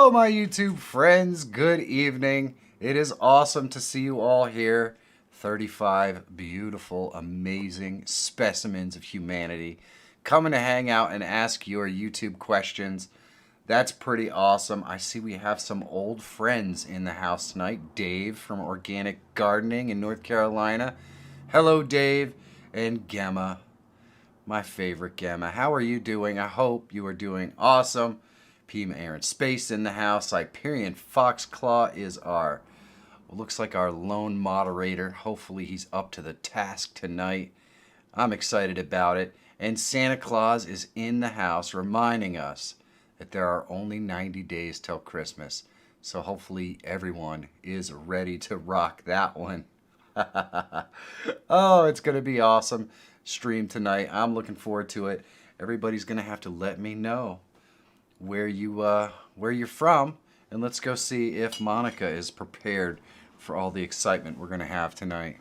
Hello, my YouTube friends. Good evening. It is awesome to see you all here. 35 beautiful, amazing specimens of humanity coming to hang out and ask your YouTube questions. That's pretty awesome. I see we have some old friends in the house tonight. Dave from Organic Gardening in North Carolina. Hello, Dave. And Gemma, my favorite Gemma. How are you doing? I hope you are doing awesome. Pima Aaron Space in the house. Hyperion Foxclaw is our, looks like our lone moderator. Hopefully he's up to the task tonight. I'm excited about it. And Santa Claus is in the house reminding us that there are only 90 days till Christmas. So hopefully everyone is ready to rock that one. Oh, it's going to be awesome stream tonight. I'm looking forward to it. Everybody's going to have to let me know where you're from, and let's go see if Monica is prepared for all the excitement we're going to have tonight.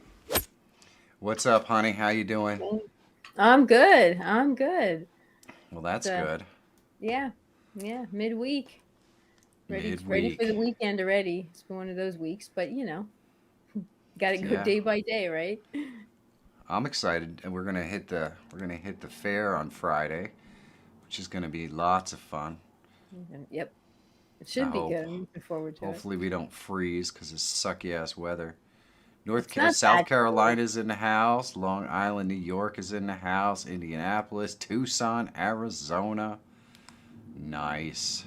What's up, honey? How you doing? I'm good. I'm good. Well, that's So, good. yeah, midweek. Ready for Midweek. the weekend already. It's been one of those weeks, but got to go Yeah. day by day, right? I'm excited, and we're gonna hit the fair on Friday, which is gonna be lots of fun. Yep. It I should be hope. good. I'm looking forward to it. Hopefully we don't freeze because it's sucky ass weather. It's not South that cold. Carolina's in the house. Long Island, New York is in the house. Indianapolis, Tucson, Arizona. Nice.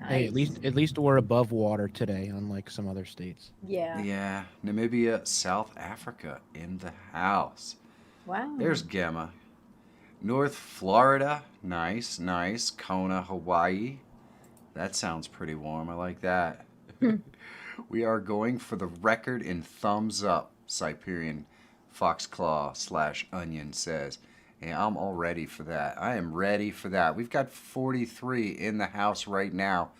Hey, Nice. at least we're above water today, unlike some other states. Yeah. Yeah, Namibia, South Africa in the house. There's Wow. Gemma. North Florida, nice, nice. Kona, Hawaii. That sounds pretty warm. I like that. Hmm. We are going for the record in thumbs up, Siberian Foxclaw slash Onion says. And I'm all ready for that. I am ready for that. We've got 43 in the house right now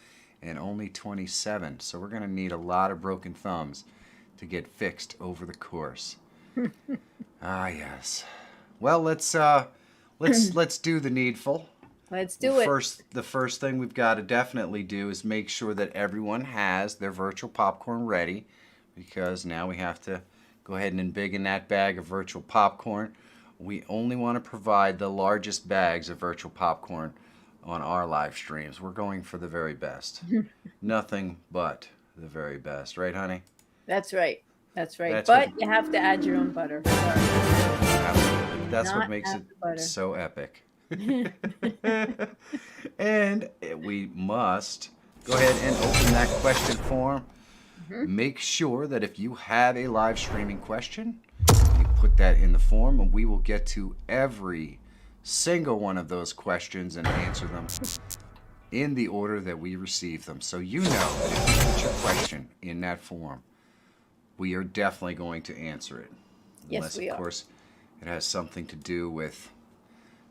and only 27. So we're going to need a lot of broken thumbs to get fixed over the course. Ah, yes. Well, let's do the needful. Let's do it. The first thing we've got to definitely do is make sure that everyone has their virtual popcorn ready, because now we have to go ahead and embiggen that bag of virtual popcorn. We only want to provide the largest bags of virtual popcorn on our live streams. We're going for the very best. Nothing but the very best, right, honey? That's right. That's right. That's what But you have to add your own butter. Sorry. absolutely. That's what Not makes add it the butter. so epic. And we must go ahead and open that question form. Mhm. Make sure that if you have a live streaming question, you put that in the form, and we will get to every single one of those questions and answer them in the order that we receive them. So you know that if you put your question in that form, we are definitely going to answer it. Yes, Unless, of we are. course, it has something to do with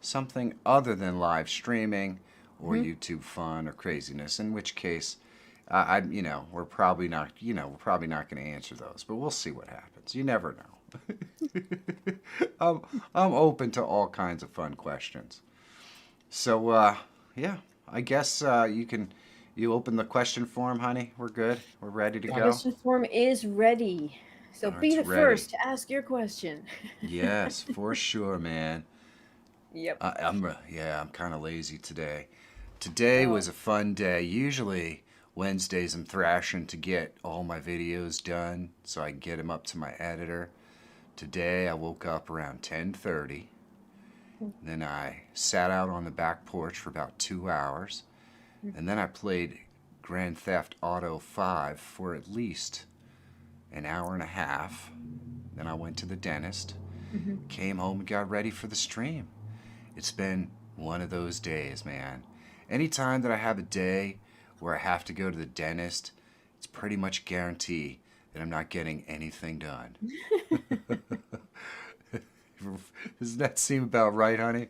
something other than live streaming or Mhm. YouTube fun or craziness, in which case, we're probably not, going to answer those, but we'll see what happens. You never know. I'm, I'm open to all kinds of fun questions. So, yeah, I guess you open the question form, honey. We're good. We're ready to The go. question form is ready. So Oh, be it's the ready. first to ask your question. Yes, for sure, man. Yep. I'm kind of lazy today. Today Oh. was a fun day. Usually Wednesdays I'm thrashing to get all my videos done so I can get them up to my editor. Today I woke up around 10:30. Then I sat out on the back porch for about 2 hours, and then I played Grand Theft Auto 5 for at least an hour and a half. Then I went to the dentist, Mhm. came home and got ready for the stream. It's been one of those days, man. Anytime that I have a day where I have to go to the dentist, it's pretty much guarantee that I'm not getting anything done. Doesn't that seem about right, honey?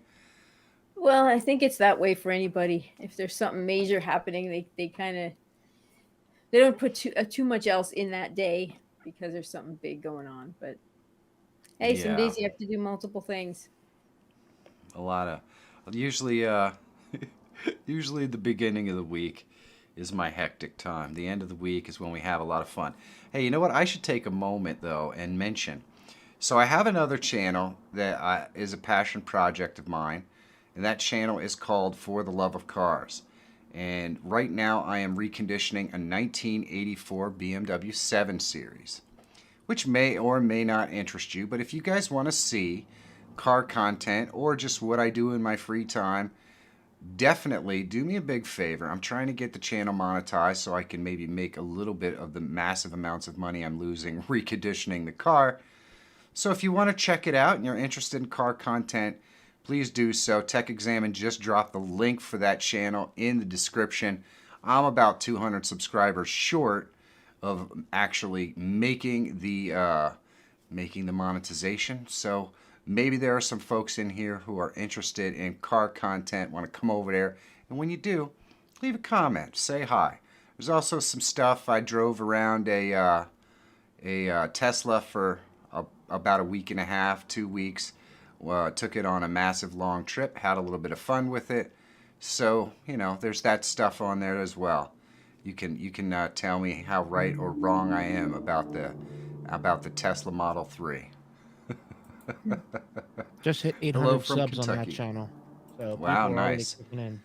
Well, I think it's that way for anybody. If there's something major happening, they kind of they don't put too much else in that day because there's something big going on. But hey, some Yeah, days you have to do multiple things. a lot of usually usually the beginning of the week is my hectic time. The end of the week is when we have a lot of fun. Hey, you know what? I should take a moment, though, and mention. So I have another channel that is a passion project of mine, and that channel is called For the Love of Cars. And right now I am reconditioning a 1984 BMW 7 Series, which may or may not interest you. But if you guys want to see car content or just what I do in my free time, definitely do me a big favor. I'm trying to get the channel monetized so I can maybe make a little bit of the massive amounts of money I'm losing reconditioning the car. So if you want to check it out and you're interested in car content, please do so. Tech Examine just dropped the link for that channel in the description. I'm about 200 subscribers short of actually making the monetization. So maybe there are some folks in here who are interested in car content, want to come over there. And when you do, leave a comment, say hi. There's also some stuff. I drove around a Tesla for about a week and a half, 2 weeks. Took it on a massive long trip, had a little bit of fun with it. So, you know, there's that stuff on there as well. You can tell me how right or wrong I am about the Tesla Model 3. Just hit Hello 800 from subs on that Kentucky. channel. So Wow, people are already nice. clicking in.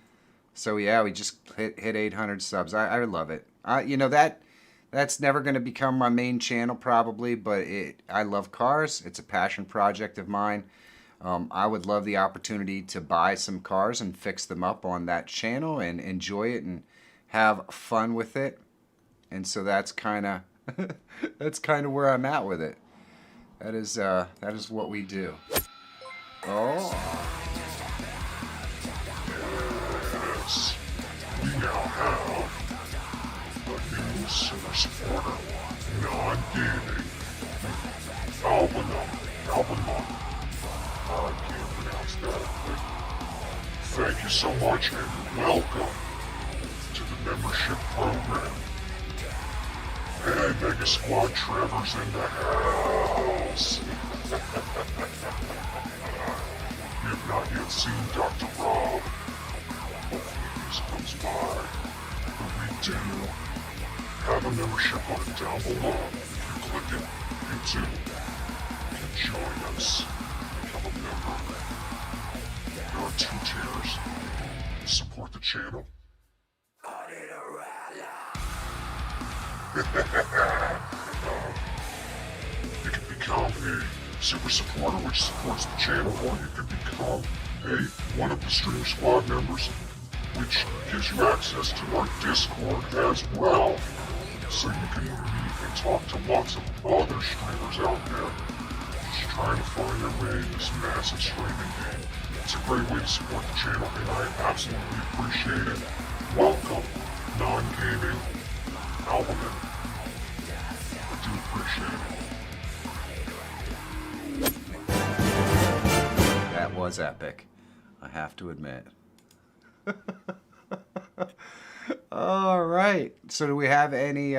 So yeah, we just hit 800 subs. I love it. You know, that's never going to become my main channel probably, but I love cars. It's a passion project of mine. I would love the opportunity to buy some cars and fix them up on that channel and enjoy it and have fun with it. And so that's kind of where I'm at with it. That is what we do. Oh. Yes, we now have a new super supporter, non-gaming, Albanon. I can't pronounce that. Thank you so much and welcome to the membership program. Hey, Mega Squad Trevor's in the house. You have not yet seen Dr. Rob. Hopefully this comes by. But we do have a membership button down below. If you click it, you too can join us. Become a member. There are 2 tiers to support the channel. You can become a super supporter, which supports the channel, or you can become one of the Stream Squad members, which gives you access to our Discord as well. So you can meet and talk to lots of other streamers out there, just trying to find their way in this massive streaming game. It's a great way to support the channel, and I absolutely appreciate it. Welcome, non-gaming Albanon. I do appreciate it. That was epic, I have to admit. All right. So do we have any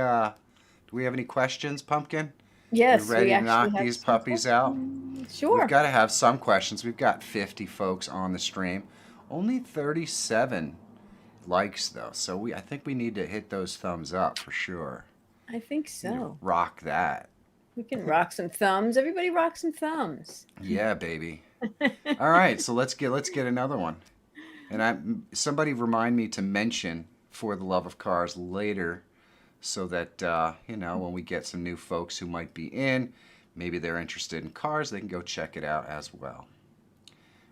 questions, Pumpkin? Yes, You ready we to actually knock have these some puppies out? questions. Sure. We've got to have some questions. We've got 50 folks on the stream. Only 37 likes though. So I think we need to hit those thumbs up for sure. I think so. Rock that. We can rock some thumbs. Everybody rock some thumbs. Yeah, baby. All right, so let's get another one. And somebody remind me to mention For the Love of Cars later, so that when we get some new folks who might be in, maybe they're interested in cars, they can go check it out as well.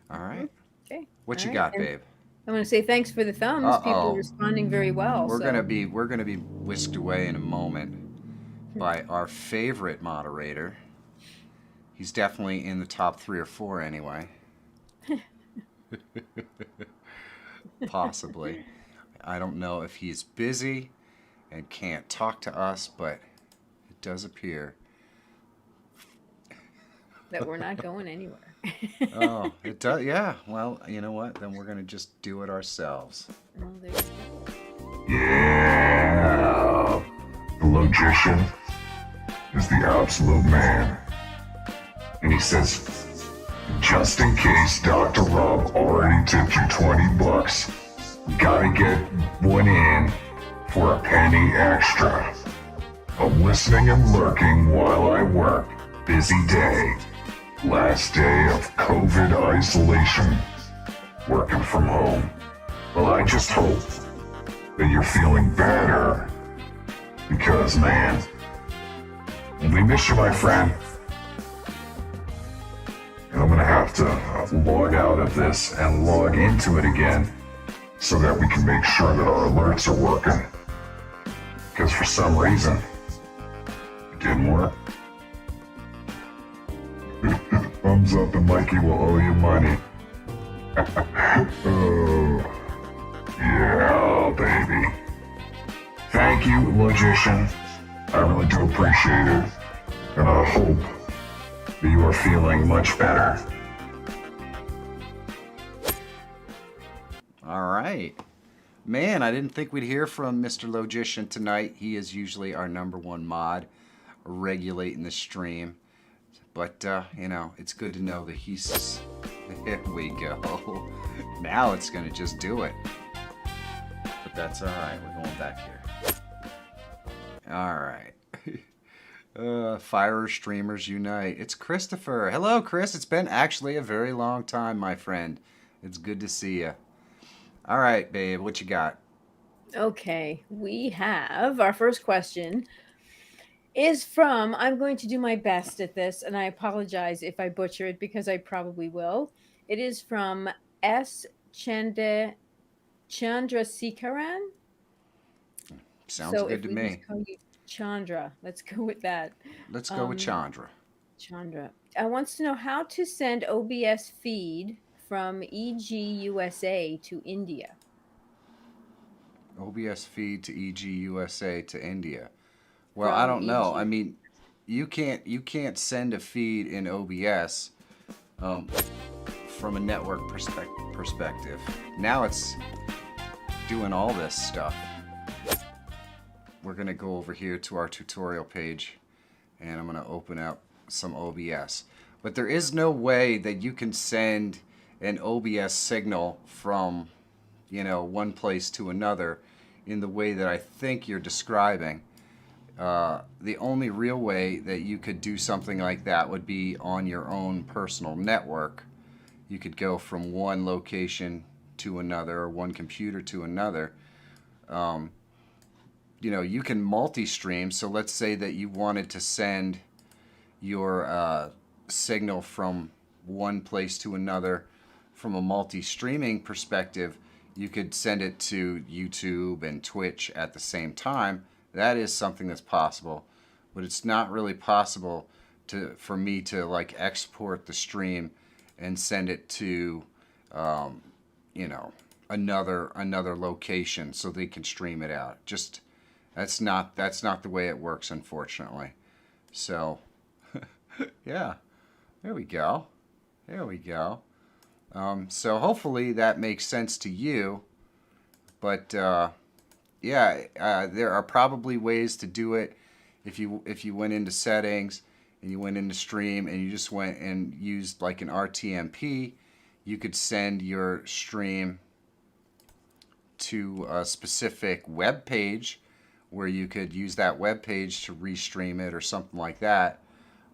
All right. Okay. What you All got, right. babe? I want to say thanks for the thumbs. People Uh-oh. are responding very well. We're so. gonna be whisked away in a moment by our favorite moderator. He's definitely in the top 3 or 4 anyway. Possibly. I don't know if he's busy and can't talk to us, but it does appear. that we're not going anywhere. Oh, it does. Yeah. Well, you know what? Then we're gonna just do it ourselves. Well, there's Yeah. The logician is the absolute man. And he says, just in case Dr. Rob already tipped you $20, we gotta get one in for a penny extra. I'm listening and lurking while I work. Busy day. Last day of COVID isolation. Working from home. Well, I just hope that you're feeling better. Because, man, we miss you, my friend. And I'm gonna have to log out of this and log into it again so that we can make sure that our alerts are working. Because for some reason, it didn't work. Thumbs up and Mikey will owe you money. Oh, yeah, baby. Thank you, Logician. I really do appreciate it. And I hope that you are feeling much better. All right. Man, I didn't think we'd hear from Mr. Logician tonight. He is usually our #1 mod regulating the stream. But, it's good to know that he's... There we go. Now it's going to just do it. But that's all right. We're going back here. All right. Fire Streamers Unite. It's Christopher. Hello, Chris. It's been actually a very long time, my friend. It's good to see you. All right, babe. What you got? Okay, we have our first question is from, I'm going to do my best at this, and I apologize if I butcher it because I probably will. It is from S. Chandrasekaran. Sounds good to me. Just call you Chandra. Let's go with that. Let's go with Chandra. Chandra wants to know how to send OBS feed from EG USA to India. OBS feed to EG USA to India. Well, From I don't know. EG. I mean, you can't send a feed in OBS from a network perspective. Now it's doing all this stuff. We're going to go over here to our tutorial page, and I'm going to open up some OBS. But there is no way that you can send an OBS signal from, one place to another in the way that I think you're describing. The only real way that you could do something like that would be on your own personal network. You could go from one location to another, or one computer to another. You can multi-stream. So let's say that you wanted to send your signal from one place to another from a multi-streaming perspective. You could send it to YouTube and Twitch at the same time. That is something that's possible, but it's not really possible for me to export the stream and send it to another location so they can stream it out. Just that's not the way it works, unfortunately. So yeah, there we go. So hopefully that makes sense to you, but there are probably ways to do it. If you went into settings and you went into stream and you just went and used like an RTMP, you could send your stream to a specific web page where you could use that web page to restream it or something like that.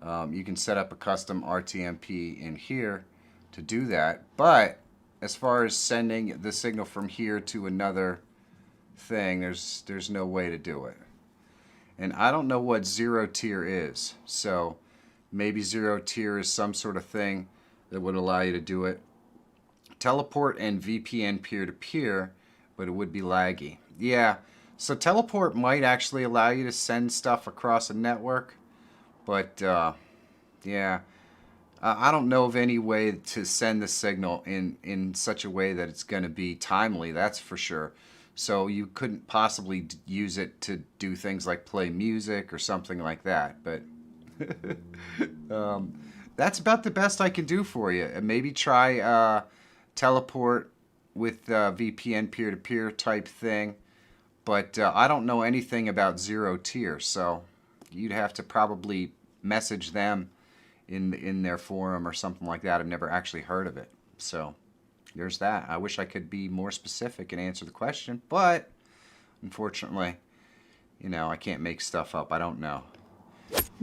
You can set up a custom RTMP in here to do that. But as far as sending the signal from here to another thing, there's no way to do it. And I don't know what zero tier is, so maybe zero tier is some sort of thing that would allow you to do it. Teleport and VPN peer-to-peer, but it would be laggy. Yeah, so Teleport might actually allow you to send stuff across a network, but I don't know of any way to send the signal in such a way that it's going to be timely, that's for sure. So you couldn't possibly use it to do things like play music or something like that. But that's about the best I can do for you. And maybe try Teleport with VPN peer-to-peer type thing. But I don't know anything about zero tier, so you'd have to probably message them in their forum or something like that. I've never actually heard of it. So there's that. I wish I could be more specific and answer the question, but unfortunately, I can't make stuff up. I don't know.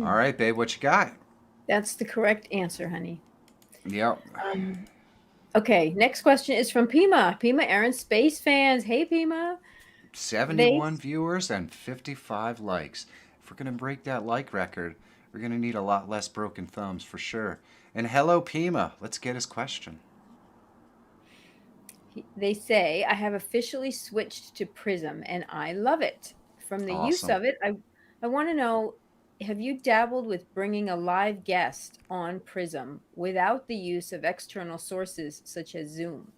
All right, babe, what you got? That's the correct answer, honey. Yep. Okay, next question is from Pima. Pima, Aaron, space fans. Hey, Pima. They 71 viewers and 55 likes. If we're going to break that like record, we're going to need a lot less broken thumbs for sure. And hello, Pima. Let's get his question. they say I have officially switched to Prism and I love it. From the use Awesome. of it, I want to know, have you dabbled with bringing a live guest on Prism without the use of external sources such as Zoom?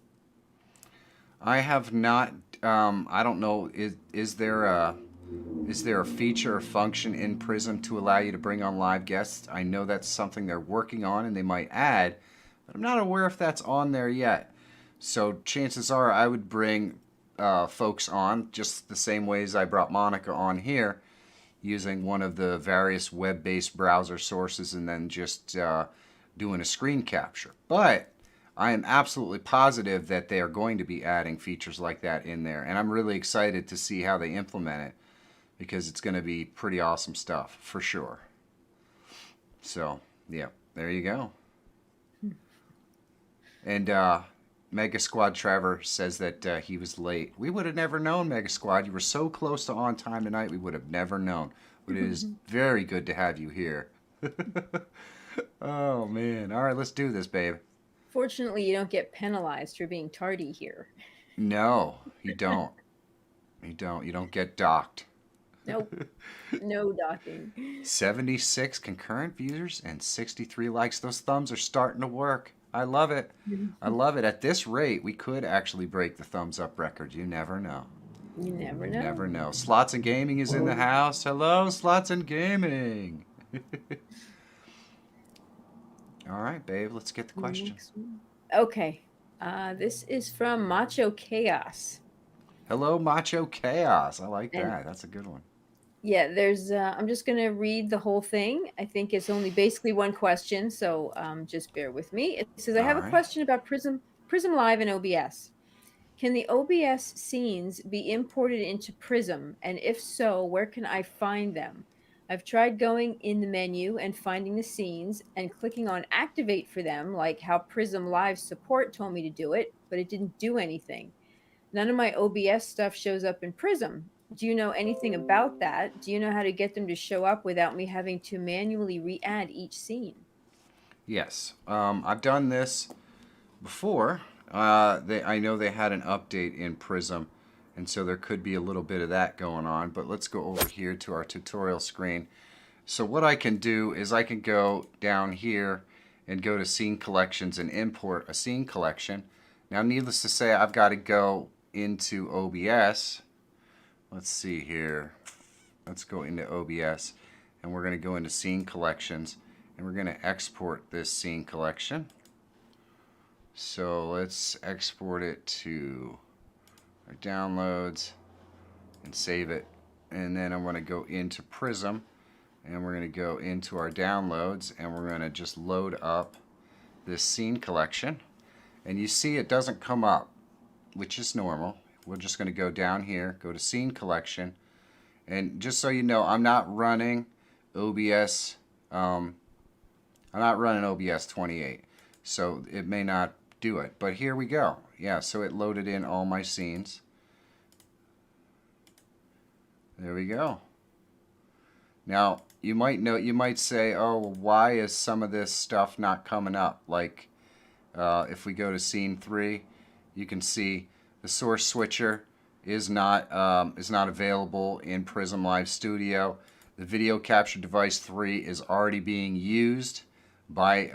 I have not. I don't know. Is there a feature or function in Prism to allow you to bring on live guests? I know that's something they're working on and they might add, but I'm not aware if that's on there yet. So chances are I would bring folks on just the same ways I brought Monica on here, using one of the various web-based browser sources and then just doing a screen capture. But I am absolutely positive that they are going to be adding features like that in there, and I'm really excited to see how they implement it because it's going to be pretty awesome stuff for sure. So, yeah, there you go. And Mega Squad Trevor says that he was late. We would have never known, Mega Squad. You were so close to on time tonight, we would have never known. But it is very good to have you here. Oh, man. All right, let's do this, babe. Fortunately, you don't get penalized for being tardy here. No, you don't. You don't. You don't get docked. Nope, no docking. 76 concurrent viewers and 63 likes. Those thumbs are starting to work. I love it. I love it. At this rate, we could actually break the thumbs up record. You never know. You never know. Never know. Slots and Gaming is in the house. Hello, Slots and Gaming. All right, babe, let's get the question. Next one. Okay, this is from Macho Chaos. Hello, Macho Chaos. I like And that. That's a good one. yeah, there's. I'm just gonna read the whole thing. I think it's only basically one question, so just bear with me. It says, "I All have a right. question about Prism Live and OBS. Can the OBS scenes be imported into Prism, and if so, where can I find them? I've tried going in the menu and finding the scenes and clicking on activate for them, like how Prism Live support told me to do it, but it didn't do anything. None of my OBS stuff shows up in Prism. Do you know anything about that? Do you know how to get them to show up without me having to manually re-add each scene?" Yes. I've done this before. I know they had an update in Prism, and so there could be a little bit of that going on. But let's go over here to our tutorial screen. So what I can do is I can go down here and go to Scene Collections and import a scene collection. Now, needless to say, I've got to go into OBS. Let's see here. Let's go into OBS, and we're going to go into Scene Collections, and we're going to export this scene collection. So let's export it to our downloads and save it. And then I'm going to go into Prism, and we're going to go into our downloads, and we're going to just load up this scene collection. And you see it doesn't come up, which is normal. We're just going to go down here, go to scene collection. And just so you know, I'm not running OBS. I'm not running OBS 28, so it may not do it. But here we go. Yeah, so it loaded in all my scenes. There we go. Now, you might say, oh, well, why is some of this stuff not coming up? Like, if we go to scene 3, you can see the source switcher is not available in Prism Live Studio. The video capture device 3 is already being used by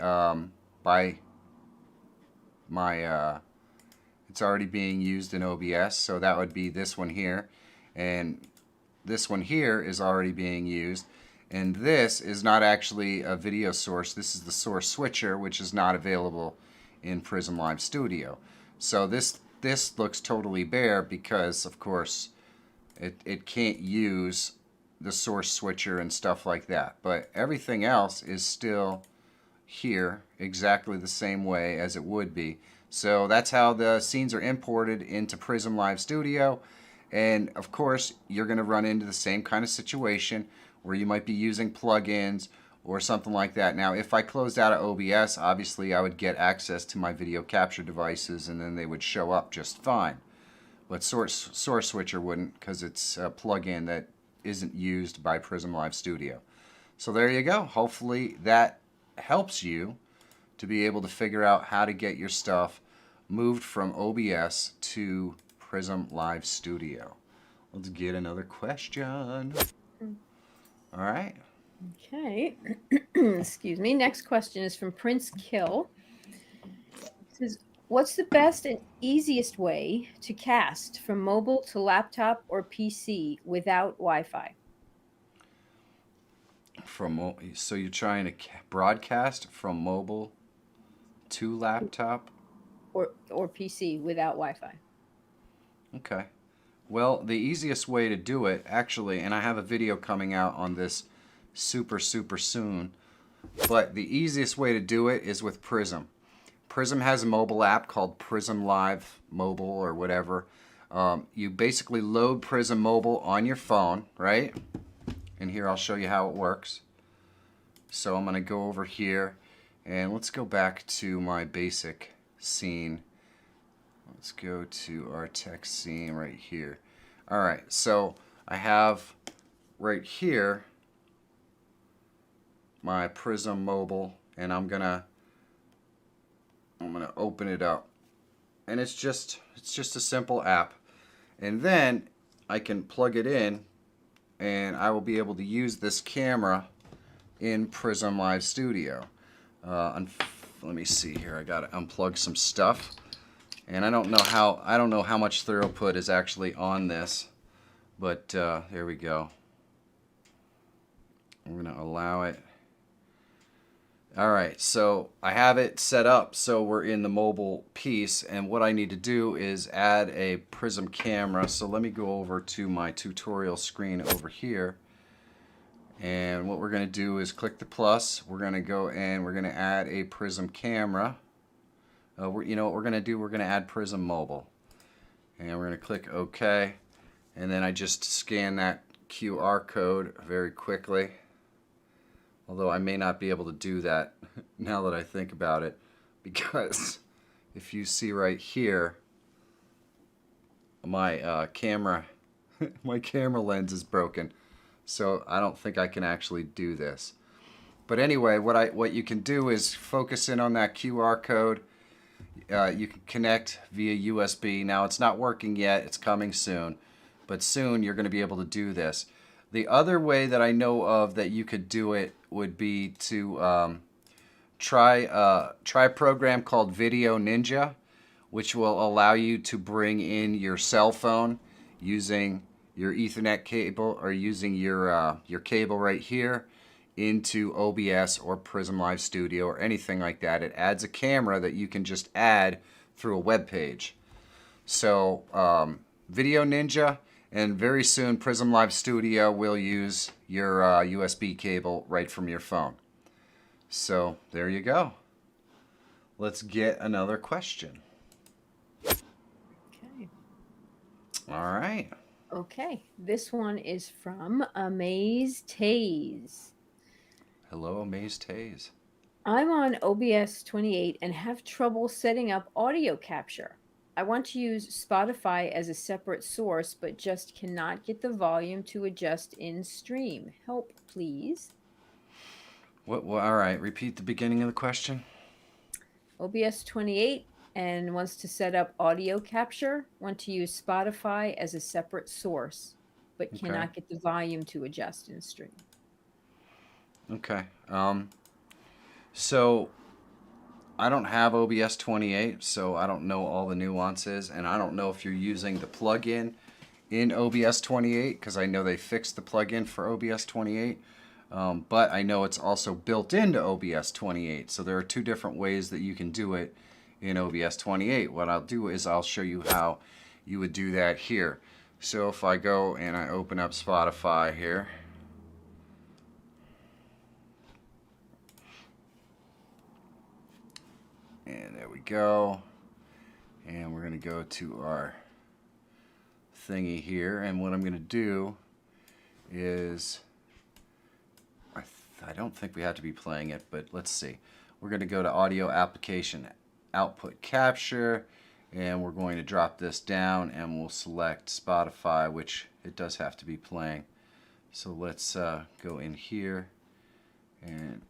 it's already being used in OBS, so that would be this one here, and this one here is already being used, and this is not actually a video source. This is the source switcher, which is not available in Prism Live Studio. So this looks totally bare because, of course, it can't use the source switcher and stuff like that. But everything else is still here exactly the same way as it would be. So that's how the scenes are imported into Prism Live Studio. And of course, you're going to run into the same kind of situation where you might be using plugins or something like that. Now, if I closed out of OBS, obviously I would get access to my video capture devices and then they would show up just fine. But Source Switcher wouldn't, because it's a plugin that isn't used by Prism Live Studio. So there you go. Hopefully that helps you to be able to figure out how to get your stuff moved from OBS to Prism Live Studio. Let's get another question. All right. Okay. Excuse me. Next question is from Prince Kill. It says, what's the best and easiest way to cast from mobile to laptop or PC without Wi-Fi? So you're trying to broadcast from mobile to laptop? Or PC without Wi-Fi? Okay. Well, the easiest way to do it, actually, and I have a video coming out on this super soon, but the easiest way to do it is with Prism. Prism has a mobile app called Prism Live Mobile or whatever. You basically load Prism Mobile on your phone, right? And here I'll show you how it works. So I'm going to go over here and let's go back to my basic scene. Let's go to our text scene right here. Alright, so I have right here my Prism Mobile, and I'm gonna open it up, and it's just a simple app, and then I can plug it in and I will be able to use this camera in Prism Live Studio. Let me see here. I gotta unplug some stuff, and I don't know how much throughput is actually on this, but there we go. I'm gonna allow it. Alright, so I have it set up so we're in the mobile piece, and what I need to do is add a Prism camera. So let me go over to my tutorial screen over here, and what we're going to do is click the plus. We're going to go and we're going to add a Prism camera. You know what we're going to do? We're going to add Prism Mobile, and we're going to click OK, and then I just scan that QR code very quickly. Although I may not be able to do that now that I think about it, because if you see right here, my camera lens is broken, so I don't think I can actually do this. But anyway, what you can do is focus in on that QR code. You can connect via USB. Now it's not working yet; it's coming soon, but soon you're going to be able to do this. The other way that I know of that you could do it would be to try a program called Video Ninja, which will allow you to bring in your cell phone using your Ethernet cable or using your cable right here into OBS or Prism Live Studio or anything like that. It adds a camera that you can just add through a web page. So Video Ninja. And very soon, Prism Live Studio will use your USB cable right from your phone. So there you go. Let's get another question. Okay. All right. Okay. This one is from Amaze Taze. Hello, Amaze Taze. I'm on OBS 28 and have trouble setting up audio capture. I want to use Spotify as a separate source, but just cannot get the volume to adjust in stream. Help, please. All right, repeat the beginning of the question. OBS 28 and wants to set up audio capture. Want to use Spotify as a separate source, but cannot get the volume to adjust in stream. Okay. So I don't have OBS 28, so I don't know all the nuances, and I don't know if you're using the plugin in OBS 28, because I know they fixed the plugin for OBS 28, but I know it's also built into OBS 28, so there are two different ways that you can do it in OBS 28. What I'll do is I'll show you how you would do that here. So if I go and I open up Spotify here, and there we go. And we're going to go to our thingy here, and what I'm going to do is, I don't think we have to be playing it, but let's see. We're going to go to audio application output capture, and we're going to drop this down, and we'll select Spotify, which it does have to be playing. So let's go in here, and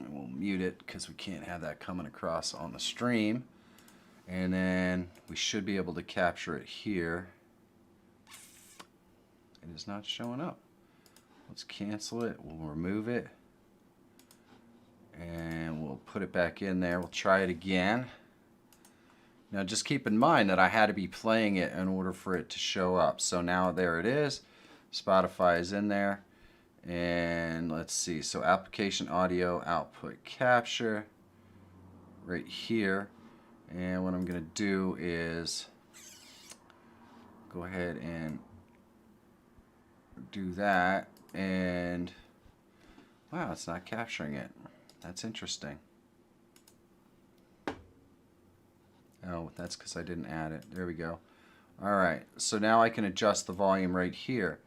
we'll mute it because we can't have that coming across on the stream. And then we should be able to capture it here. It is not showing up. Let's cancel it. We'll remove it. And we'll put it back in there. We'll try it again. Now just keep in mind that I had to be playing it in order for it to show up. So now there it is. Spotify is in there. And let's see. So application audio output capture right here. And what I'm going to do is go ahead and do that. And wow, it's not capturing it. That's interesting. Oh, that's because I didn't add it. There we go. All right, so now I can adjust the volume right here.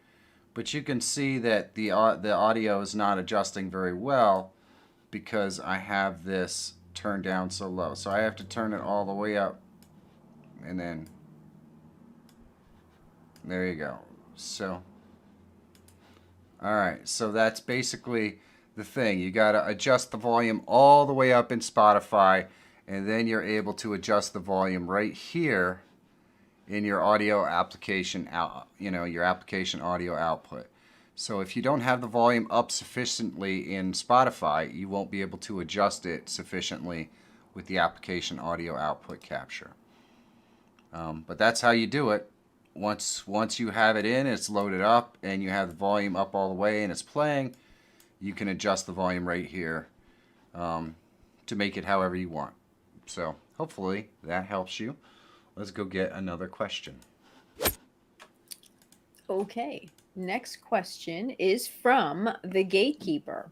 But you can see that the audio is not adjusting very well because I have this turned down so low. So I have to turn it all the way up, and then there you go. So all right, so that's basically the thing. You got to adjust the volume all the way up in Spotify, and then you're able to adjust the volume right here in your audio application out, your application audio output. So if you don't have the volume up sufficiently in Spotify, you won't be able to adjust it sufficiently with the application audio output capture. But that's how you do it. Once you have it in, it's loaded up, and you have the volume up all the way and it's playing, you can adjust the volume right here to make it however you want. So hopefully that helps you. Let's go get another question. Okay. Next question is from the Gatekeeper.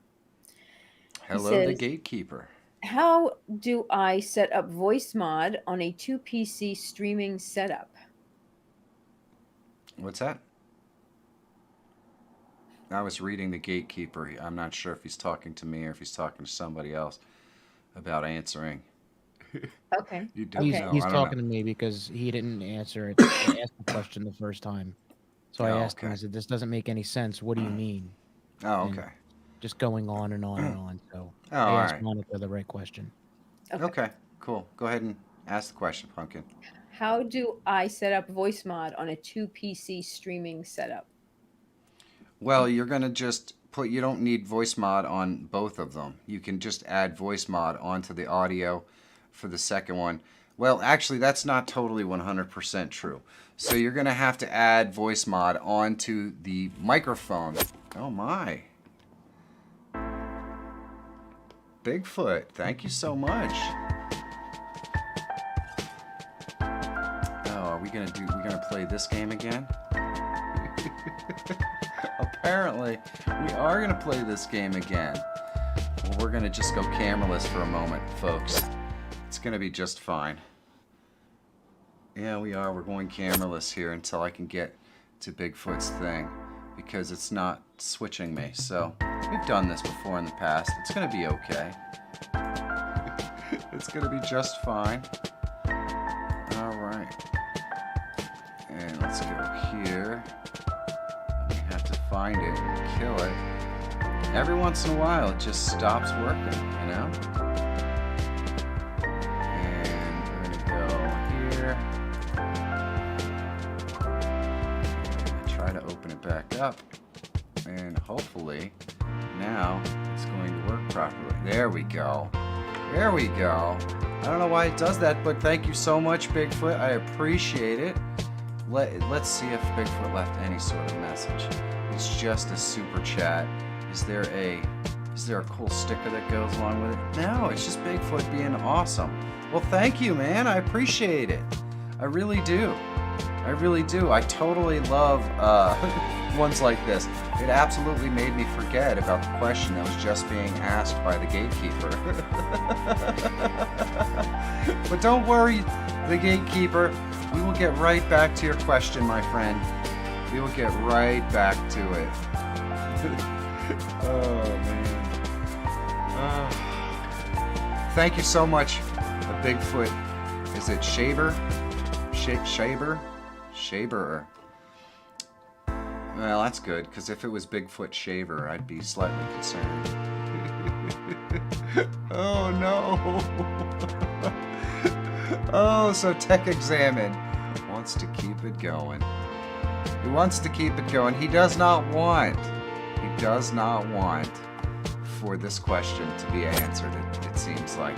Hello, says, the Gatekeeper. How do I set up voice mod on a 2PC streaming setup? What's that? I was reading the Gatekeeper. I'm not sure if he's talking to me or if he's talking to somebody else about answering. Okay. You don't He's, know. he's I don't talking know. to me because he didn't answer it. I asked the question the first time. So I Oh, asked him, okay. I said, this doesn't make any sense. What do you mean? Oh, And okay. just going on and on and on. So Oh, I all asked right. Monica the right question. Okay, cool. Go ahead and ask the question, Pumpkin. How do I set up voice mod on a 2PC streaming setup? Well, you're going to just put, you don't need voice mod on both of them. You can just add voice mod onto the audio for the second one. Well, actually, that's not totally 100% true. So you're going to have to add voice mod onto the microphone. Oh my. Bigfoot, thank you so much. Oh, we're gonna play this game again? Apparently, we are gonna play this game again. Well, we're gonna just go cameraless for a moment, folks. It's gonna be just fine. Yeah, we are. We're going cameraless here until I can get to Bigfoot's thing, because it's not switching me. So, we've done this before in the past. It's gonna be okay. It's gonna be just fine. Alright. And let's go here. We have to find it and kill it. Every once in a while, it just stops working, you know? And we're gonna go here. And try to open it back up. And hopefully, now it's going to work properly. There we go. There we go. I don't know why it does that, but thank you so much, Bigfoot. I appreciate it. Let's see if Bigfoot left any sort of message. It's just a super chat. Is there a cool sticker that goes along with it? No, it's just Bigfoot being awesome. Well, thank you, man. I appreciate it. I really do. I really do. I totally love ones like this. It absolutely made me forget about the question that was just being asked by the Gatekeeper. But don't worry, the Gatekeeper. We will get right back to your question, my friend. We will get right back to it. Oh, man. Thank you so much, Bigfoot. Is it Shaber? Shaber. Well, that's good, because if it was Bigfoot Shaver, I'd be slightly concerned. Oh, no. Oh, so Tech Examine wants to keep it going. He wants to keep it going. He does not want for this question to be answered, it seems like.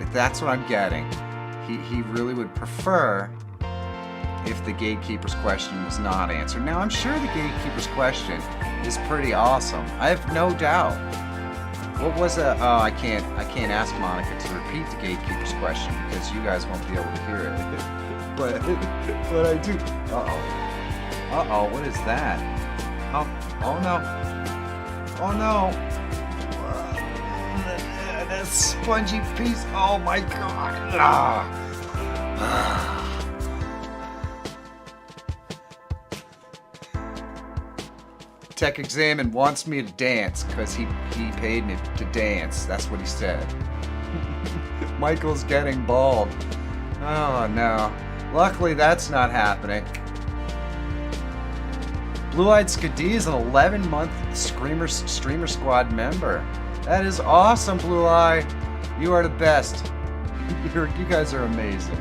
If that's what I'm getting, he really would prefer if the gatekeeper's question was not answered. Now, I'm sure the gatekeeper's question is pretty awesome. I have no doubt. What was it? Oh, I can't ask Monica to repeat the gatekeeper's question because you guys won't be able to hear it. But I do. Uh-oh, what is that? Oh no. Oh no. That spongy piece. Oh my god. Tech Examine wants me to dance because he paid me to dance. That's what he said. Michael's getting bald. Oh no. Luckily that's not happening. Blue-Eyed Skadee is an 11-month Streamer Squad member. That is awesome, Blue-Eye. You are the best. You guys are amazing.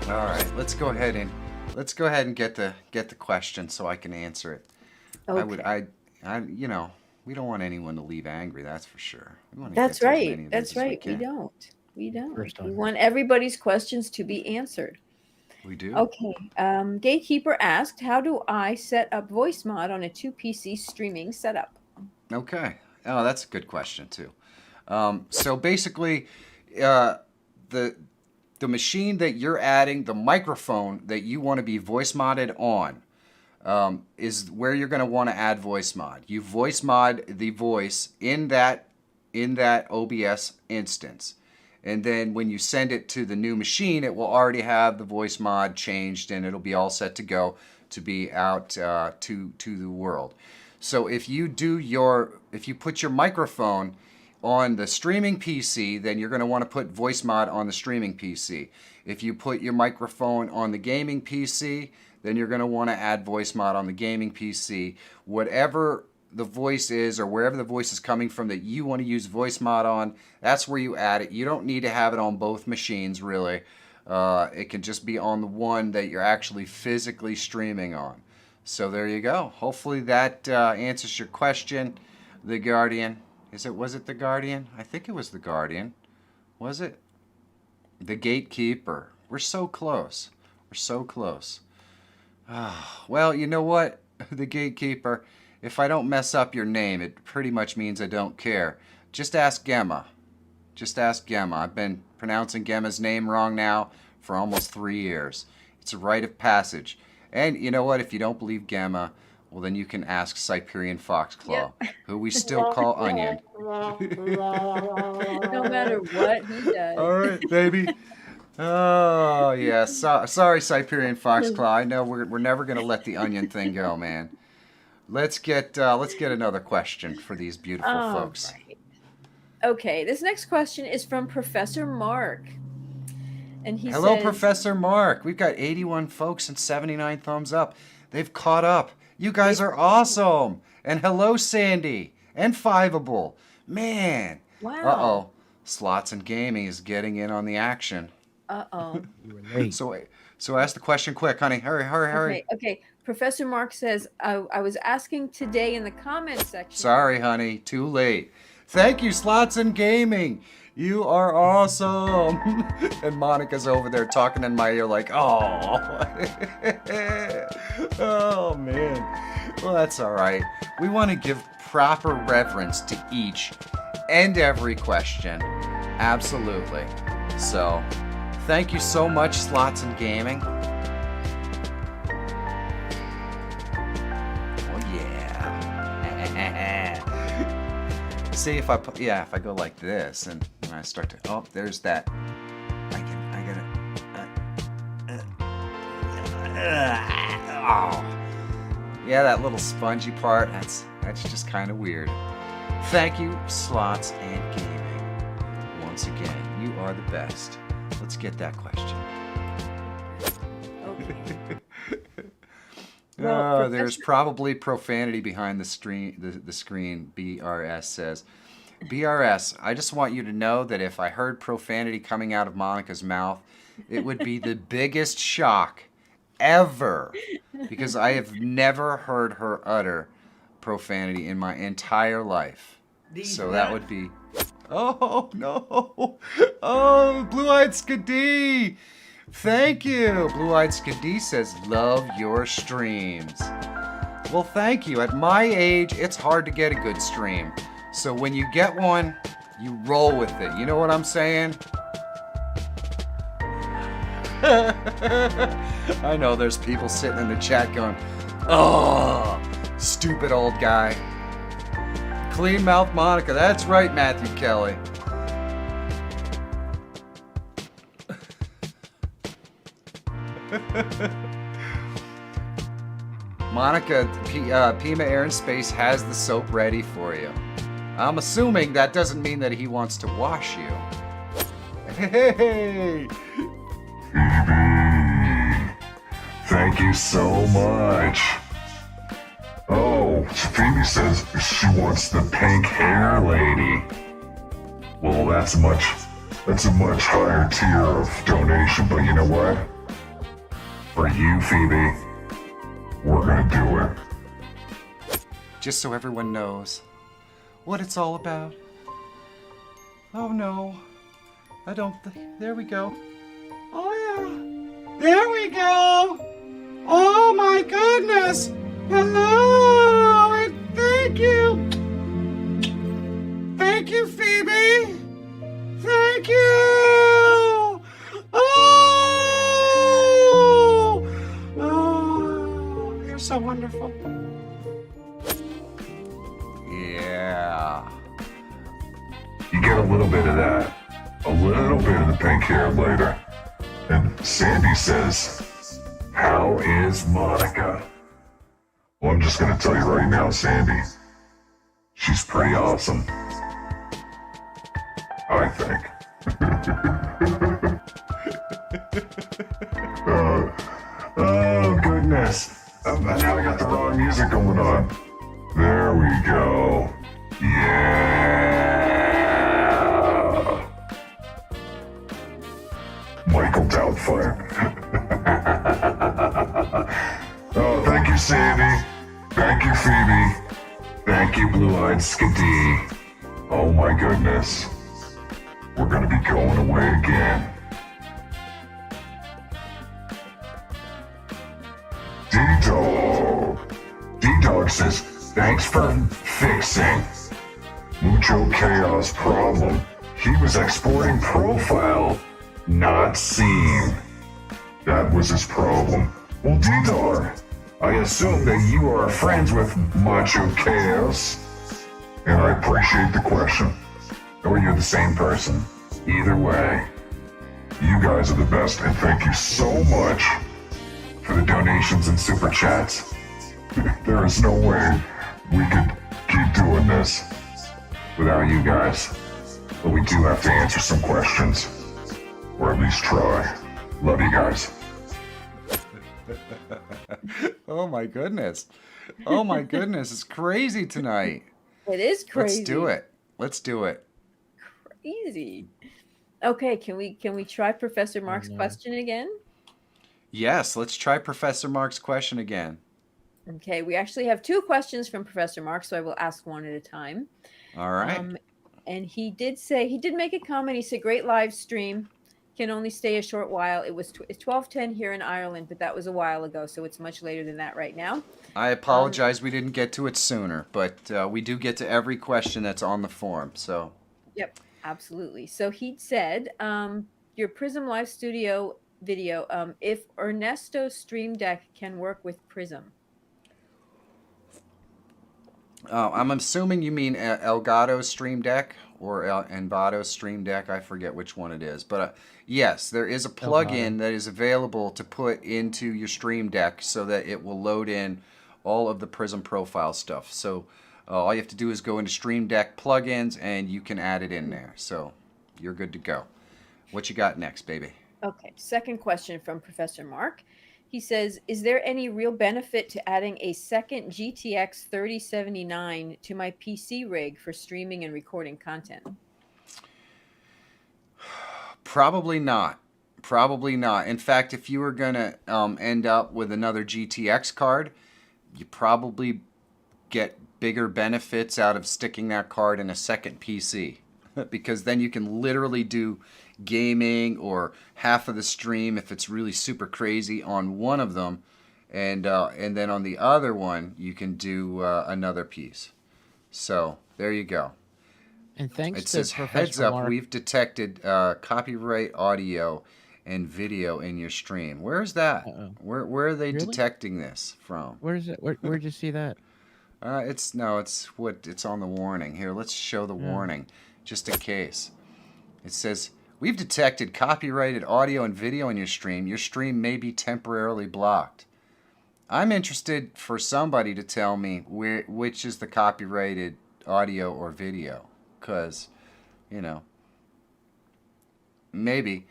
All right, let's go ahead and get the question so I can answer it. Okay. We don't want anyone to leave angry. That's for sure. We want to That's get to as right. many of That's these as we right. We can. don't. We don't. First We time. want everybody's questions to be answered. We do. Okay. Gatekeeper asked, how do I set up voice mod on a 2 PC streaming setup? Okay. Oh, that's a good question too. So basically, the machine that you're adding, the microphone that you want to be voice modded on, is where you're going to want to add voice mod. You voice mod the voice in that OBS instance. And then when you send it to the new machine, it will already have the voice mod changed and it'll be all set to go to be out to the world. So if you put your microphone on the streaming PC, then you're going to want to put voice mod on the streaming PC. If you put your microphone on the gaming PC, then you're going to want to add voice mod on the gaming PC. Whatever the voice is or wherever the voice is coming from that you want to use voice mod on, that's where you add it. You don't need to have it on both machines, really. It can just be on the one that you're actually physically streaming on. So there you go. Hopefully that answers your question, The Guardian. Was it The Guardian? I think it was The Guardian. Was it? The Gatekeeper. We're so close. We're so close. Well, you know what? The Gatekeeper, if I don't mess up your name, it pretty much means I don't care. Just ask Gemma. Just ask Gemma. I've been pronouncing Gemma's name wrong now for almost 3 years. It's a rite of passage. And you know what? If you don't believe Gemma, well, then you can ask Siberian Foxclaw, who we still call Onion. No matter what he does. All right, baby. Oh, yeah. Sorry, Siberian Foxclaw. I know we're never going to let the onion thing go, man. Let's get another question for these beautiful folks. Right. Okay, this next question is from Professor Mark. And he Hello, says, Professor Mark. We've got 81 folks and 79 thumbs up. They've caught up. You guys are awesome. And hello, Sandy. And Fiveable. Man. Wow. Uh-oh. Slots and Gaming is getting in on the action. Uh-oh. You were late. So ask the question quick, honey. Hurry. Okay. Professor Mark says, I was asking today in the comments section. Sorry, honey. Too late. Thank you, Slots and Gaming. You are awesome. And Monica's over there talking in my ear like, oh. Oh, man. Well, that's all right. We want to give proper reverence to each and every question. Absolutely. So, thank you so much, Slots and Gaming. Oh, yeah. See, if I go like this and I start to, oh, there's that. I gotta, Oh. Yeah, that little spongy part, that's just kind of weird. Thank you, Slots and Gaming. Once again, you are the best. Let's get that question. Okay. Well, There's probably profanity behind the screen. The screen. BRS says, BRS. I just want you to know that if I heard profanity coming out of Monica's mouth, it would be the biggest shock ever, because I have never heard her utter profanity in my entire life. So that would be. Oh no! Oh, Blue-Eyed Skadee! Thank you! Blue-Eyed Skadee says, love your streams. Well, thank you. At my age, it's hard to get a good stream. So when you get one, you roll with it. You know what I'm saying? I know there's people sitting in the chat going, oh, stupid old guy. Clean mouth Monica. That's right, Matthew Kelly. Monica, Pima Air and Space has the soap ready for you. I'm assuming that doesn't mean that he wants to wash you. Hey! Thank you so much. Oh, Phoebe says she wants the pink hair lady. Well, that's a much higher tier of donation, but you know what? For you, Phoebe, we're gonna do it. Just so everyone knows what it's all about. Oh no. I don't think. There we go. Oh yeah. There we go. Oh my goodness. Hello. And thank you. Thank you, Phoebe. Thank you. Oh, you're so wonderful. Yeah. You get a little bit of that. A little bit of the pink hair later. And Sandy says, how is Monica? Well, I'm just gonna tell you right now, Sandy. She's pretty awesome. I think. Oh, goodness. Now we got the wrong music going on. There we go. Yeah. Michael Doubtfire. Oh, thank you, Sandy. Thank you, Phoebe. Thank you, Blue-Eyed Skadee. Oh my goodness. We're gonna be going away again. D-Dog. D-Dog says, thanks for fixing Mucho Chaos problem. He was exporting profile, not seen. That was his problem. Well, D-Dog, I assume that you are friends with Macho Chaos, and I appreciate the question. Or you're the same person. Either way, you guys are the best, and thank you so much for the donations and super chats. There is no way we could keep doing this without you guys. But we do have to answer some questions, or at least try. Love you guys. Oh my goodness. Oh my goodness. It's crazy tonight. It is crazy. Let's do it. Let's do it. Crazy. Okay, can we try Professor Mark's no. question again? Yes, let's try Professor Mark's question again. Okay, we actually have two questions from Professor Mark, so I will ask one at a time. All right. And he did make a comment. He said, "Great live stream. Can only stay a short while. It was 12:10 here in Ireland, but that was a while ago, so it's much later than that right now." I apologize we didn't get to it sooner, but we do get to every question that's on the form. So. Yep, absolutely. So he said, your Prism Live Studio video, if Ernesto Stream Deck can work with Prism. I'm assuming you mean Elgato Stream Deck or Envato Stream Deck. I forget which one it is. But yes, there is a plugin Elgato. that is available to put into your Stream Deck so that it will load in all of the Prism Profile stuff. So all you have to do is go into Stream Deck plugins and you can add it in there. So you're good to go. What you got next, baby? Okay, second question from Professor Mark. He says, is there any real benefit to adding a second GTX 3079 to my PC rig for streaming and recording content? Probably not. Probably not. In fact, if you were going to end up with another GTX card, you probably get bigger benefits out of sticking that card in a second PC. Because then you can literally do gaming or half of the stream if it's really super crazy on one of them, and then on the other one you can do another piece. So there you go. And thanks It to says, Professor heads up, Mark. we've detected copyright audio and video in your stream. Where is that? Uh-oh. Where are they Really? detecting this from? Where's it? Where'd you see that? It's on the warning. Here, let's show the warning just in case. It says, we've detected copyrighted audio and video in your stream. Your stream may be temporarily blocked. I'm interested for somebody to tell me which is the copyrighted audio or video. Because, maybe.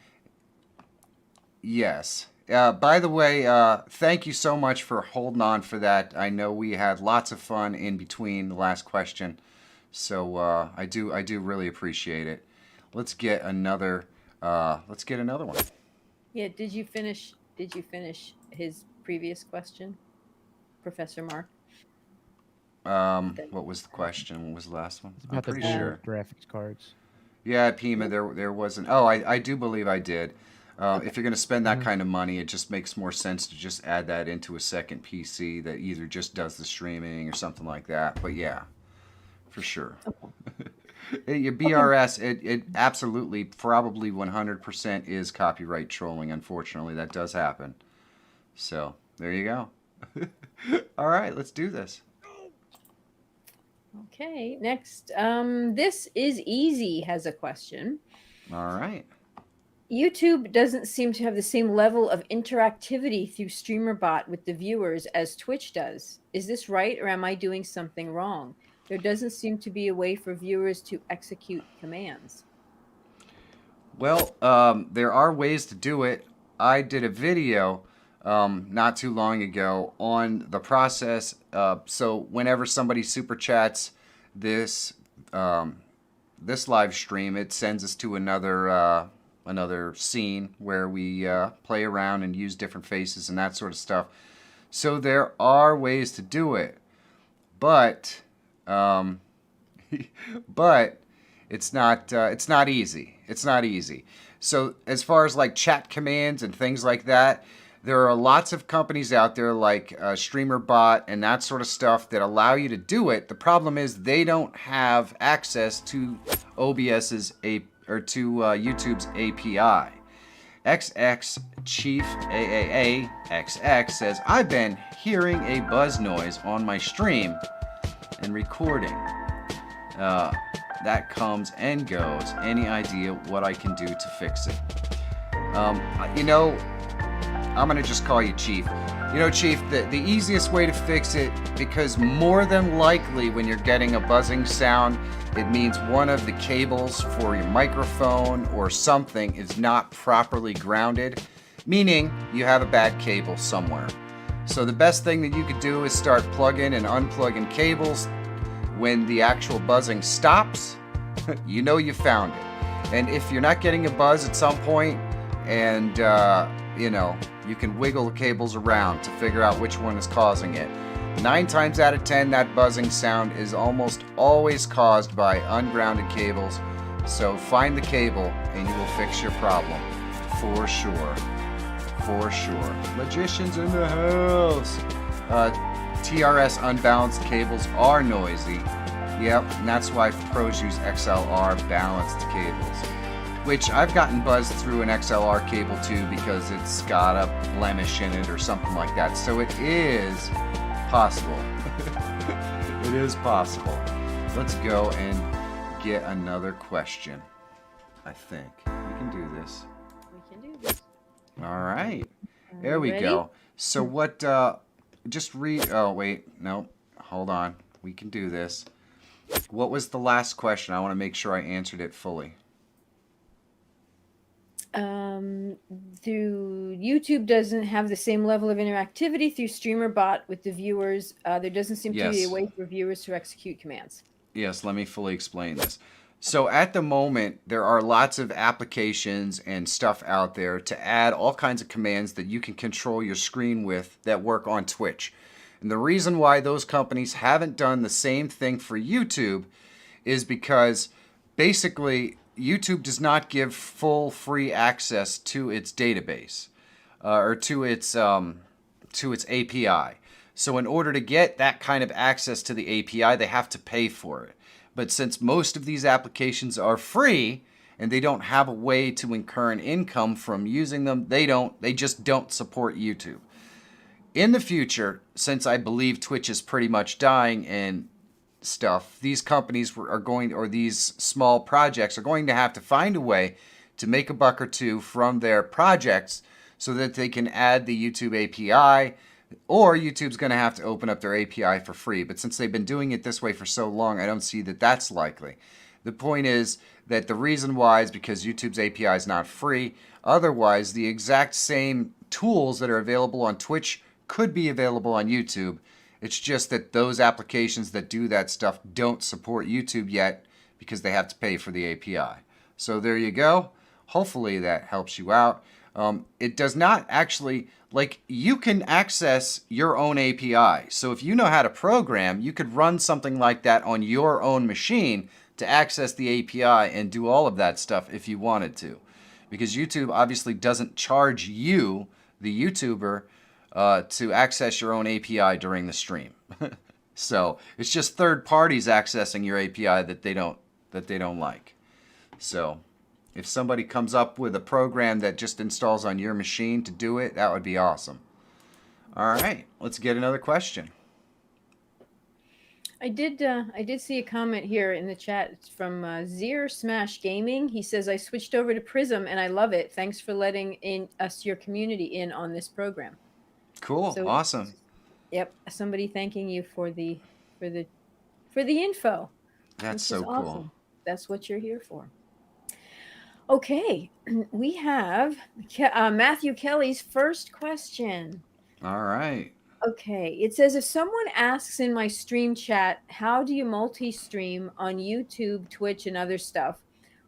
Yes. By the way, thank you so much for holding on for that. I know we had lots of fun in between the last question. So I do really appreciate it. Let's get another one. Yeah, did you finish his previous question, Professor Mark? What was the question? What was the last one? It's I'm about the pretty dual sure. graphics cards. Yeah, Pima, there wasn't. Oh, I do believe I did. If you're going to spend that kind of money, it just makes more sense to just add that into a second PC that either just does the streaming or something like that. But yeah, for sure. Your BRS, it absolutely, probably 100% is copyright trolling. Unfortunately, that does happen. So there you go. All right, let's do this. Okay, next. This is easy has a question. All right. YouTube doesn't seem to have the same level of interactivity through StreamerBot with the viewers as Twitch does. Is this right, or am I doing something wrong? There doesn't seem to be a way for viewers to execute commands. Well, there are ways to do it. I did a video not too long ago on the process. So whenever somebody super chats this live stream, it sends us to another scene where we play around and use different faces and that sort of stuff. So there are ways to do it, but it's not easy. It's not easy. So as far as like chat commands and things like that, there are lots of companies out there like StreamerBot and that sort of stuff that allow you to do it. The problem is they don't have access to OBS's YouTube's API. XX Chief AAA XX says, I've been hearing a buzz noise on my stream and recording. That comes and goes. Any idea what I can do to fix it? I'm going to just call you Chief. Chief, the easiest way to fix it, because more than likely when you're getting a buzzing sound, it means one of the cables for your microphone or something is not properly grounded, meaning you have a bad cable somewhere. So the best thing that you could do is start plugging and unplugging cables. When the actual buzzing stops, you found it. And if you're not getting a buzz at some point, and you can wiggle the cables around to figure out which one is causing it. 9 times out of 10, that buzzing sound is almost always caused by ungrounded cables. So find the cable and you will fix your problem. For sure. For sure. Magicians in the house. TRS unbalanced cables are noisy. Yep, and that's why pros use XLR balanced cables. Which I've gotten buzzed through an XLR cable too because it's got a blemish in it or something like that. So it is possible. It It is possible. Let's go and get another question. I think we can do this. We can do this. All right. There we Ready? go. So what, just read, oh, wait, no, hold on. We can do this. What was the last question? I want to make sure I answered it fully. Through YouTube doesn't have the same level of interactivity through StreamerBot with the viewers. There doesn't seem to be Yes. a way for viewers to execute commands. Yes, let me fully explain this. So at the moment, there are lots of applications and stuff out there to add all kinds of commands that you can control your screen with that work on Twitch. And the reason why those companies haven't done the same thing for YouTube is because basically YouTube does not give full free access to its database or to its API. So in order to get that kind of access to the API, they have to pay for it. But since most of these applications are free and they don't have a way to incur an income from using them, they just don't support YouTube. In the future, since I believe Twitch is pretty much dying and stuff, these companies are going, or these small projects are going to have to find a way to make a buck or two from their projects so that they can add the YouTube API, or YouTube's going to have to open up their API for free. But since they've been doing it this way for so long, I don't see that that's likely. The point is that the reason why is because YouTube's API is not free. Otherwise, the exact same tools that are available on Twitch could be available on YouTube. It's just that those applications that do that stuff don't support YouTube yet because they have to pay for the API. So there you go. Hopefully that helps you out. It does not actually, like, you can access your own API. So if you know how to program, you could run something like that on your own machine to access the API and do all of that stuff if you wanted to. Because YouTube obviously doesn't charge you, the YouTuber, to access your own API during the stream. So it's just third parties accessing your API that they don't like. So if somebody comes up with a program that just installs on your machine to do it, that would be awesome. All right, let's get another question. I did see a comment here in the chat. It's from Zier Smash Gaming. He says, I switched over to Prism and I love it. Thanks for letting your community in on this program. Cool, So- awesome. Yep, somebody thanking you for the info. That's which so is cool. awesome. That's what you're here for. Okay, we have Matthew Kelly's first question. All right. Okay, it says, if someone asks in my stream chat, how do you multi-stream on YouTube, Twitch, and other stuff?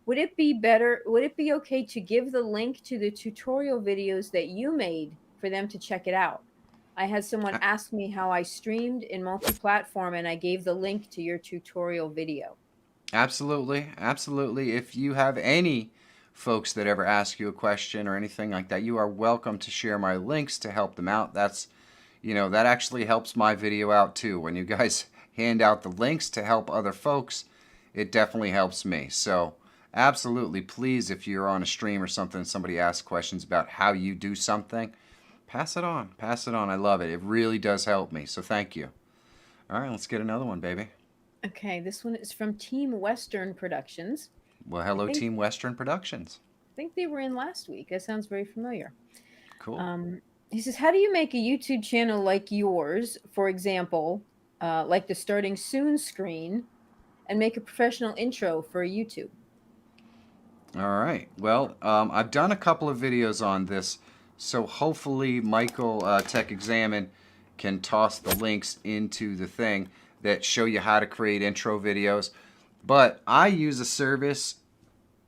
Would it be okay to give the link to the tutorial videos that you made for them to check it out? I had someone ask me how I streamed in multi-platform, and I gave the link to your tutorial video. Absolutely, absolutely. If you have any folks that ever ask you a question or anything like that, you are welcome to share my links to help them out. That's, that actually helps my video out too. When you guys hand out the links to help other folks, it definitely helps me. So absolutely, please, if you're on a stream or something and somebody asks questions about how you do something, pass it on. Pass it on. I love it. It really does help me. So thank you. All right, let's get another one, baby. Okay, this one is from Team Western Productions. Well, hello, think- Team Western Productions. I think they were in last week. That sounds very familiar. Cool. He says, how do you make a YouTube channel like yours, for example, like the starting soon screen, and make a professional intro for YouTube? All right. Well, I've done a couple of videos on this, so hopefully Michael Tech Examine can toss the links into the thing that show you how to create intro videos. But I use a service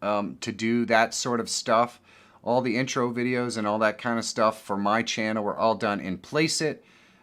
to do that sort of stuff. All the intro videos and all that kind of stuff for my channel were all done in Placeit.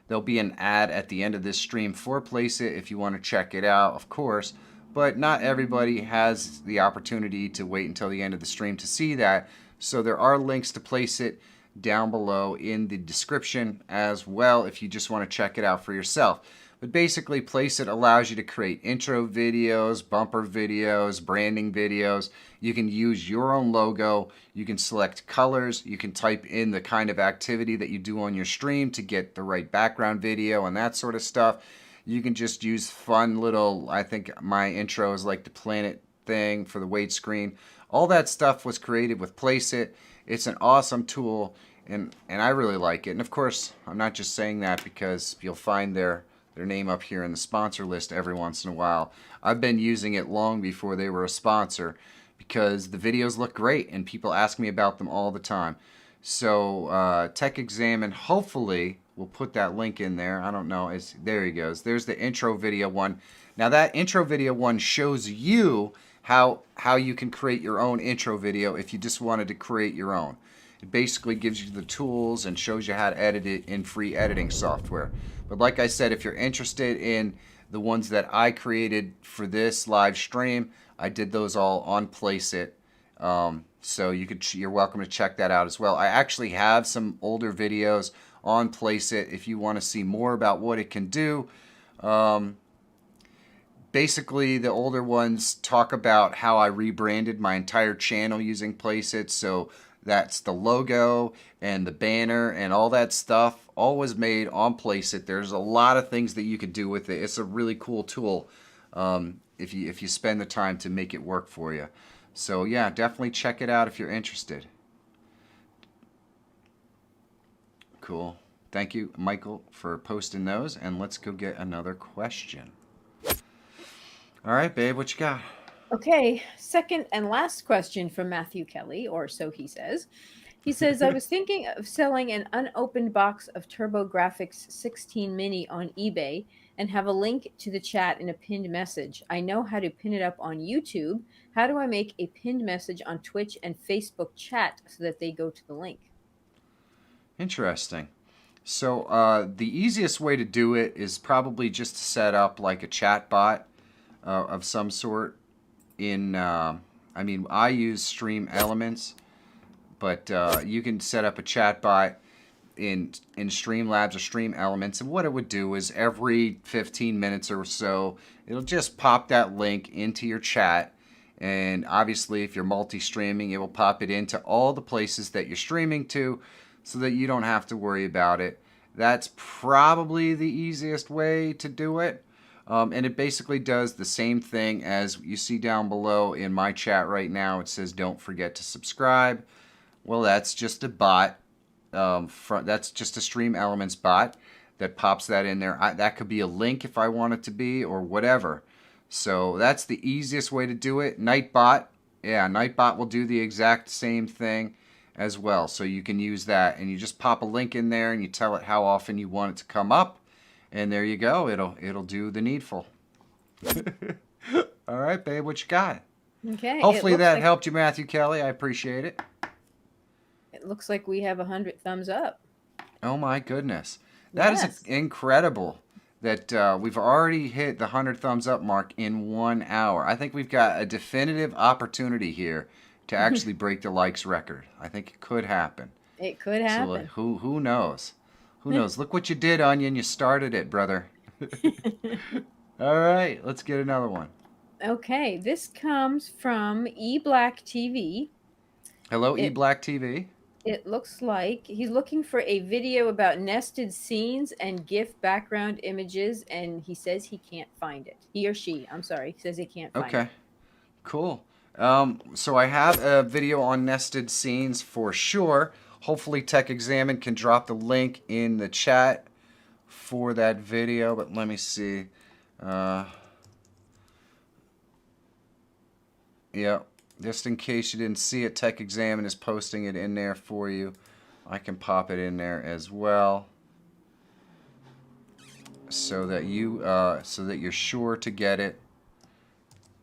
There'll be an ad at the end of this stream for Placeit if you want to check it out, of course. But not everybody has the opportunity to wait until the end of the stream to see that. So there are links to Placeit down below in the description as well if you just want to check it out for yourself. But basically, Placeit allows you to create intro videos, bumper videos, branding videos. You can use your own logo. You can select colors. You can type in the kind of activity that you do on your stream to get the right background video and that sort of stuff. You can just use fun little, I think my intro is like the planet thing for the weight screen. All that stuff was created with Placeit. It's an awesome tool, and I really like it. And of course, I'm not just saying that because you'll find their name up here in the sponsor list every once in a while. I've been using it long before they were a sponsor because the videos look great and people ask me about them all the time. So Tech Examine, hopefully, we'll put that link in there. I don't know. There he goes. There's the intro video one. Now that intro video one shows you how you can create your own intro video if you just wanted to create your own. It basically gives you the tools and shows you how to edit it in free editing software. But like I said, if you're interested in the ones that I created for this live stream, I did those all on Placeit. So you're welcome to check that out as well. I actually have some older videos on Placeit if you want to see more about what it can do. Basically, the older ones talk about how I rebranded my entire channel using Placeit. So that's the logo and the banner and all that stuff, all was made on Placeit. There's a lot of things that you could do with it. It's a really cool tool if you spend the time to make it work for you. So yeah, definitely check it out if you're interested. Cool. Thank you, Michael, for posting those. And let's go get another question. All right, babe, what you got? Okay, second and last question from Matthew Kelly, or so he says. He says, I was thinking of selling an unopened box of TurboGrafx 16 Mini on eBay and have a link to the chat in a pinned message. I know how to pin it up on YouTube. How do I make a pinned message on Twitch and Facebook chat so that they go to the link? Interesting. So the easiest way to do it is probably just to set up like a chat bot of some sort. I use Stream Elements, but you can set up a chat bot in Streamlabs or Stream Elements, and what it would do is every 15 minutes or so, it'll just pop that link into your chat. And obviously, if you're multi-streaming, it will pop it into all the places that you're streaming to, so that you don't have to worry about it. That's probably the easiest way to do it. And it basically does the same thing as you see down below in my chat right now. It says, don't forget to subscribe. Well, that's just a bot. That's just a Stream Elements bot that pops that in there. That could be a link if I want it to be, or whatever. So that's the easiest way to do it. Nightbot. Yeah, Nightbot will do the exact same thing as well. So you can use that, and you just pop a link in there and you tell it how often you want it to come up. And there you go. It'll do the needful. All right, babe, what you got? Okay. Hopefully that helped you, Matthew Kelly. I appreciate it. It looks like we have 100 thumbs up. Oh my goodness. That is incredible that we've already hit the 100 thumbs up mark in 1 hour. I think we've got a definitive opportunity here to actually break the likes record. I think it could happen. It could happen. So who knows? Who knows? Look what you did, Onion. You started it, brother. All right, let's get another one. Okay, this comes from eBlack TV. Hello, eBlack TV. It looks like he's looking for a video about nested scenes and GIF background images, and he says he can't find it. He or she, I'm sorry, says he can't find it. Okay, cool. So I have a video on nested scenes for sure. Hopefully Tech Examine can drop the link in the chat for that video, but let me see. Yeah, just in case you didn't see it, Tech Examine is posting it in there for you. I can pop it in there as well, so that you're sure to get it.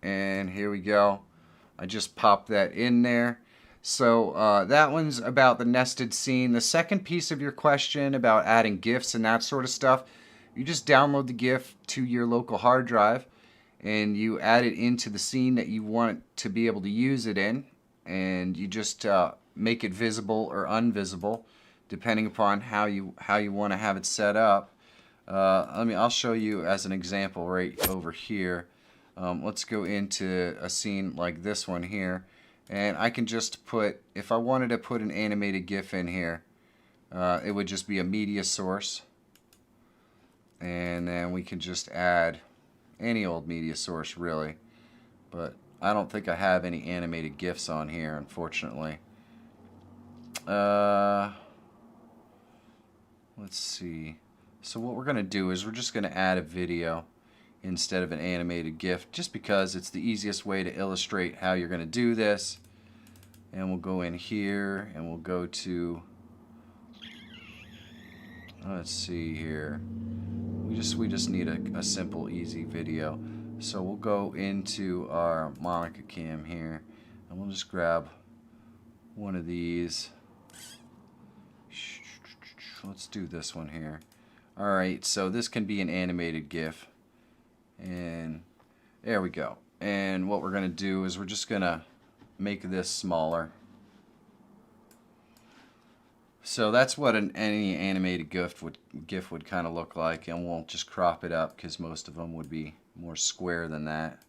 And here we go. I just popped that in there. So that one's about the nested scene. The second piece of your question about adding GIFs and that sort of stuff, you just download the GIF to your local hard drive and you add it into the scene that you want to be able to use it in, and you just make it visible or invisible depending upon how you want to have it set up. I'll show you as an example right over here. Let's go into a scene like this one here. And I can just put, if I wanted to put an animated GIF in here, it would just be a media source. And then we can just add any old media source, really. But I don't think I have any animated GIFs on here, unfortunately. Let's see. So what we're going to do is we're just going to add a video instead of an animated GIF, just because it's the easiest way to illustrate how you're going to do this. And we'll go in here and we'll go to, let's see here. We just need a simple, easy video. So we'll go into our Monica Cam here, and we'll just grab one of these. Let's do this one here. Alright, so this can be an animated GIF. And there we go. And what we're going to do is we're just going to make this smaller. So that's what any animated GIF would kind of look like, and we'll just crop it up because most of them would be more square than that.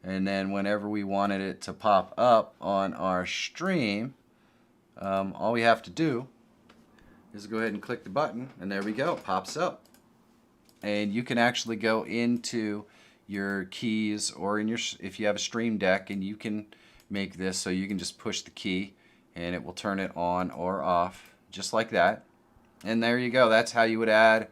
And then whenever we wanted it to pop up on our stream, all we have to do is go ahead and click the button, and there we go, it pops up. And you can actually go into your keys, or in your, if you have a Stream Deck, and you can make this so you can just push the key and it will turn it on or off, just like that. And there you go. That's how you would add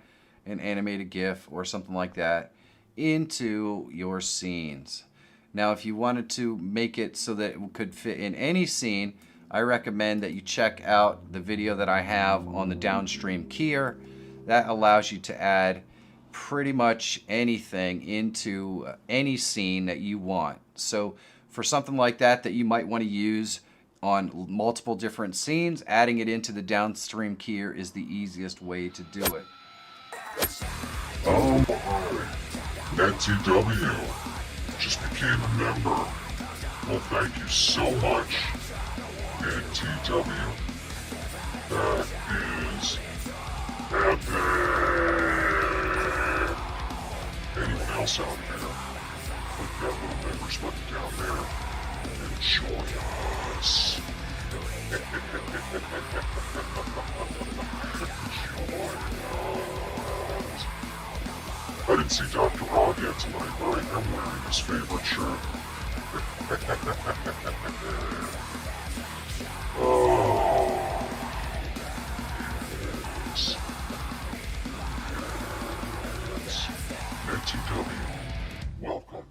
an animated GIF or something like that into your scenes. Now, if you wanted to make it so that it could fit in any scene, I recommend that you check out the video that I have on the Downstream Keyer. That allows you to add pretty much anything into any scene that you want. So for something like that you might want to use on multiple different scenes, adding it into the Downstream Keyer is the easiest way to do it. Oh my, NetTW just became a member. Well, thank you so much, NetTW. That is epic. Anyone else out there, click that little members button down there and join us. Join us. I didn't see Dr. Rod yet tonight, but I am wearing his favorite shirt. Oh. Yes. Yes. NetTW, welcome.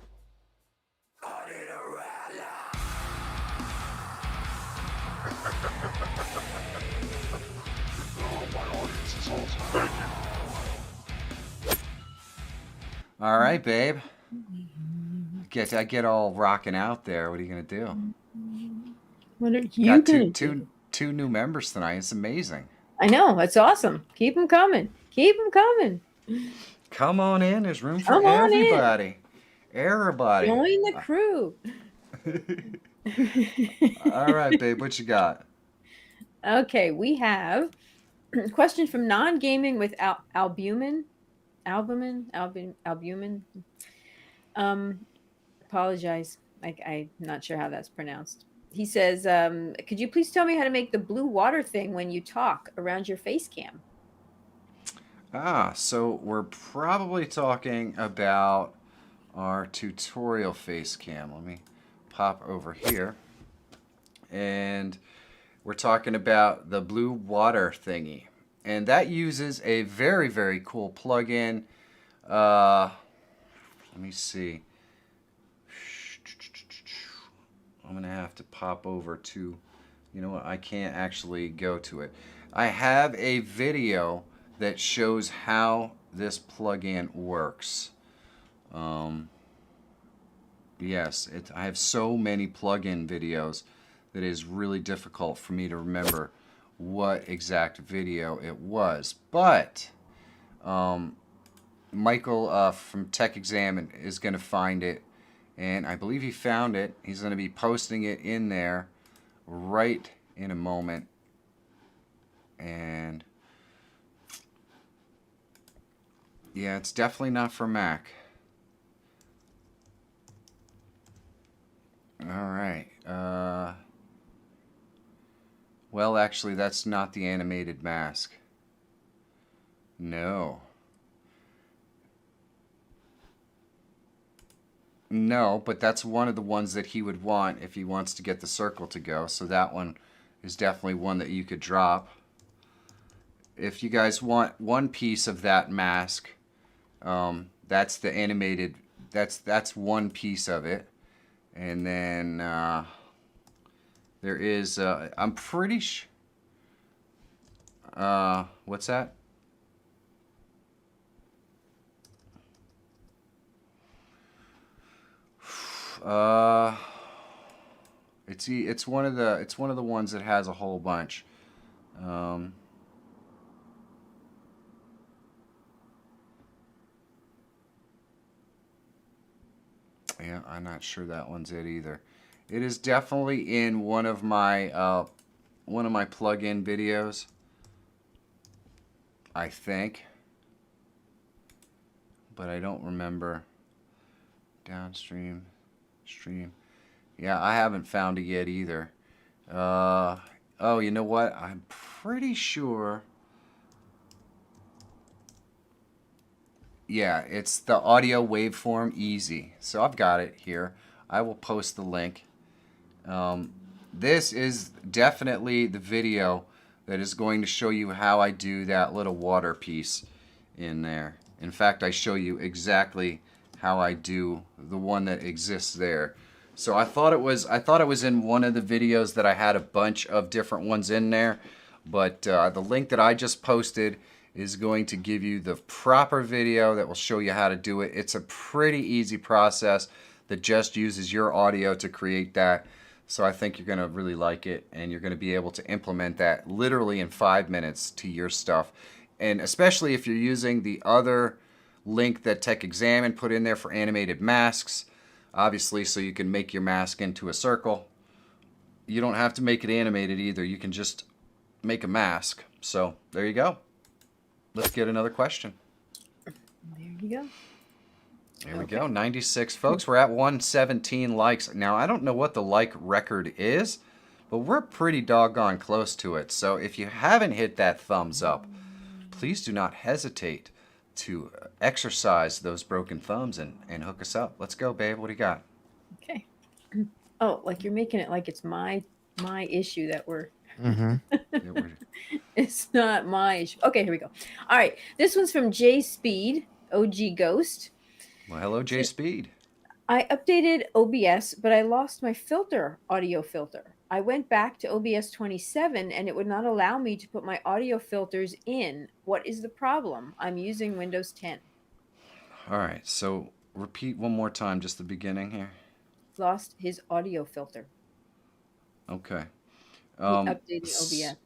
Oh, my audience is awesome. Thank you. All right, babe. I get all rocking out there. What are you gonna do? What are you Got gonna two do? two new members tonight. It's amazing. I know, that's awesome. Keep them coming. Keep them coming. Come on in. There's room for Come on in. everybody. Everybody. Join the crew. All right, babe. What you got? Okay, we have a question from non-gaming with albumin. Apologize. I'm not sure how that's pronounced. He says, could you please tell me how to make the blue water thing when you talk around your face cam? So we're probably talking about our tutorial face cam. Let me pop over here. And we're talking about the blue water thingy. And that uses a very, very cool plugin. Let me see. I'm going to have to pop over to, you know what, I can't actually go to it. I have a video that shows how this plugin works. Yes, I have so many plugin videos that it is really difficult for me to remember what exact video it was. But Michael from Tech Exam is going to find it, and I believe he found it. He's going to be posting it in there right in a moment. And yeah, it's definitely not for Mac. All right. Well, actually, that's not the animated mask. No. No, but that's one of the ones that he would want if he wants to get the circle to go. So that one is definitely one that you could drop. If you guys want one piece of that mask, that's the animated. That's one piece of it, and then there is. I'm pretty sure. What's that? It's one of the ones that has a whole bunch. Yeah, I'm not sure that one's it either. It is definitely in one of my plug-in videos, I think, but I don't remember. Downstream, stream. Yeah, I haven't found it yet either. Oh, you know what? I'm pretty sure. Yeah, it's the audio waveform easy. So I've got it here. I will post the link. This is definitely the video that is going to show you how I do that little water piece in there. In fact, I show you exactly how I do the one that exists there. So I thought it was in one of the videos that I had a bunch of different ones in there, but the link that I just posted is going to give you the proper video that will show you how to do it. It's a pretty easy process that just uses your audio to create that. So I think you're going to really like it, and you're going to be able to implement that literally in 5 minutes to your stuff. And especially if you're using the other link that TechXamine put in there for animated masks, obviously, so you can make your mask into a circle. You don't have to make it animated either. You can just make a mask. So there you go. Let's get another question. There you go. There we go. 96 folks. We're at 117 likes. Now, I don't know what the like record is, but we're pretty doggone close to it. So if you haven't hit that thumbs up, please do not hesitate to exercise those broken thumbs and hook us up. Let's go, babe. What do you got? Okay. Oh, like you're making it like it's my issue that we're. Mm-hmm. Yeah, we're- It's not my issue. Okay, here we go. All right. This one's from J Speed, OG Ghost. Well, hello, J Speed. I updated OBS, but I lost my audio filter. I went back to OBS 27 and it would not allow me to put my audio filters in. What is the problem? I'm using Windows 10. All right, so repeat one more time, just the beginning here. Lost his audio filter. Okay. He updated OBS.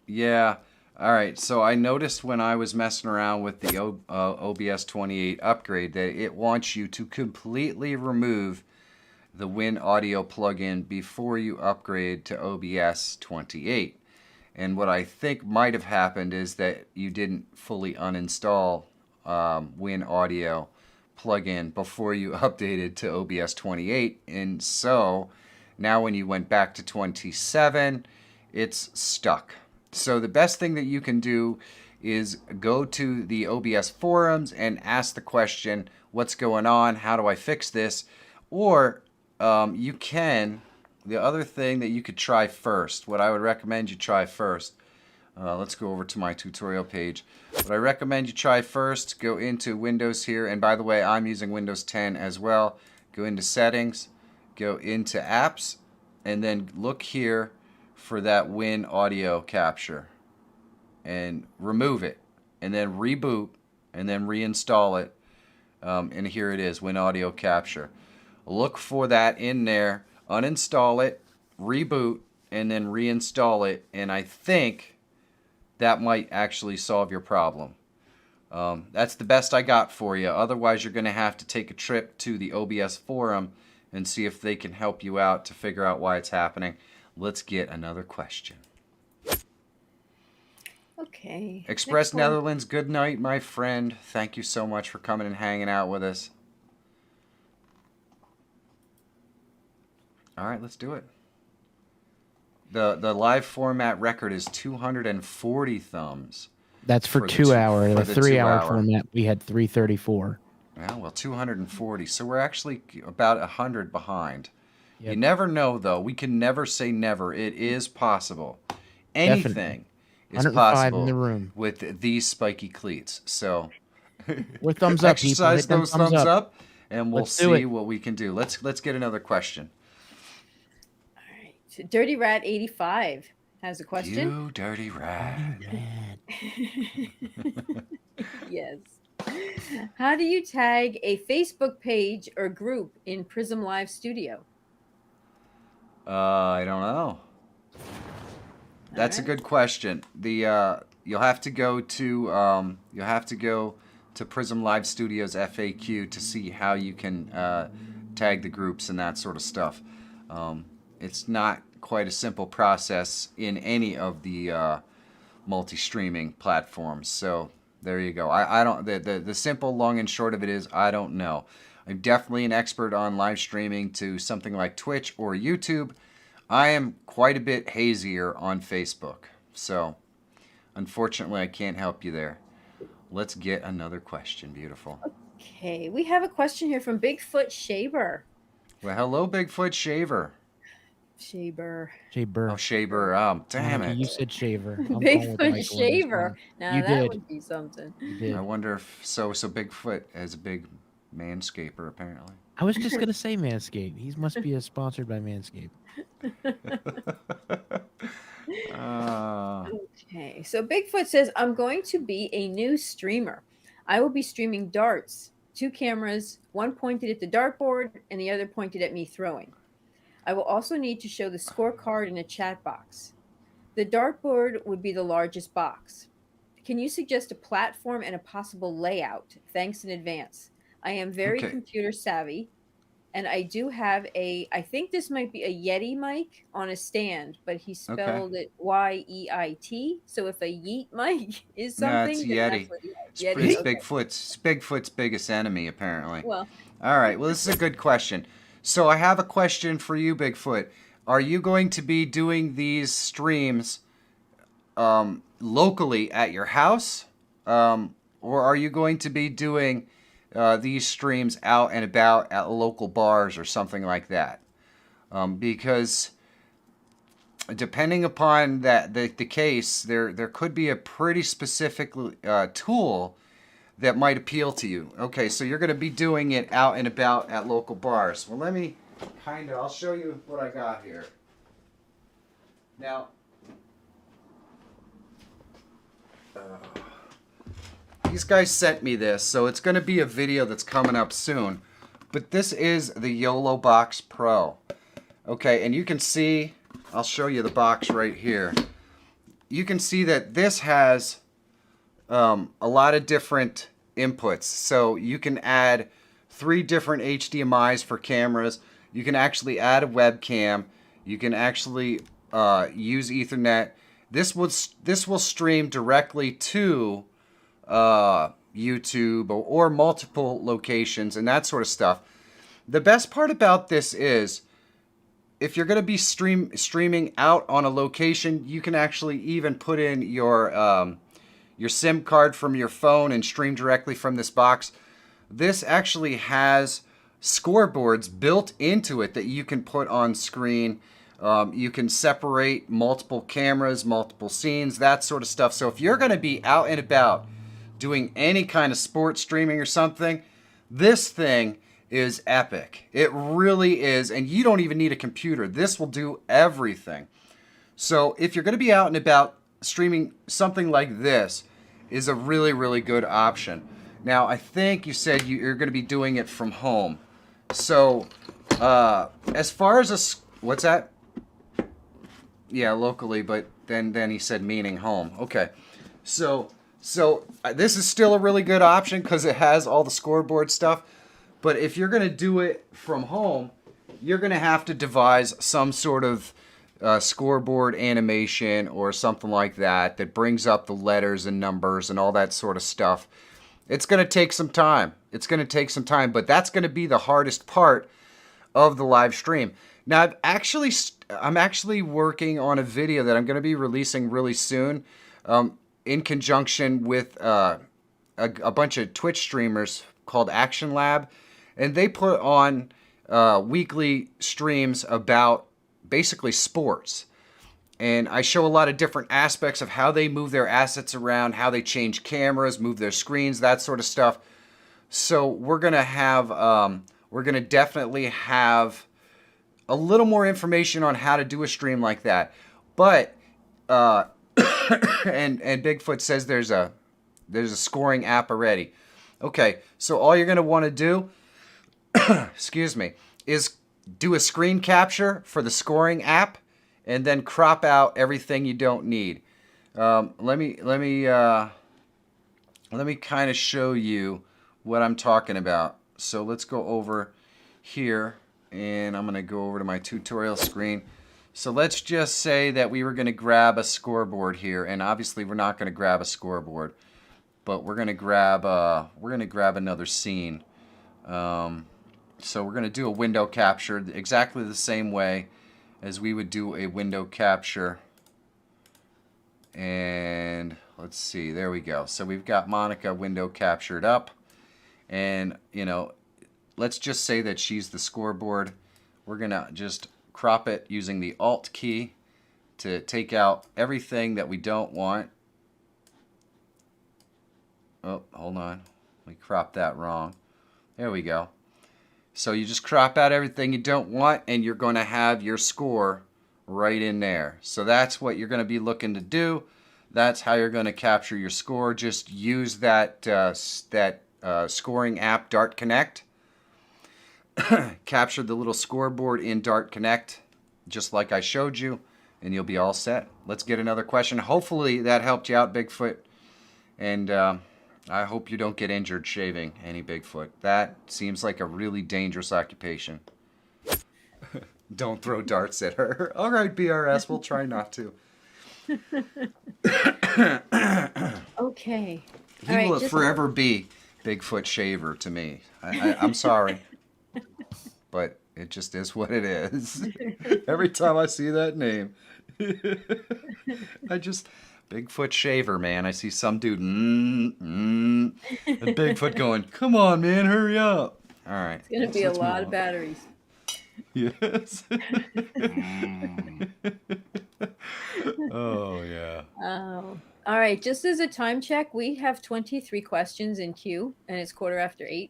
Yeah. All right. So I noticed when I was messing around with the OBS 28 upgrade that it wants you to completely remove the Win Audio plugin before you upgrade to OBS 28. And what I think might have happened is that you didn't fully uninstall Win Audio plugin before you updated to OBS 28. And so now when you went back to 27, it's stuck. So the best thing that you can do is go to the OBS forums and ask the question, what's going on? How do I fix this? Or you can, the other thing that you could try first, what I would recommend you try first, let's go over to my tutorial page. What I recommend you try first, go into Windows here. And by the way, I'm using Windows 10 as well. Go into Settings, go into Apps, and then look here for that Win Audio Capture and remove it, and then reboot, and then reinstall it. And here it is, Win Audio Capture. Look for that in there, uninstall it, reboot, and then reinstall it, and I think that might actually solve your problem. That's the best I got for you. Otherwise, you're going to have to take a trip to the OBS forum and see if they can help you out to figure out why it's happening. Let's get another question. Okay. Express next one. Netherlands, good night, my friend. Thank you so much for coming and hanging out with us. All right, let's do it. The live format record is 240 thumbs. That's for For the 2 hour. for The the 3 hour 2 hour. format, we had 334. Well, 240. So we're actually about 100 behind. Yep. You never know, though. We can never say never. It is possible. Anything is 105 possible in the room. with these spiky cleats. So Or thumbs up, people. exercise Hit them those thumbs up, and we'll Let's do see it. what we can do. Let's get another question. All right. So Dirty Rat 85 has a question. You dirty rat. Man. Yes. How do you tag a Facebook page or group in Prism Live Studio? I don't know. That's a right. good question. The you'll have to go to Prism Live Studios FAQ to see how you can tag the groups and that sort of stuff. It's not quite a simple process in any of the multi-streaming platforms. So there you go. I don't. The simple long and short of it is I don't know. I'm definitely an expert on live streaming to something like Twitch or YouTube. I am quite a bit hazier on Facebook. So, unfortunately, I can't help you there. Let's get another question. Beautiful. Okay, we have a question here from Bigfoot Shaver. Well, hello, Bigfoot Shaver. Shaver. Jay Burr. Oh, Shaver. Damn Monkey, You it. said shaver. I'm going with Bigfoot Michael on this Shaver. one. Now You that did. would be something. You did. I wonder if so Bigfoot is a big manscaper apparently. I was just gonna say Manscaped. He must be sponsored by Manscaped. uh, Okay, so Bigfoot says, I'm going to be a new streamer. I will be streaming darts, 2 cameras, one pointed at the dartboard and the other pointed at me throwing. I will also need to show the scorecard in a chat box. The dartboard would be the largest box. Can you suggest a platform and a possible layout? Thanks in advance. I am very Okay. computer savvy, and I do have I think this might be a Yeti mic on a stand, but he spelled it YEIT. So if a Yeet mic is No, something, it's then Yeti. that's what he has. It's, Yeti. it's Okay. Bigfoot's biggest enemy apparently. Well, All right. Well, this is a good question. So I have a question for you, Bigfoot. Are you going to be doing these streams locally at your house, or are you going to be doing these streams out and about at local bars or something like that? Because depending upon the case, there could be a pretty specific tool that might appeal to you. Okay, so you're going to be doing it out and about at local bars. Well, let me I'll show you what I got here. Now, these guys sent me this, so it's going to be a video that's coming up soon. But this is the YOLO Box Pro. Okay, and you can see, I'll show you the box right here. You can see that this has a lot of different inputs. So you can add 3 different HDMIs for cameras. You can actually add a webcam. You can actually use Ethernet. This will stream directly to YouTube or multiple locations and that sort of stuff. The best part about this is if you're going to be streaming out on a location, you can actually even put in your SIM card from your phone and stream directly from this box. This actually has scoreboards built into it that you can put on screen. You can separate multiple cameras, multiple scenes, that sort of stuff. So if you're going to be out and about doing any kind of sports streaming or something, this thing is epic. It really is, and you don't even need a computer. This will do everything. So if you're going to be out and about, streaming something like this is a really, really good option. Now, I think you said you're going to be doing it from home. So as far as what's that? Yeah, locally, but then he said meaning home. Okay. So this is still a really good option because it has all the scoreboard stuff. But if you're going to do it from home, you're going to have to devise some sort of scoreboard animation or something like that that brings up the letters and numbers and all that sort of stuff. It's going to take some time. But that's going to be the hardest part of the live stream. Now, I'm actually working on a video that I'm going to be releasing really soon in conjunction with a bunch of Twitch streamers called Action Lab, and they put on weekly streams about basically sports. And I show a lot of different aspects of how they move their assets around, how they change cameras, move their screens, that sort of stuff. So we're gonna definitely have a little more information on how to do a stream like that. But and Bigfoot says there's a scoring app already. Okay, so all you're gonna want to do, excuse me, is do a screen capture for the scoring app, and then crop out everything you don't need. Let me kind of show you what I'm talking about. So let's go over here, and I'm going to go over to my tutorial screen. So let's just say that we were going to grab a scoreboard here, and obviously we're not going to grab a scoreboard, but we're going to grab another scene. So we're going to do a window capture exactly the same way as we would do a window capture. And let's see, there we go. So we've got Monica window captured up, and let's just say that she's the scoreboard. We're gonna just crop it using the Alt key to take out everything that we don't want. Oh, hold on, we cropped that wrong. There we go. So you just crop out everything you don't want, and you're going to have your score right in there. So that's what you're going to be looking to do. That's how you're going to capture your score. Just use that scoring app, Dart Connect. Capture the little scoreboard in Dart Connect, just like I showed you, and you'll be all set. Let's get another question. Hopefully that helped you out, Bigfoot. And I hope you don't get injured shaving any Bigfoot. That seems like a really dangerous occupation. Don't throw darts at her. All right, BRS, we'll try not to. Okay. He All right, will just- forever be Bigfoot Shaver to me. I'm sorry. But it just is what it is. Every time I see that name, Bigfoot Shaver, man. I see some dude, and Bigfoot going, come on, man, hurry up. All right. It's gonna be a Let's lot move of on. batteries. Yes. Oh, yeah. Oh. All right. Just as a time check, we have 23 questions in queue, and it's 8:15.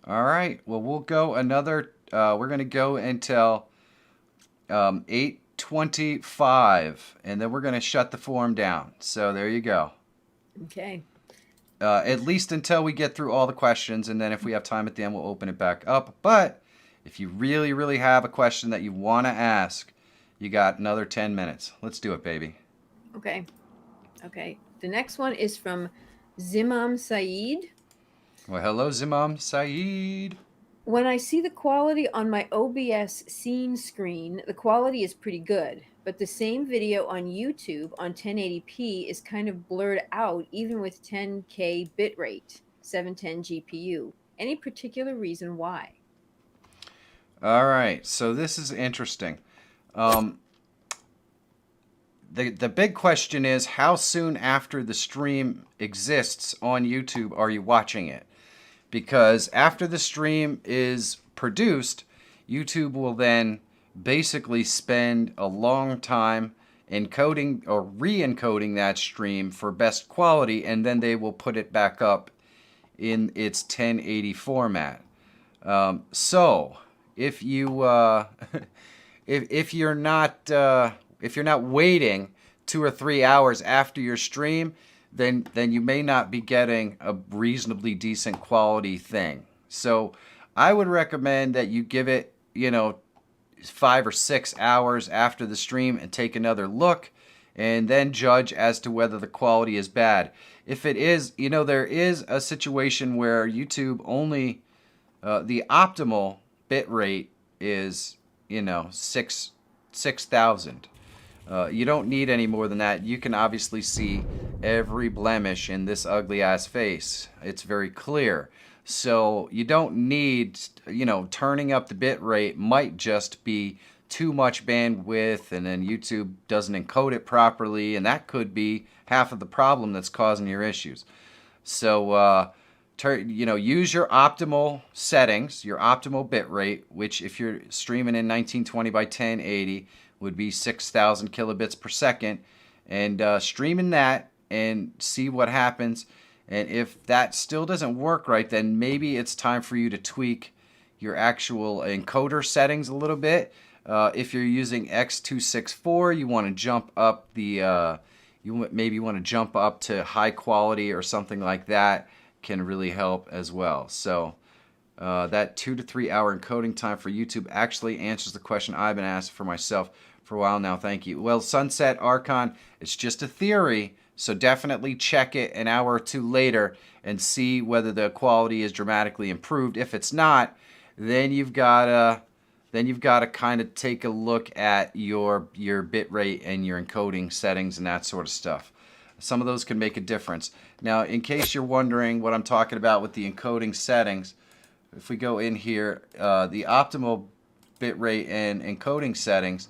All right. Well, we'll go another, we're going to go until 8:25, and then we're going to shut the forum down. So there you go. Okay. At least until we get through all the questions, and then if we have time at the end, we'll open it back up. But if you really, really have a question that you want to ask, you got another 10 minutes. Let's do it, baby. Okay. Okay. The next one is from Zimam Saeed. Well, hello, Zimam Saeed. When I see the quality on my OBS scene screen, the quality is pretty good, but the same video on YouTube on 1080p is kind of blurred out even with 10K bitrate, 710 GPU. Any particular reason why? All right, so this is interesting. The big question is, how soon after the stream exists on YouTube are you watching it? Because after the stream is produced, YouTube will then basically spend a long time encoding or re-encoding that stream for best quality, and then they will put it back up in its 1080 format. So if you if you're not waiting 2 or 3 hours after your stream, then you may not be getting a reasonably decent quality thing. So I would recommend that you give it, 5 or 6 hours after the stream and take another look, and then judge as to whether the quality is bad. If it is, there is a situation where YouTube only, the optimal bit rate is, 6,000. You don't need any more than that. You can obviously see every blemish in this ugly ass face. It's very clear. So you don't need, turning up the bit rate might just be too much bandwidth, and then YouTube doesn't encode it properly, and that could be half of the problem that's causing your issues. So use your optimal settings, your optimal bit rate, which if you're streaming in 1920 by 1080 would be 6,000 kilobits per second, and streaming that and see what happens. And if that still doesn't work right, then maybe it's time for you to tweak your actual encoder settings a little bit. If you're using X264, you want to jump up maybe want to jump up to high quality or something like that. Can really help as well. So that 2 to 3 hour encoding time for YouTube actually answers the question I've been asked for myself for a while now. Thank you. Well, Sunset Archon, it's just a theory, so definitely check it an hour or two later and see whether the quality is dramatically improved. If it's not, then you've got to kind of take a look at your bit rate and your encoding settings and that sort of stuff. Some of those can make a difference. Now, in case you're wondering what I'm talking about with the encoding settings, if we go in here, the optimal bit rate and encoding settings,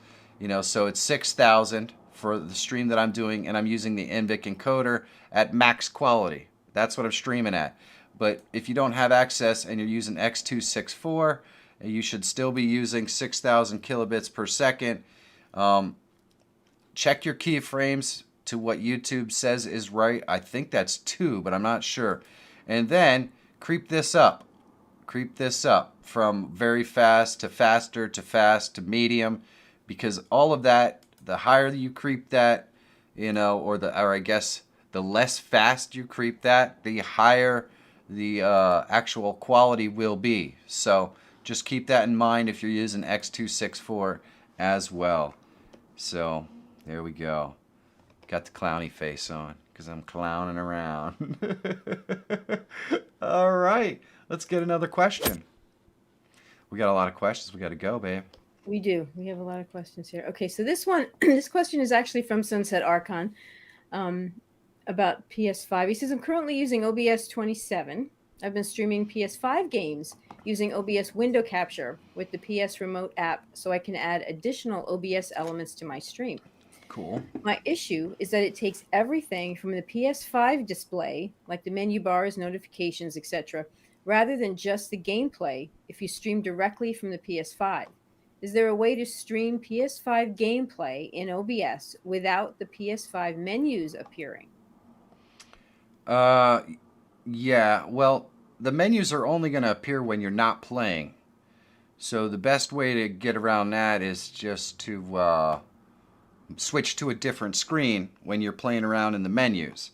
so it's 6,000 for the stream that I'm doing, and I'm using the NVIC encoder at max quality. That's what I'm streaming at. But if you don't have access and you're using X264, you should still be using 6,000 kilobits per second. Check your keyframes to what YouTube says is right. I think that's 2, but I'm not sure. And then creep this up. Creep this up from very fast to faster to fast to medium, because all of that, the higher you creep that, or I guess the less fast you creep that, the higher the actual quality will be. So just keep that in mind if you're using X264 as well. So there we go. Got the clowny face on because I'm clowning around. All right, let's get another question. We got a lot of questions. We got to go, babe. We do. We have a lot of questions here. Okay, so this question is actually from Sunset Archon about PS5. He says, I'm currently using OBS 27. I've been streaming PS5 games using OBS window capture with the PS Remote app so I can add additional OBS elements to my stream. Cool. My issue is that it takes everything from the PS5 display, like the menu bars, notifications, etc., rather than just the gameplay if you stream directly from the PS5. Is there a way to stream PS5 gameplay in OBS without the PS5 menus appearing? Yeah. Well, the menus are only going to appear when you're not playing. So the best way to get around that is just to switch to a different screen when you're playing around in the menus.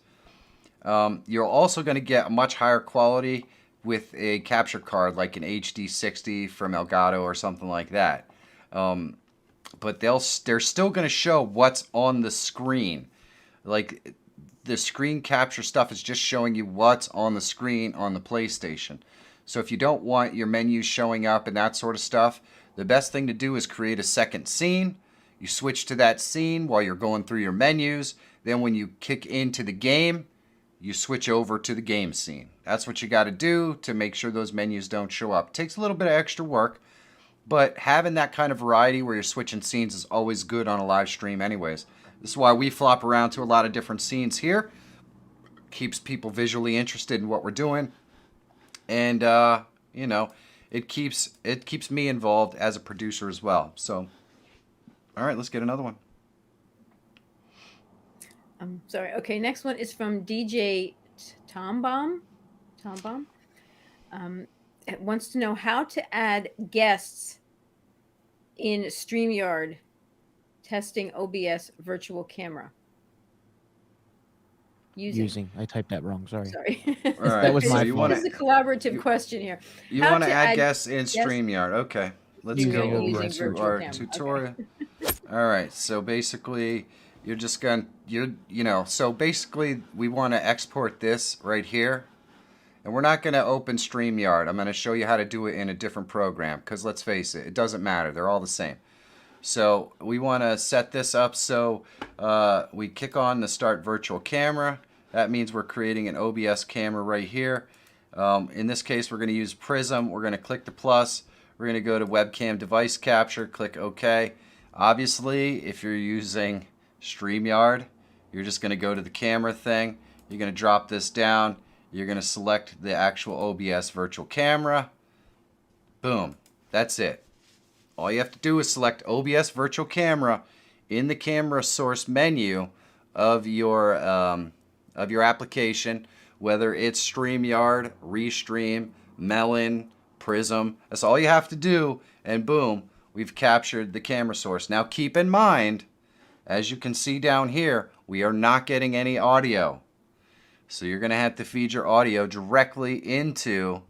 You're also going to get a much higher quality with a capture card like an HD60 from Elgato or something like that. But they're still going to show what's on the screen. Like the screen capture stuff is just showing you what's on the screen on the PlayStation. So if you don't want your menus showing up and that sort of stuff, the best thing to do is create a second scene. You switch to that scene while you're going through your menus. Then when you kick into the game, you switch over to the game scene. That's what you got to do to make sure those menus don't show up. It takes a little bit of extra work, but having that kind of variety where you're switching scenes is always good on a live stream anyways. This is why we flop around to a lot of different scenes here. Keeps people visually interested in what we're doing. And, it keeps me involved as a producer as well. So, all right, let's get another one. Sorry. Okay, next one is from DJ Tombomb. It wants to know how to add guests in StreamYard testing OBS virtual camera. I typed that wrong. Sorry. All right. That was my fault. This is a collaborative question here. You want to add guests in StreamYard. Okay. Let's Using go OBS over to virtual our camera. tutorial. All right. So basically, you're just going to, so basically we want to export this right here. And we're not going to open StreamYard. I'm going to show you how to do it in a different program because let's face it, it doesn't matter. They're all the same. So we want to set this up so we kick on the start virtual camera. That means we're creating an OBS camera right here. In this case, we're going to use Prism. We're going to click the plus. We're going to go to webcam device capture, click OK. Obviously, if you're using StreamYard, you're just going to go to the camera thing. You're going to drop this down. You're going to select the actual OBS virtual camera. Boom. That's it. All you have to do is select OBS virtual camera in the camera source menu of your application, whether it's StreamYard, Restream, Melon, Prism. That's all you have to do, and boom, we've captured the camera source. Now keep in mind, as you can see down here, we are not getting any audio. So you're going to have to feed your audio directly into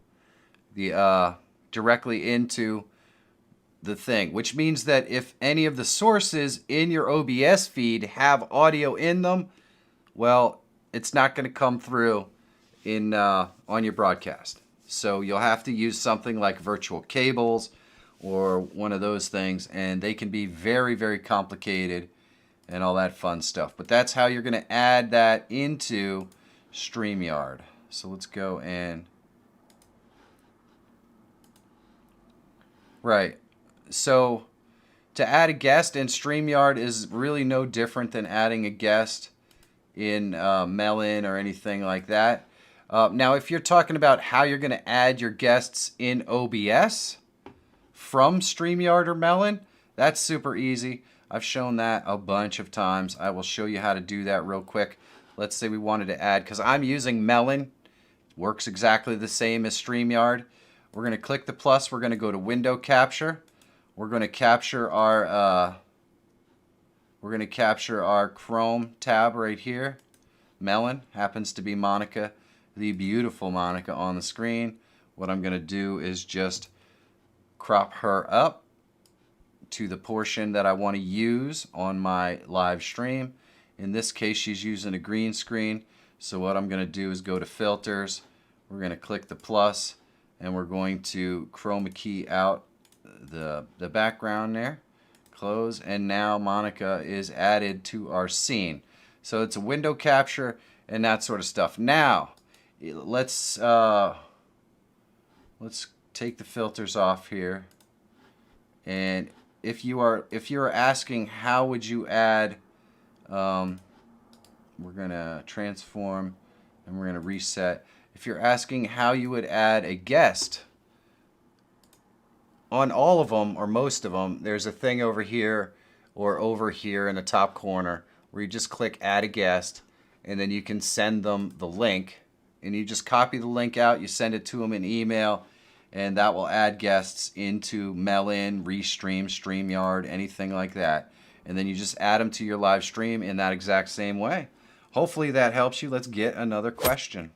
the thing, which means that if any of the sources in your OBS feed have audio in them, well, it's not going to come through in on your broadcast. So you'll have to use something like virtual cables or one of those things, and they can be very, very complicated and all that fun stuff. But that's how you're going to add that into StreamYard. So let's go and... Right. So to add a guest in StreamYard is really no different than adding a guest in Melon or anything like that. Now, if you're talking about how you're going to add your guests in OBS from StreamYard or Melon, that's super easy. I've shown that a bunch of times. I will show you how to do that real quick. Let's say we wanted to add, because I'm using Melon. Works exactly the same as StreamYard. We're going to click the plus. We're going to go to Window Capture. We're going to capture our Chrome tab right here. Melon happens to be Monica, the beautiful Monica on the screen. What I'm going to do is just crop her up to the portion that I want to use on my live stream. In this case, she's using a green screen. So what I'm going to do is go to Filters. We're going to click the plus, and we're going to chroma key out the background there. Close, and now Monica is added to our scene. So it's a window capture and that sort of stuff. Now, let's take the filters off here. And if you are asking how would you add, we're gonna transform and we're gonna reset. If you're asking how you would add a guest on all of them or most of them, there's a thing over here or over here in the top corner where you just click add a guest, and then you can send them the link, and you just copy the link out, you send it to them in email, and that will add guests into Melon, Restream, StreamYard, anything like that. And then you just add them to your live stream in that exact same way. Hopefully that helps you. Let's get another question.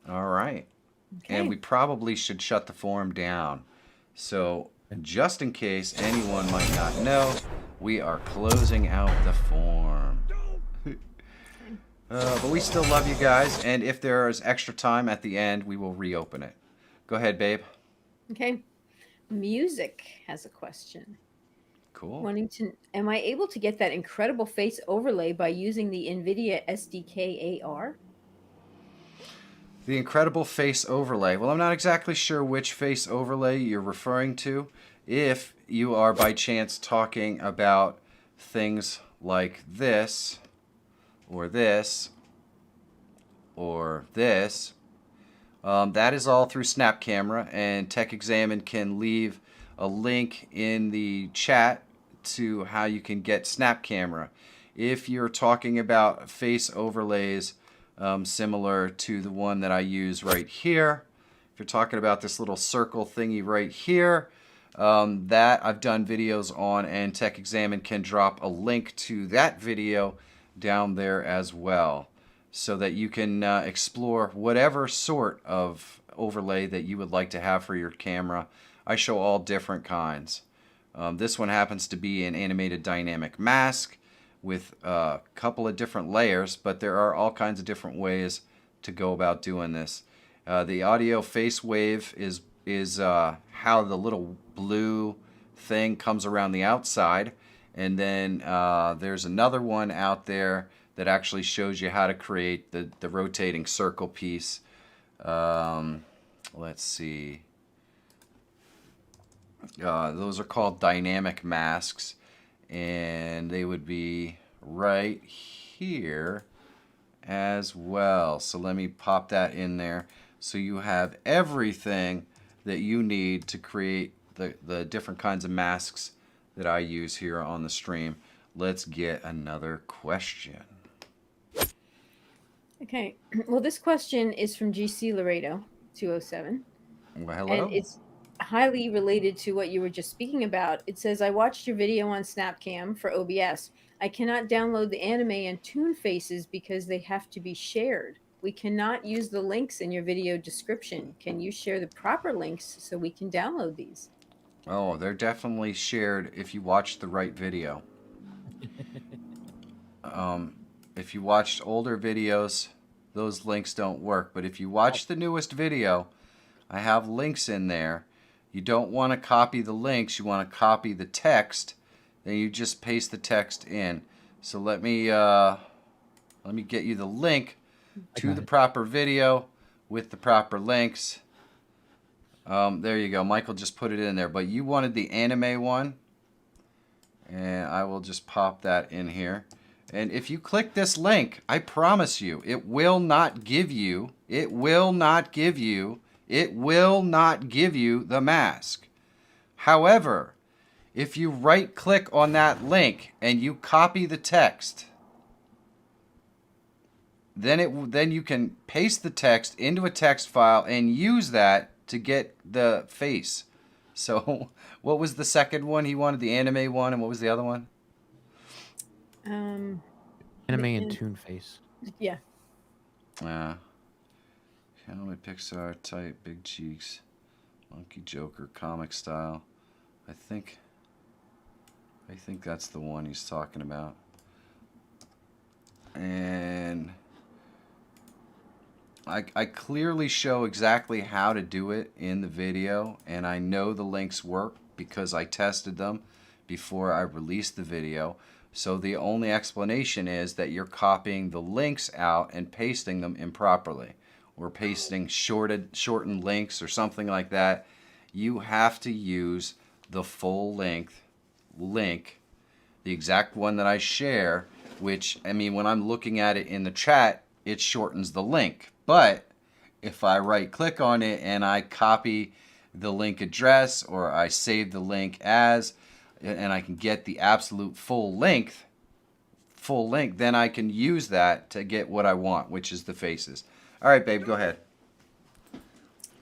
All right. Okay. And we probably should shut the forum down. So just in case anyone might not know, we are closing out the forum. But we still love you guys, and if there is extra time at the end, we will reopen it. Go ahead, babe. Okay. Music has a question. Cool. Wanting to, am I able to get that incredible face overlay by using the NVIDIA SDK AR? The incredible face overlay. Well, I'm not exactly sure which face overlay you're referring to. If you are by chance talking about things like this, or this, or this, that is all through Snap Camera, and TechExamine can leave a link in the chat to how you can get Snap Camera. If you're talking about face overlays similar to the one that I use right here, if you're talking about this little circle thingy right here, that I've done videos on, and TechExamine can drop a link to that video down there as well, so that you can explore whatever sort of overlay that you would like to have for your camera. I show all different kinds. This one happens to be an animated dynamic mask with a couple of different layers, but there are all kinds of different ways to go about doing this. The audio face wave is how the little blue thing comes around the outside, and then there's another one out there that actually shows you how to create the rotating circle piece. Let's see. Those are called dynamic masks, and they would be right here, as well. So let me pop that in there so you have everything that you need to create the different kinds of masks that I use here on the stream. Let's get another question. Okay. Well, this question is from GC Laredo 207. Well, hello. And it's highly related to what you were just speaking about. It says, I watched your video on Snapcam for OBS. I cannot download the anime and Toon Faces because they have to be shared. We cannot use the links in your video description. Can you share the proper links so we can download these? Oh, they're definitely shared if you watch the right video. If you watched older videos, those links don't work. But if you watch the newest video, I have links in there. You don't want to copy the links. You want to copy the text. Then you just paste the text in. So let me get you the link to the proper video with the proper links. There you go. Michael just put it in there. But you wanted the anime one. And I will just pop that in here. And if you click this link, I promise you, it will not give you the mask. However, if you right click on that link and you copy the text, then you can paste the text into a text file and use that to get the face. So, what was the second one? He wanted the anime one, and what was the other one? Anime and Toon Face. Yeah. Anime, Pixar type, big cheeks, Monkey Joker, comic style. I think that's the one he's talking about. And I clearly show exactly how to do it in the video, and I know the links work because I tested them before I released the video. So the only explanation is that you're copying the links out and pasting them improperly, or pasting shortened links or something like that. You have to use the full length link, the exact one that I share, which, I mean, when I'm looking at it in the chat, it shortens the link. But if I right click on it and I copy the link address, or I save the link as, and I can get the absolute full link, then I can use that to get what I want, which is the faces. All right, babe, go ahead.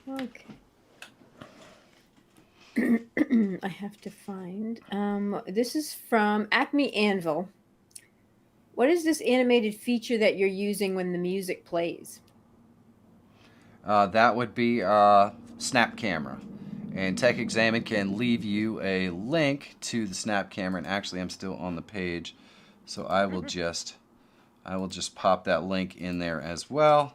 Okay. I have to find. This is from Acme Anvil. What is this animated feature that you're using when the music plays? That would be Snap Camera. And Tech Examine can leave you a link to the Snap Camera. And actually, I'm still on the page, so I will just pop that link in there as well.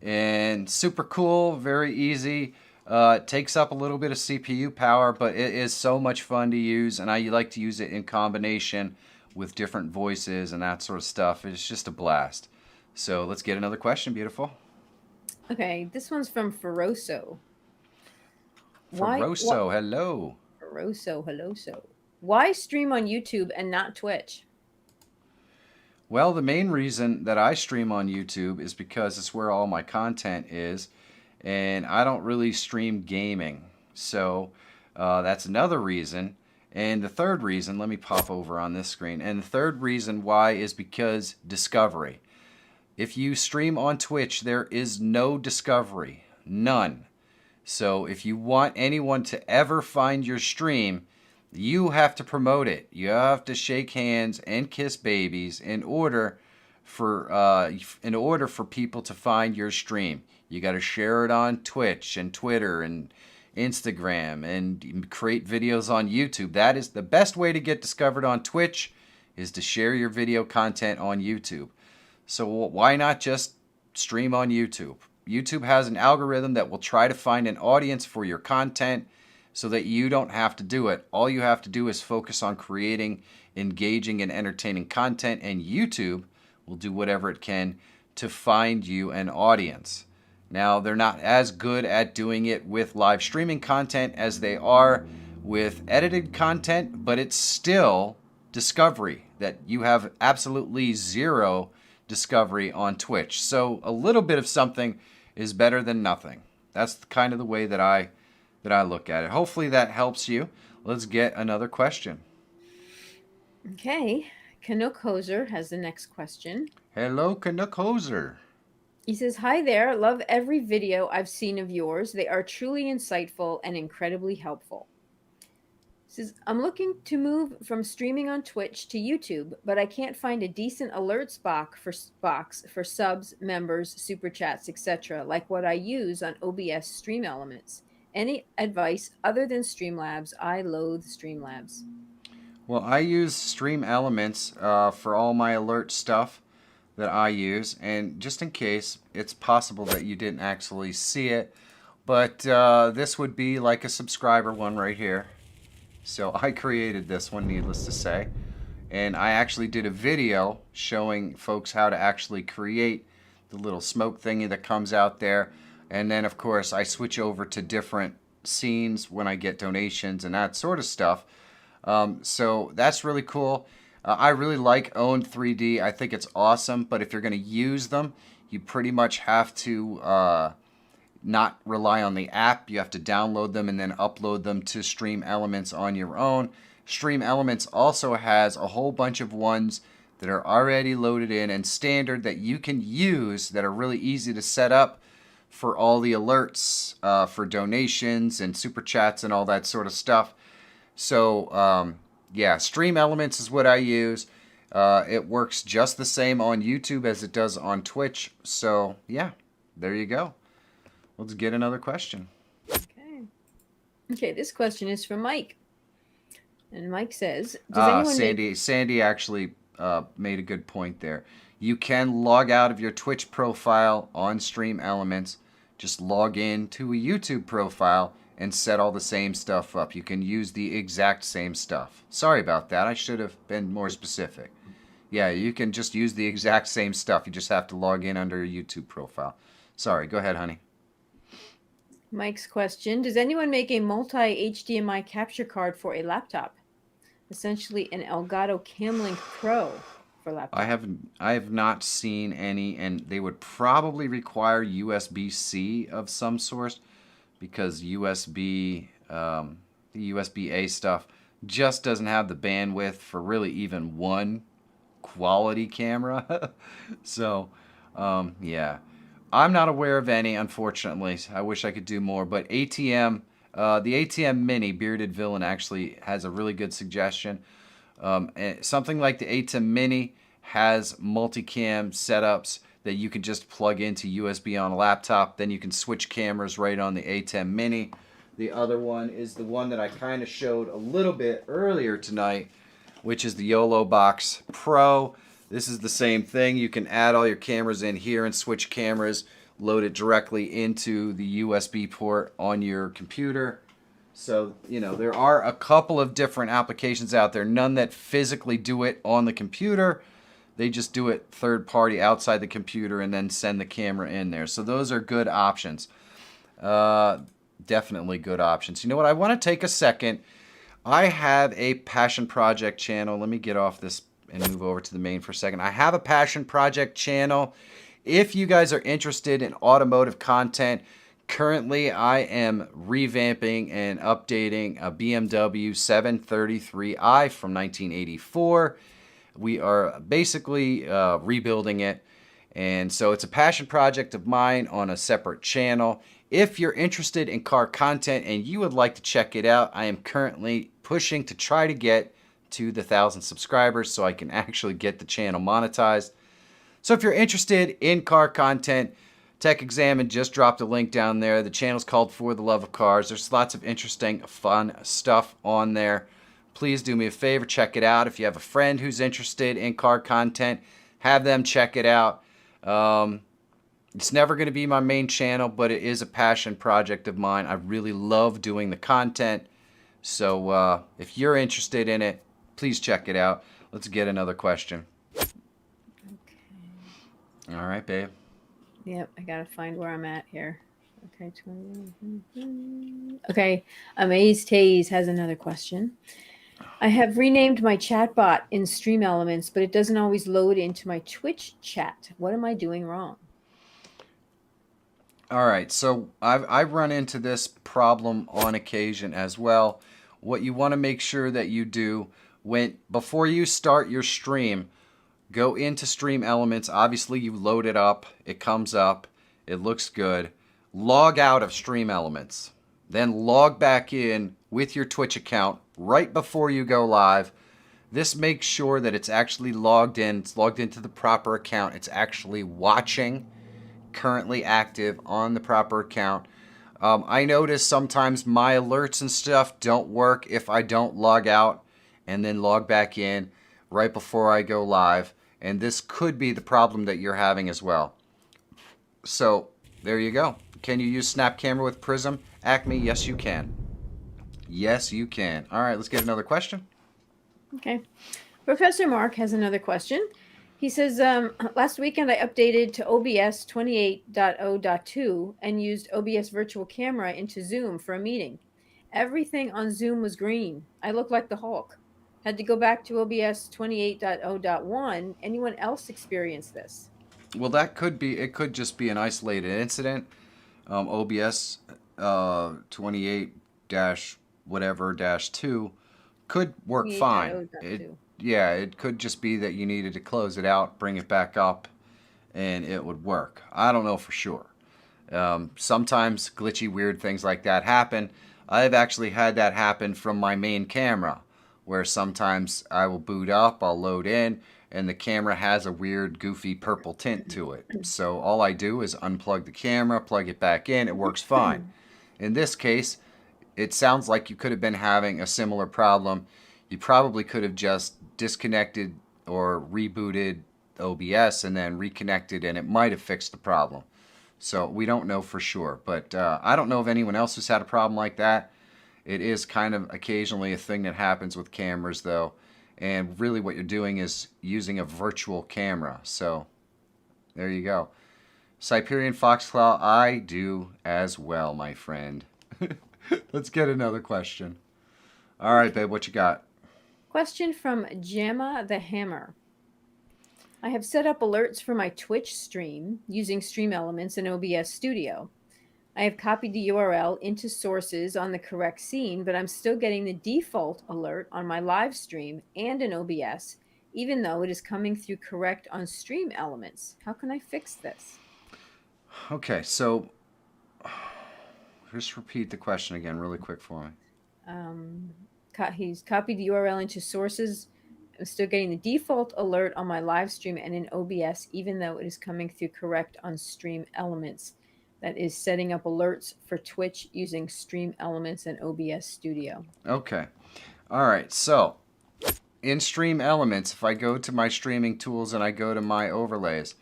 And super cool, very easy. It takes up a little bit of CPU power, but it is so much fun to use, and I like to use it in combination with different voices and that sort of stuff. It's just a blast. So let's get another question, beautiful. Okay, this one's from Feroso. Hello. Feroso. Why stream on YouTube and not Twitch? Well, the main reason that I stream on YouTube is because it's where all my content is, and I don't really stream gaming. So that's another reason. And the third reason, let me pop over on this screen, and the third reason why is because discovery. If you stream on Twitch, there is no discovery. None. So if you want anyone to ever find your stream, you have to promote it. You have to shake hands and kiss babies in order for people to find your stream. You got to share it on Twitch and Twitter and Instagram and create videos on YouTube. That is the best way to get discovered on Twitch, is to share your video content on YouTube. So why not just stream on YouTube? YouTube has an algorithm that will try to find an audience for your content so that you don't have to do it. All you have to do is focus on creating engaging and entertaining content, and YouTube will do whatever it can to find you an audience. Now, they're not as good at doing it with live streaming content as they are with edited content, but it's still discovery that you have absolutely zero discovery on Twitch. So a little bit of something is better than nothing. That's kind of the way that I look at it. Hopefully that helps you. Let's get another question. Okay. Canuck Hoser has the next question. Hello, Canuck Hoser. He says, "Hi there. Love every video I've seen of yours. They are truly insightful and incredibly helpful." He says, "I'm looking to move from streaming on Twitch to YouTube, but I can't find a decent alerts box for subs, members, super chats, etc., like what I use on OBS Stream Elements. Any advice other than Streamlabs? I loathe Streamlabs." Well, I use Stream Elements for all my alert stuff that I use, and just in case, it's possible that you didn't actually see it, but this would be like a subscriber one right here. So I created this one, needless to say, and I actually did a video showing folks how to actually create the little smoke thingy that comes out there, and then of course I switch over to different scenes when I get donations and that sort of stuff. So that's really cool. I really like Own 3D. I think it's awesome, but if you're going to use them, you pretty much have to not rely on the app. You have to download them and then upload them to Stream Elements on your own. Stream Elements also has a whole bunch of ones that are already loaded in and standard that you can use that are really easy to set up for all the alerts, for donations and super chats and all that sort of stuff. So, yeah, Stream Elements is what I use. It works just the same on YouTube as it does on Twitch. So, yeah, there you go. Let's get another question. Okay, this question is from Mike. And Mike says, does anyone Sandy actually made a good point there. You can log out of your Twitch profile on Stream Elements. Just log in to a YouTube profile and set all the same stuff up. You can use the exact same stuff. Sorry about that. I should have been more specific. Yeah, you can just use the exact same stuff. You just have to log in under your YouTube profile. Sorry, go ahead, honey. Mike's question, does anyone make a multi-HDMI capture card for a laptop? Essentially an Elgato Camlink Pro for laptop. I have not seen any, and they would probably require USB-C of some sort, because the USB-A stuff just doesn't have the bandwidth for really even one quality camera. So, yeah. I'm not aware of any, unfortunately. I wish I could do more, but ATM, the ATM Mini, Bearded Villain, actually has a really good suggestion. Something like the ATEM Mini has multicam setups that you can just plug into USB on a laptop. Then you can switch cameras right on the ATEM Mini. The other one is the one that I kind of showed a little bit earlier tonight, which is the YOLO Box Pro. This is the same thing. You can add all your cameras in here and switch cameras, load it directly into the USB port on your computer. So, you know, there are a couple of different applications out there, none that physically do it on the computer. They just do it third party outside the computer and then send the camera in there. So those are good options. Definitely good options. You know what? I want to take a second. I have a passion project channel. Let me get off this and move over to the main for a second. I have a passion project channel. If you guys are interested in automotive content, currently I am revamping and updating a BMW 733i from 1984. We are basically rebuilding it, and so it's a passion project of mine on a separate channel. If you're interested in car content and you would like to check it out, I am currently pushing to try to get to the 1,000 subscribers so I can actually get the channel monetized. So if you're interested in car content, Tech Examine just dropped a link down there. The channel's called For the Love of Cars. There's lots of interesting, fun stuff on there. Please do me a favor, check it out. If you have a friend who's interested in car content, have them check it out. It's never going to be my main channel, but it is a passion project of mine. I really love doing the content. So if you're interested in it, please check it out. Let's get another question. Okay. All right, babe. Yep, I gotta find where I'm at here. Okay, Okay, Amazed Taze has another question. I have renamed my chatbot in Stream Elements, but it doesn't always load into my Twitch chat. What am I doing wrong? All right, so I've run into this problem on occasion as well. What you want to make sure that you do before you start your stream, go into Stream Elements. Obviously, you load it up. It comes up. It looks good. Log out of Stream Elements. Then log back in with your Twitch account right before you go live. This makes sure that it's actually logged in. It's logged into the proper account. It's actually watching, currently active on the proper account. I notice sometimes my alerts and stuff don't work if I don't log out and then log back in right before I go live. And this could be the problem that you're having as well. So there you go. Can you use Snap Camera with Prism? Acme, yes you can. Yes you can. All right, let's get another question. Okay. Professor Mark has another question. He says, last weekend I updated to OBS 28.0.2 and used OBS Virtual Camera into Zoom for a meeting. Everything on Zoom was green. I looked like the Hulk. Had to go back to OBS 28.0.1. Anyone else experience this? Well, it could just be an isolated incident. OBS 28 whatever 2 could work fine. 28.0.2. It could just be that you needed to close it out, bring it back up, and it would work. I don't know for sure. Sometimes glitchy, weird things like that happen. I've actually had that happen from my main camera, where sometimes I will boot up, I'll load in, and the camera has a weird, goofy purple tint to it. So all I do is unplug the camera, plug it back in, it works fine. In this case, it sounds like you could have been having a similar problem. You probably could have just disconnected or rebooted OBS and then reconnected, and it might have fixed the problem. So we don't know for sure, but I don't know if anyone else has had a problem like that. It is kind of occasionally a thing that happens with cameras, though, and really what you're doing is using a virtual camera. So there you go. Siberian Foxclaw, I do as well, my friend. Let's get another question. All right, babe, what you got? Question from Jamma the Hammer. I have set up alerts for my Twitch stream using Stream Elements and OBS Studio. I have copied the URL into sources on the correct scene, but I'm still getting the default alert on my live stream and in OBS, even though it is coming through correct on Stream Elements. How can I fix this? Okay, so just repeat the question again really quick for me. He's copied the URL into sources. I'm still getting the default alert on my live stream and in OBS, even though it is coming through correct on Stream Elements. That is setting up alerts for Twitch using Stream Elements and OBS Studio. Okay. All right, so in Stream Elements, if I go to my streaming tools and I go to my overlays,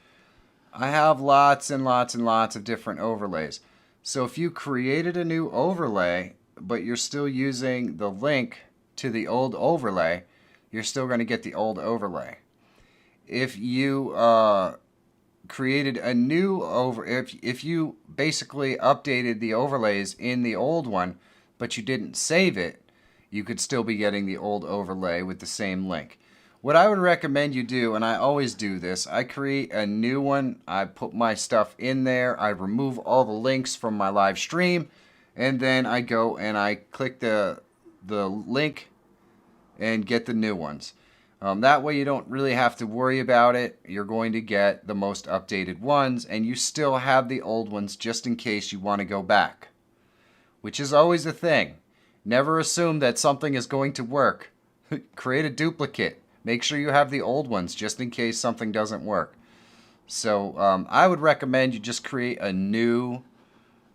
I have lots and lots and lots of different overlays. So if you created a new overlay, but you're still using the link to the old overlay, you're still going to get the old overlay. If you created a new if you basically updated the overlays in the old one, but you didn't save it, you could still be getting the old overlay with the same link. What I would recommend you do, and I always do this, I create a new one, I put my stuff in there, I remove all the links from my live stream, and then I go and I click the link and get the new ones. That way you don't really have to worry about it. You're going to get the most updated ones, and you still have the old ones just in case you want to go back, which is always a thing. Never assume that something is going to work. Create a duplicate. Make sure you have the old ones just in case something doesn't work. So I would recommend you just create a new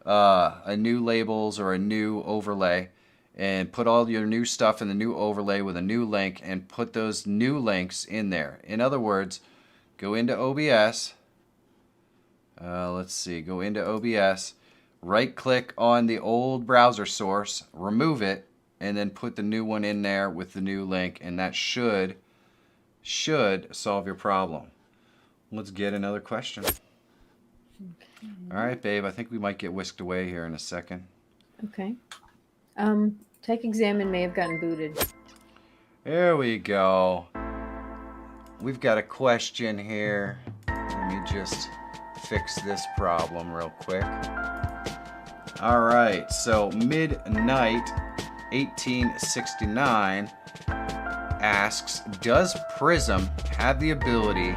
labels or a new overlay and put all your new stuff in the new overlay with a new link and put those new links in there. In other words, go into OBS. Let's see, go into OBS, right click on the old browser source, remove it, and then put the new one in there with the new link, and that should solve your problem. Let's get another question. Okay. All right, babe, I think we might get whisked away here in a second. Okay. Tech Examine may have gotten booted. There we go. We've got a question here. Let me just fix this problem real quick. All right, so Midnight 1869 asks, does Prism have the ability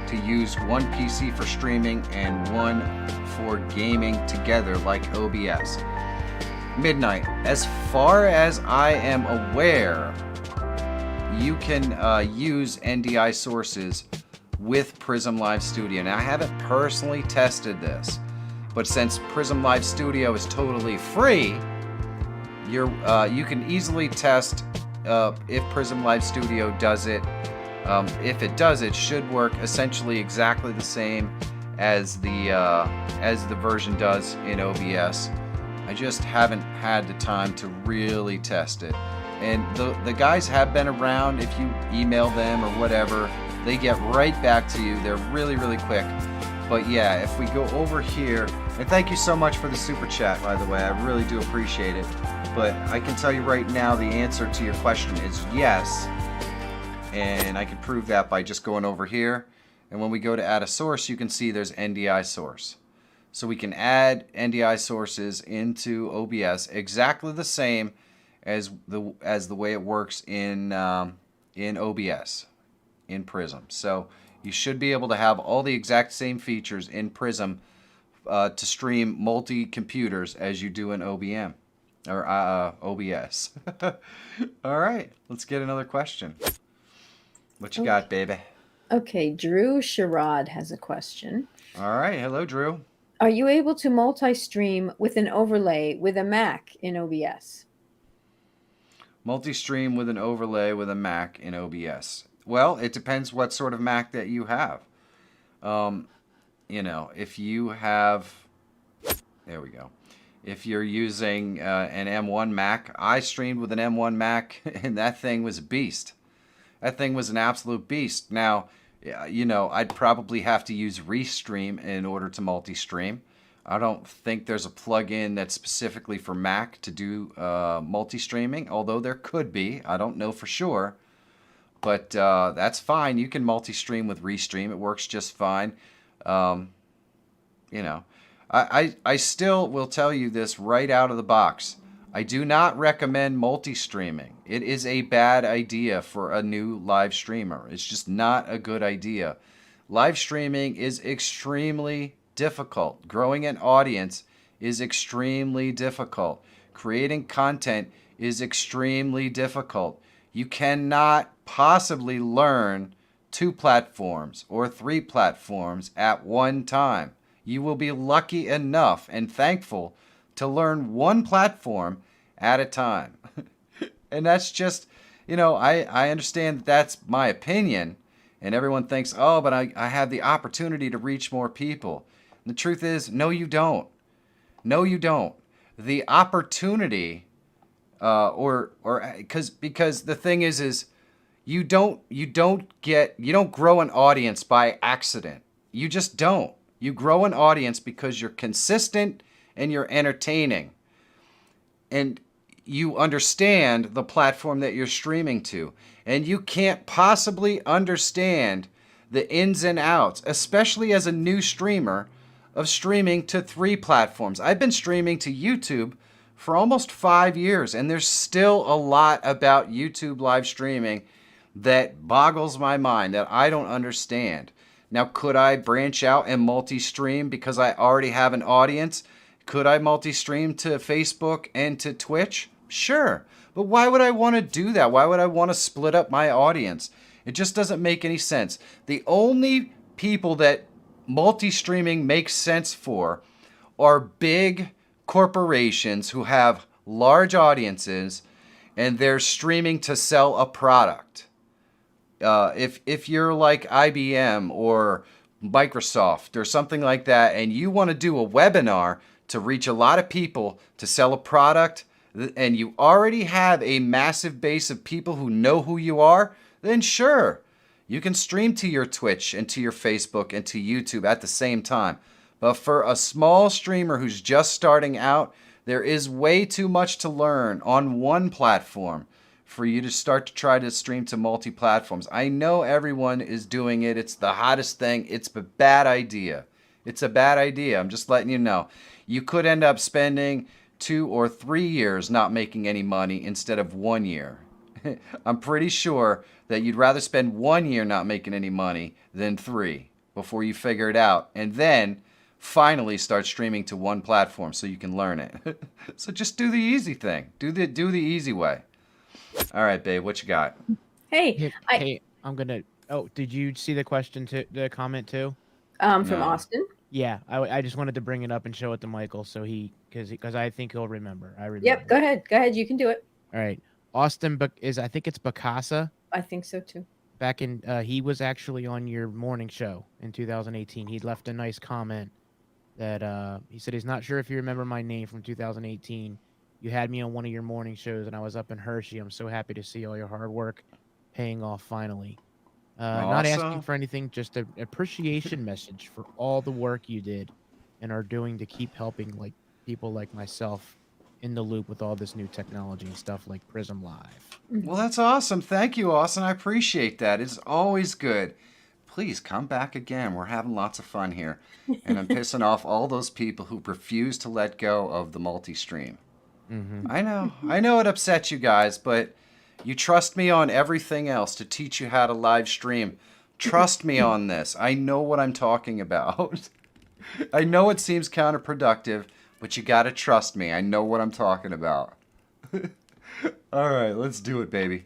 to use one PC for streaming and one for gaming together like OBS? Midnight, as far as I am aware, you can use NDI sources with Prism Live Studio. Now, I haven't personally tested this, but since Prism Live Studio is totally free, you can easily test if Prism Live Studio does it. If it does, it should work essentially exactly the same as the version does in OBS. I just haven't had the time to really test it. And the guys have been around. If you email them or whatever, they get right back to you. They're really, really quick. But yeah, if we go over here, and thank you so much for the super chat, by the way. I really do appreciate it. But I can tell you right now the answer to your question is yes. And I can prove that by just going over here. And when we go to add a source, you can see there's NDI source. So we can add NDI sources into OBS exactly the same as the way it works in OBS, in Prism. So you should be able to have all the exact same features in Prism to stream multi-computers as you do in OBM or OBS. All right, let's get another question. What you got, baby? Okay, Drew Sherrod has a question. All right, hello, Drew. Are you able to multi-stream with an overlay with a Mac in OBS? Multi-stream with an overlay with a Mac in OBS. Well, it depends what sort of Mac that you have. You know, if you have, there we go. If you're using an M1 Mac, I streamed with an M1 Mac, and that thing was a beast. That thing was an absolute beast. Now, you know, I'd probably have to use Restream in order to multi-stream. I don't think there's a plugin that's specifically for Mac to do multi-streaming, although there could be. I don't know for sure. But that's fine. You can multi-stream with Restream. It works just fine. You know, I still will tell you this right out of the box. I do not recommend multi-streaming. It is a bad idea for a new live streamer. It's just not a good idea. Live streaming is extremely difficult. Growing an audience is extremely difficult. Creating content is extremely difficult. You cannot possibly learn 2 platforms or 3 platforms at one time. You will be lucky enough and thankful to learn 1 platform at a time. And that's just, you know, I understand that that's my opinion. And everyone thinks, oh, but I have the opportunity to reach more people. And the truth is, no, you don't. No, you don't. The opportunity, because the thing is you don't grow an audience by accident. You just don't. You grow an audience because you're consistent and you're entertaining. And you understand the platform that you're streaming to. And you can't possibly understand the ins and outs, especially as a new streamer, of streaming to 3 platforms. I've been streaming to YouTube for almost 5 years, and there's still a lot about YouTube live streaming that boggles my mind, that I don't understand. Now, could I branch out and multi-stream because I already have an audience? Could I multi-stream to Facebook and to Twitch? Sure. But why would I want to do that? Why would I want to split up my audience? It just doesn't make any sense. The only people that multi-streaming makes sense for are big corporations who have large audiences and they're streaming to sell a product. If you're like IBM or Microsoft or something like that and you want to do a webinar to reach a lot of people to sell a product, and you already have a massive base of people who know who you are, then sure, you can stream to your Twitch and to your Facebook and to YouTube at the same time. But for a small streamer who's just starting out, there is way too much to learn on one platform for you to start to try to stream to multi-platforms. I know everyone is doing it. It's the hottest thing. It's a bad idea. It's a bad idea. I'm just letting you know. You could end up spending 2 or 3 years not making any money instead of 1 year. I'm pretty sure that you'd rather spend 1 year not making any money than 3 before you figure it out. And then finally start streaming to one platform so you can learn it. So just do the easy thing. Do the easy way. All right, babe, what you got? Hey, Hey, I'm gonna. Oh, did you see the question too? The comment too? from No. Austin. Yeah, I just wanted to bring it up and show it to Michael so because I think he'll remember. I remember. Yep, go ahead. Go ahead. You can do it. All right, Austin I think it's Bacasa. I think so too. Back in he was actually on your morning show in 2018. He left a nice comment that he said he's not sure if you remember my name from 2018. You had me on one of your morning shows and I was up in Hershey. I'm so happy to see all your hard work paying off finally. Not Awesome. asking for anything, just an appreciation message for all the work you did and are doing to keep helping like people like myself in the loop with all this new technology and stuff like Prism Live. Well, that's awesome. Thank you, Austin. I appreciate that. It's always good. Please come back again. We're having lots of fun here. And I'm pissing off all those people who refuse to let go of the multi-stream. Mm-hmm. I know it upsets you guys, but you trust me on everything else to teach you how to live stream. Trust me on this. I know what I'm talking about. I know it seems counterproductive, but you gotta trust me. I know what I'm talking about. All right, let's do it, baby.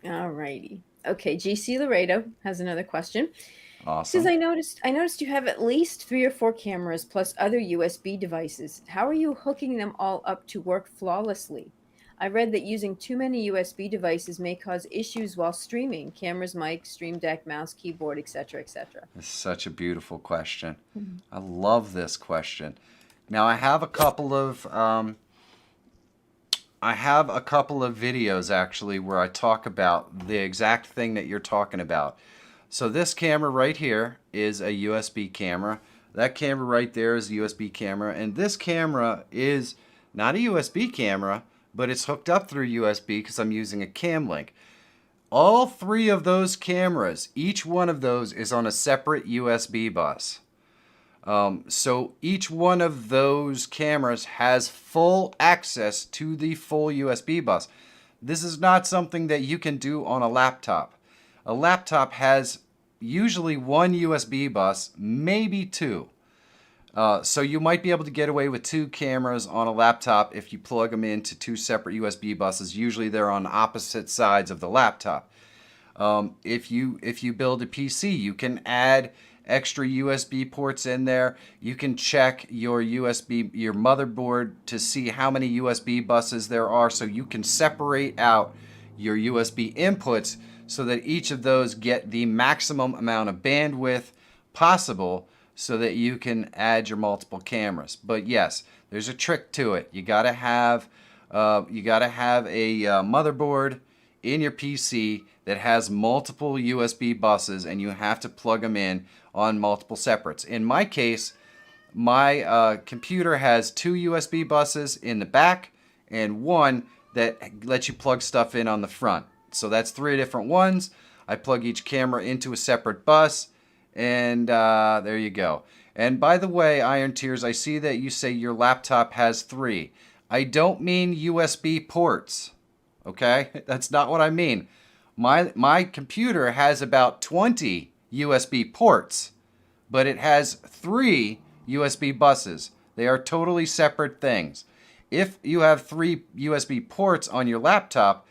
All righty. Okay, GC Laredo has another question. Awesome. Says I noticed you have at least 3 or 4 cameras plus other USB devices. How are you hooking them all up to work flawlessly? I read that using too many USB devices may cause issues while streaming. Cameras, mic, stream deck, mouse, keyboard, etc., etc. It's such a beautiful question. I love this question. Now I have a couple of videos actually where I talk about the exact thing that you're talking about. So this camera right here is a USB camera. That camera right there is a USB camera, and this camera is not a USB camera, but it's hooked up through USB because I'm using a cam link. All 3 of those cameras, each one of those is on a separate USB bus. So each one of those cameras has full access to the full USB bus. This is not something that you can do on a laptop. A laptop has usually 1 USB bus, maybe 2. So you might be able to get away with 2 cameras on a laptop if you plug them into 2 separate USB buses. Usually they're on opposite sides of the laptop. If you build a PC, you can add extra USB ports in there. You can check your motherboard to see how many USB buses there are, so you can separate out your USB inputs so that each of those get the maximum amount of bandwidth possible so that you can add your multiple cameras. But yes, there's a trick to it. You gotta have a motherboard in your PC that has multiple USB buses, and you have to plug them in on multiple separates. In my case, my computer has 2 USB buses in the back and 1 that lets you plug stuff in on the front. So that's 3 different ones. I plug each camera into a separate bus, and there you go. And by the way, Iron Tears, I see that you say your laptop has 3. I don't mean USB ports, okay? That's not what I mean. My computer has about 20 USB ports, but it has 3 USB buses. They are totally separate things. If you have 3 USB ports on your laptop,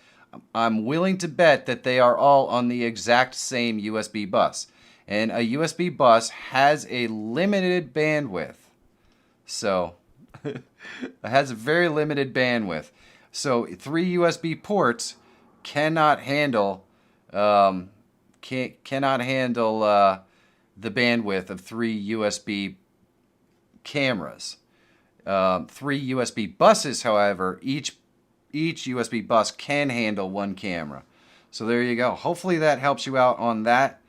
I'm willing to bet that they are all on the exact same USB bus. And a USB bus has a limited bandwidth. So, it has a very limited bandwidth. So, 3 USB ports cannot handle the bandwidth of 3 USB cameras. 3 USB buses, however, each USB bus can handle 1 camera. So there you go. Hopefully that helps you out on that.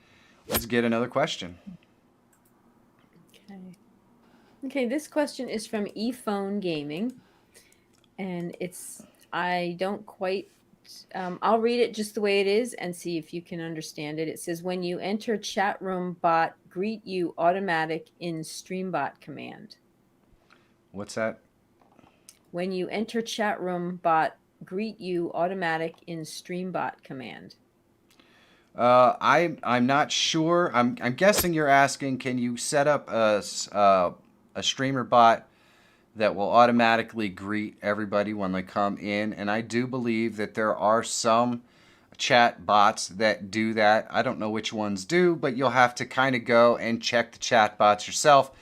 Let's get another question. Okay, this question is from ePhone Gaming, and I don't quite I'll read it just the way it is and see if you can understand it. It says, when you enter chat room bot, greet you automatic in Streambot command. What's that? When you enter chat room bot, greet you automatic in Streambot command. I'm not sure. I'm guessing you're asking, can you set up a streamer bot that will automatically greet everybody when they come in? And I do believe that there are some chat bots that do that. I don't know which ones do, but you'll have to kind of go and check the chat bots yourself.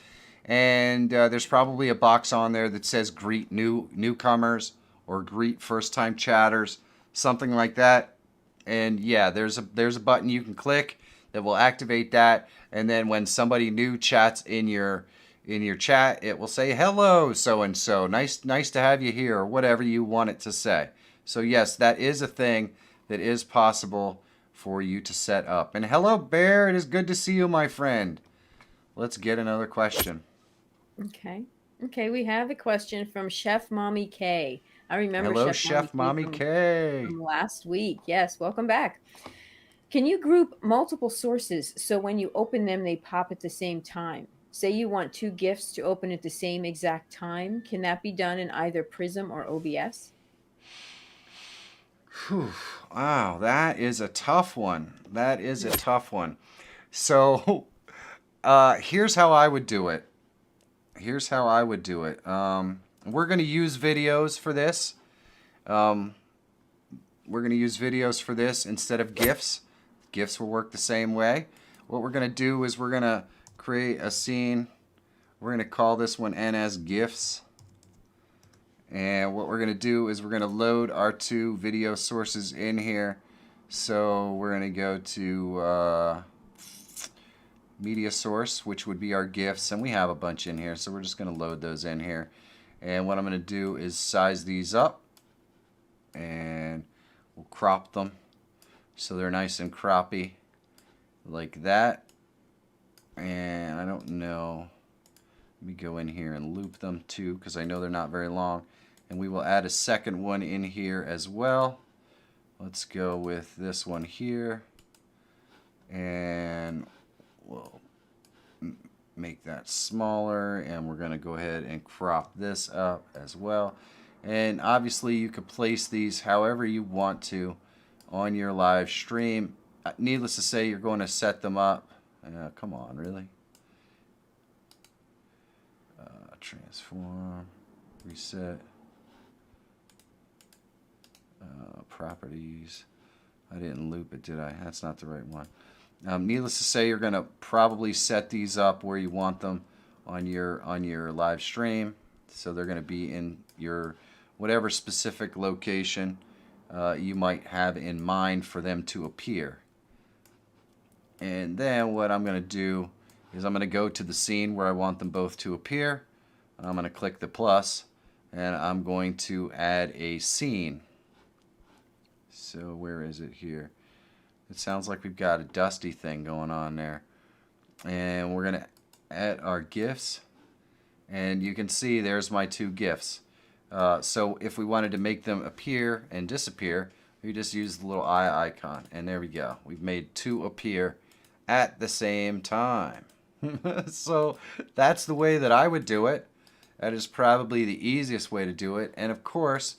And there's probably a box on there that says greet newcomers or greet first time chatters, something like that. And yeah, there's a button you can click that will activate that, and then when somebody new chats in your chat, it will say hello so and so, nice to have you here, or whatever you want it to say. So yes, that is a thing that is possible for you to set up. And hello Bear, it is good to see you, my friend. Let's get another question. Okay, we have a question from Chef Mommy K. I remember Hello, Chef Mommy K. From last week. Yes, welcome back. Can you group multiple sources so when you open them, they pop at the same time? Say you want 2 gifts to open at the same exact time. Can that be done in either Prism or OBS? Whew. Wow, that is a tough one. So, here's how I would do it. We're going to use videos for this. Instead of GIFs. GIFs will work the same way. What we're going to do is we're going to create a scene. We're going to call this one NS GIFs. And what we're going to do is we're going to load our 2 video sources in here. So we're going to go to media source, which would be our GIFs. And we have a bunch in here, so we're just going to load those in here. And what I'm going to do is size these up, and we'll crop them so they're nice and croppy like that. And I don't know, let me go in here and loop them too, because I know they're not very long. And we will add a second one in here as well. Let's go with this one here, and we'll make that smaller, and we're going to go ahead and crop this up as well. And obviously you could place these however you want to on your live stream. Needless to say, you're going to set them up. Come on, really? Transform, reset, properties. I didn't loop it, did I? That's not the right one. Needless to say, you're going to probably set these up where you want them on your live stream. So they're going to be in your whatever specific location you might have in mind for them to appear. And then what I'm going to do is I'm going to go to the scene where I want them both to appear. I'm going to click the plus, and I'm going to add a scene. So where is it here? It sounds like we've got a dusty thing going on there. And we're going to add our GIFs. And you can see there's my 2 GIFs. So if we wanted to make them appear and disappear, we just use the little eye icon. And there we go. We've made 2 appear at the same time. So that's the way that I would do it. That is probably the easiest way to do it. And of course,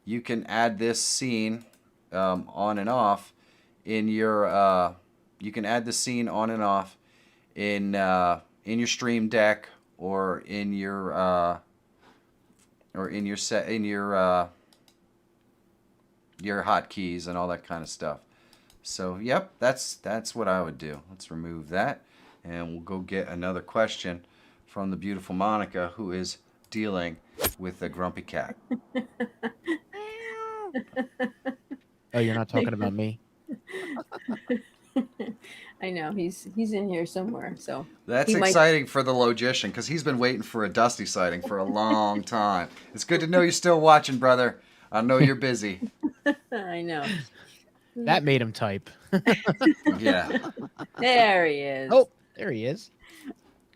you can add this scene on and off in your. You can add the scene on and off in your Stream Deck or in your your hotkeys and all that kind of stuff. So yep, that's what I would do. Let's remove that, and we'll go get another question from the beautiful Monica, who is dealing with a grumpy cat. Oh, you're not talking about me? I know he's in here somewhere. So that's exciting for the logician, because he's been waiting for a Dusty sighting for a long time. It's good to know you're still watching, brother. I know you're busy. I know. That made him type. Yeah. There he is. Oh, there he is.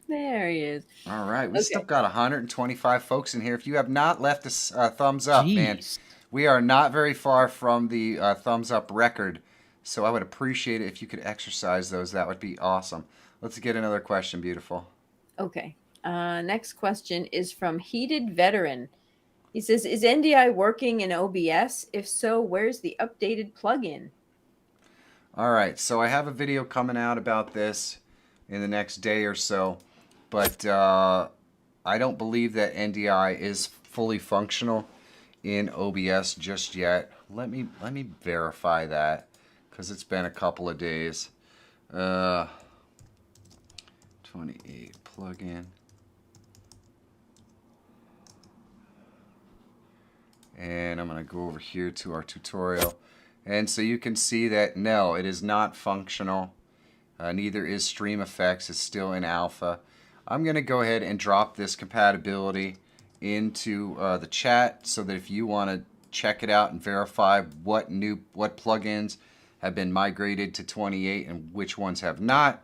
There he is. All right. We still got 125 folks in here. If you have not left a thumbs up, man, We are not very far from the thumbs up record, so I would appreciate it if you could exercise those. That would be awesome. Let's get another question, beautiful. Okay. Next question is from Heated Veteran. He says, is NDI working in OBS? If so, where's the updated plugin? All right, so I have a video coming out about this in the next day or so, but I don't believe that NDI is fully functional in OBS just yet. Let me verify that because it's been a couple of days. 28 plugin. And I'm going to go over here to our tutorial. And so you can see that no, it is not functional. Neither is Stream Effects. It's still in alpha. I'm going to go ahead and drop this compatibility into the chat so that if you want to check it out and verify what plugins have been migrated to 28 and which ones have not,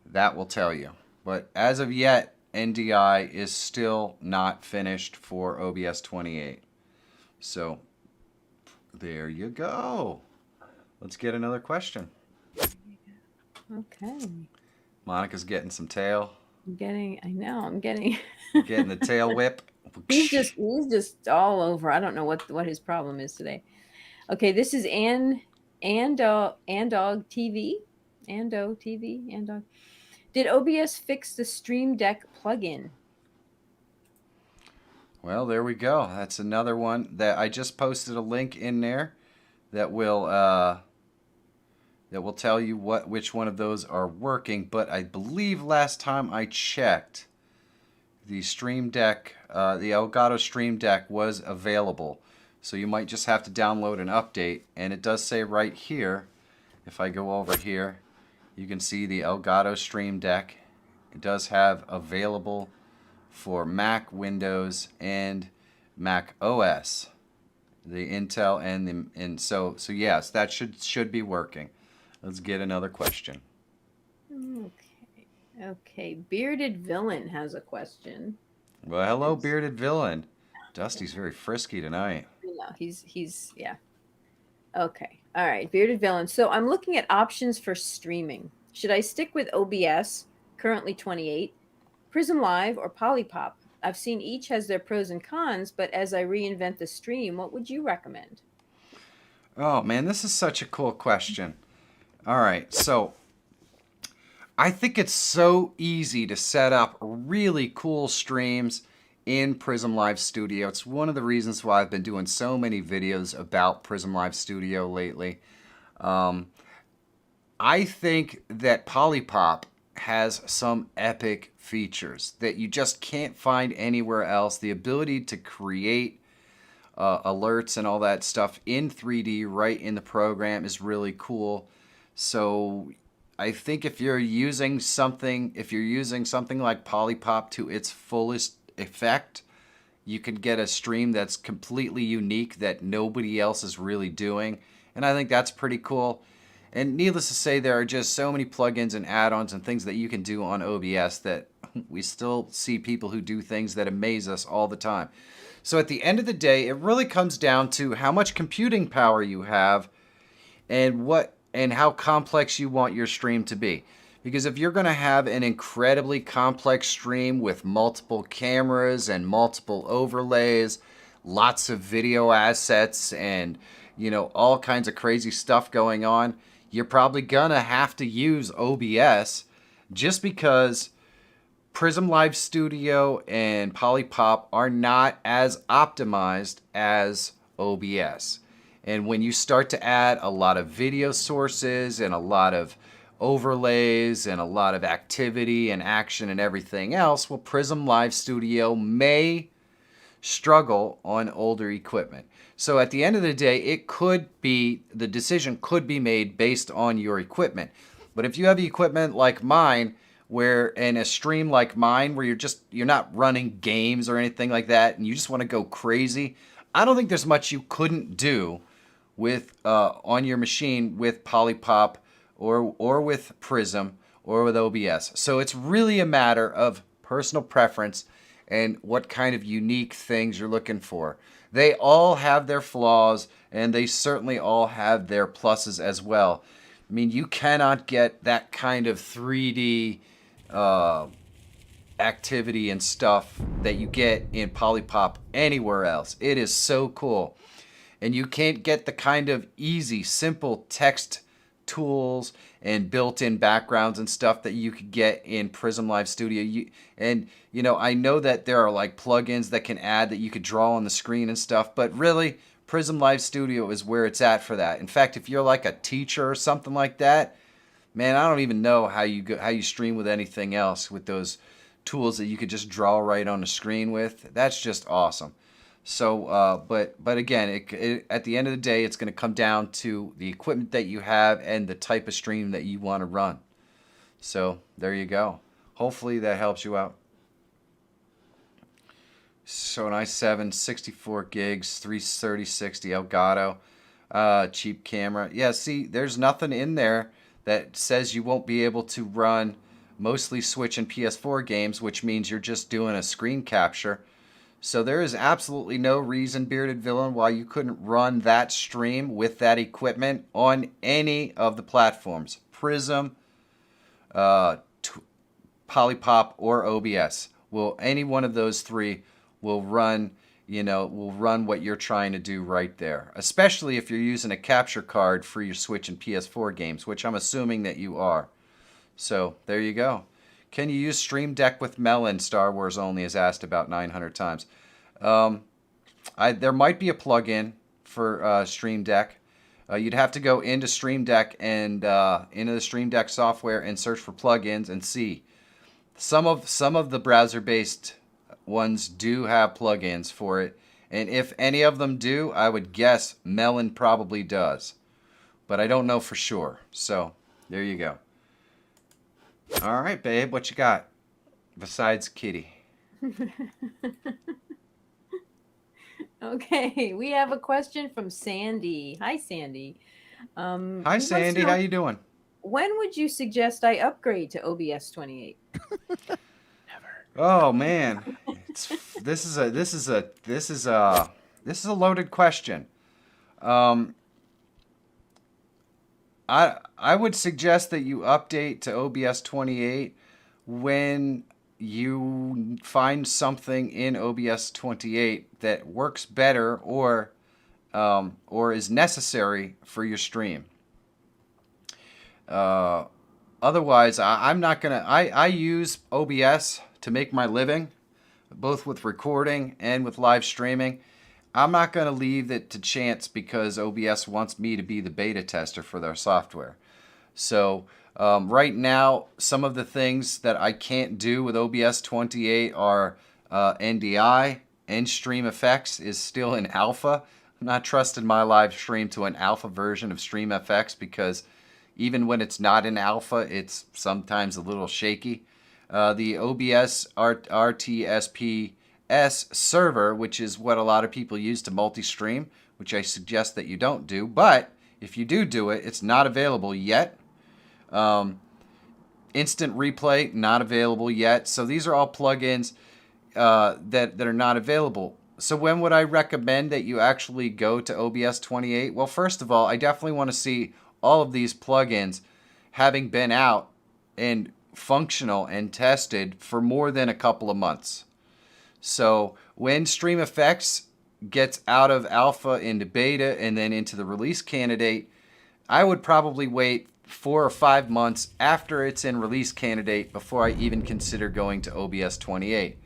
that will tell you. But as of yet, NDI is still not finished for OBS 28. So there you go. Let's get another question. Okay. Monica's getting some tail. I'm getting Getting the tail whip. he's just all over. I don't know what his problem is today. Okay, this is Andog TV. Andog. Did OBS fix the Stream Deck plugin? Well, there we go. That's another one that I just posted a link in there that will tell you which one of those are working. But I believe last time I checked, the Stream Deck, the Elgato Stream Deck was available. So you might just have to download an update. And it does say right here, if I go over here, you can see the Elgato Stream Deck. It does have available for Mac, Windows, and Mac OS, the Intel and so yes, that should be working. Let's get another question. Okay. Bearded Villain has a question. Well, hello, Bearded Villain. Dusty's very frisky tonight. No, he's yeah. Okay. All right, Bearded Villain. So I'm looking at options for streaming. Should I stick with OBS, currently 28, Prism Live, or Polypop? I've seen each has their pros and cons, but as I reinvent the stream, what would you recommend? Oh man, this is such a cool question. All right, so I think it's so easy to set up really cool streams in Prism Live Studio. It's one of the reasons why I've been doing so many videos about Prism Live Studio lately. I think that Polypop has some epic features that you just can't find anywhere else. The ability to create alerts and all that stuff in 3D right in the program is really cool. So I think if you're using something like Polypop to its fullest effect, you can get a stream that's completely unique that nobody else is really doing. And I think that's pretty cool. And needless to say, there are just so many plugins and add-ons and things that you can do on OBS that we still see people who do things that amaze us all the time. So at the end of the day, it really comes down to how much computing power you have and how complex you want your stream to be. Because if you're going to have an incredibly complex stream with multiple cameras and multiple overlays, lots of video assets, and all kinds of crazy stuff going on, you're probably going to have to use OBS just because Prism Live Studio and Polypop are not as optimized as OBS. And when you start to add a lot of video sources and a lot of overlays and a lot of activity and action and everything else, well, Prism Live Studio may struggle on older equipment. So at the end of the day, the decision could be made based on your equipment. But if you have equipment like mine, where in a stream like mine, where you're not running games or anything like that, and you just want to go crazy, I don't think there's much you couldn't do with on your machine with Polypop or with Prism or with OBS. So it's really a matter of personal preference and what kind of unique things you're looking for. they all have their flaws, and they certainly all have their pluses as well. I mean, you cannot get that kind of 3D activity and stuff that you get in Polypop anywhere else. It is so cool. And you can't get the kind of easy, simple text tools and built-in backgrounds and stuff that you could get in Prism Live Studio. I know that there are like plugins that can add that you could draw on the screen and stuff, but really, Prism Live Studio is where it's at for that. In fact, if you're like a teacher or something like that, man, I don't even know how you stream with anything else with those tools that you could just draw right on the screen with. That's just awesome. So, but again, at the end of the day, it's going to come down to the equipment that you have and the type of stream that you want to run. So there you go. Hopefully that helps you out. So an i7, 64 gigs, 330/60 Elgato, cheap camera. Yeah, see, there's nothing in there that says you won't be able to run mostly Switch and PS4 games, which means you're just doing a screen capture. So there is absolutely no reason, Bearded Villain, why you couldn't run that stream with that equipment on any of the platforms. Prism, Polypop, or OBS. Any one of those three will run, what you're trying to do right there. Especially if you're using a capture card for your Switch and PS4 games, which I'm assuming that you are. So there you go. Can you use Stream Deck with Melon? Star Wars Only is asked about 900 times. There might be a plugin for Stream Deck. You'd have to go into Stream Deck and into the Stream Deck software and search for plugins and see. Some of the browser-based ones do have plugins for it, and if any of them do, I would guess Melon probably does, but I don't know for sure. So there you go. All right, babe, what you got besides Kitty? Okay, we have a question from Sandy. Hi, Sandy. Hi, Sandy. How you doing? When would you suggest I upgrade to OBS 28? Oh man, this is a loaded question. I would suggest that you update to OBS 28 when you find something in OBS 28 that works better or is necessary for your stream. Otherwise, I'm not gonna. I use OBS to make my living, both with recording and with live streaming. I'm not going to leave it to chance because OBS wants me to be the beta tester for their software. So right now, some of the things that I can't do with OBS 28 are NDI. StreamFX is still in alpha. I'm not trusting my live stream to an alpha version of StreamFX because even when it's not in alpha, it's sometimes a little shaky. The OBS RTSP server, which is what a lot of people use to multi-stream, which I suggest that you don't do. But if you do it, it's not available yet. Instant replay, not available yet. So these are all plugins that are not available. So when would I recommend that you actually go to OBS 28? Well, first of all, I definitely want to see all of these plugins having been out and functional and tested for more than a couple of months. So when StreamFX gets out of alpha into beta and then into the release candidate, I would probably wait 4 or 5 months after it's in release candidate before I even consider going to OBS 28,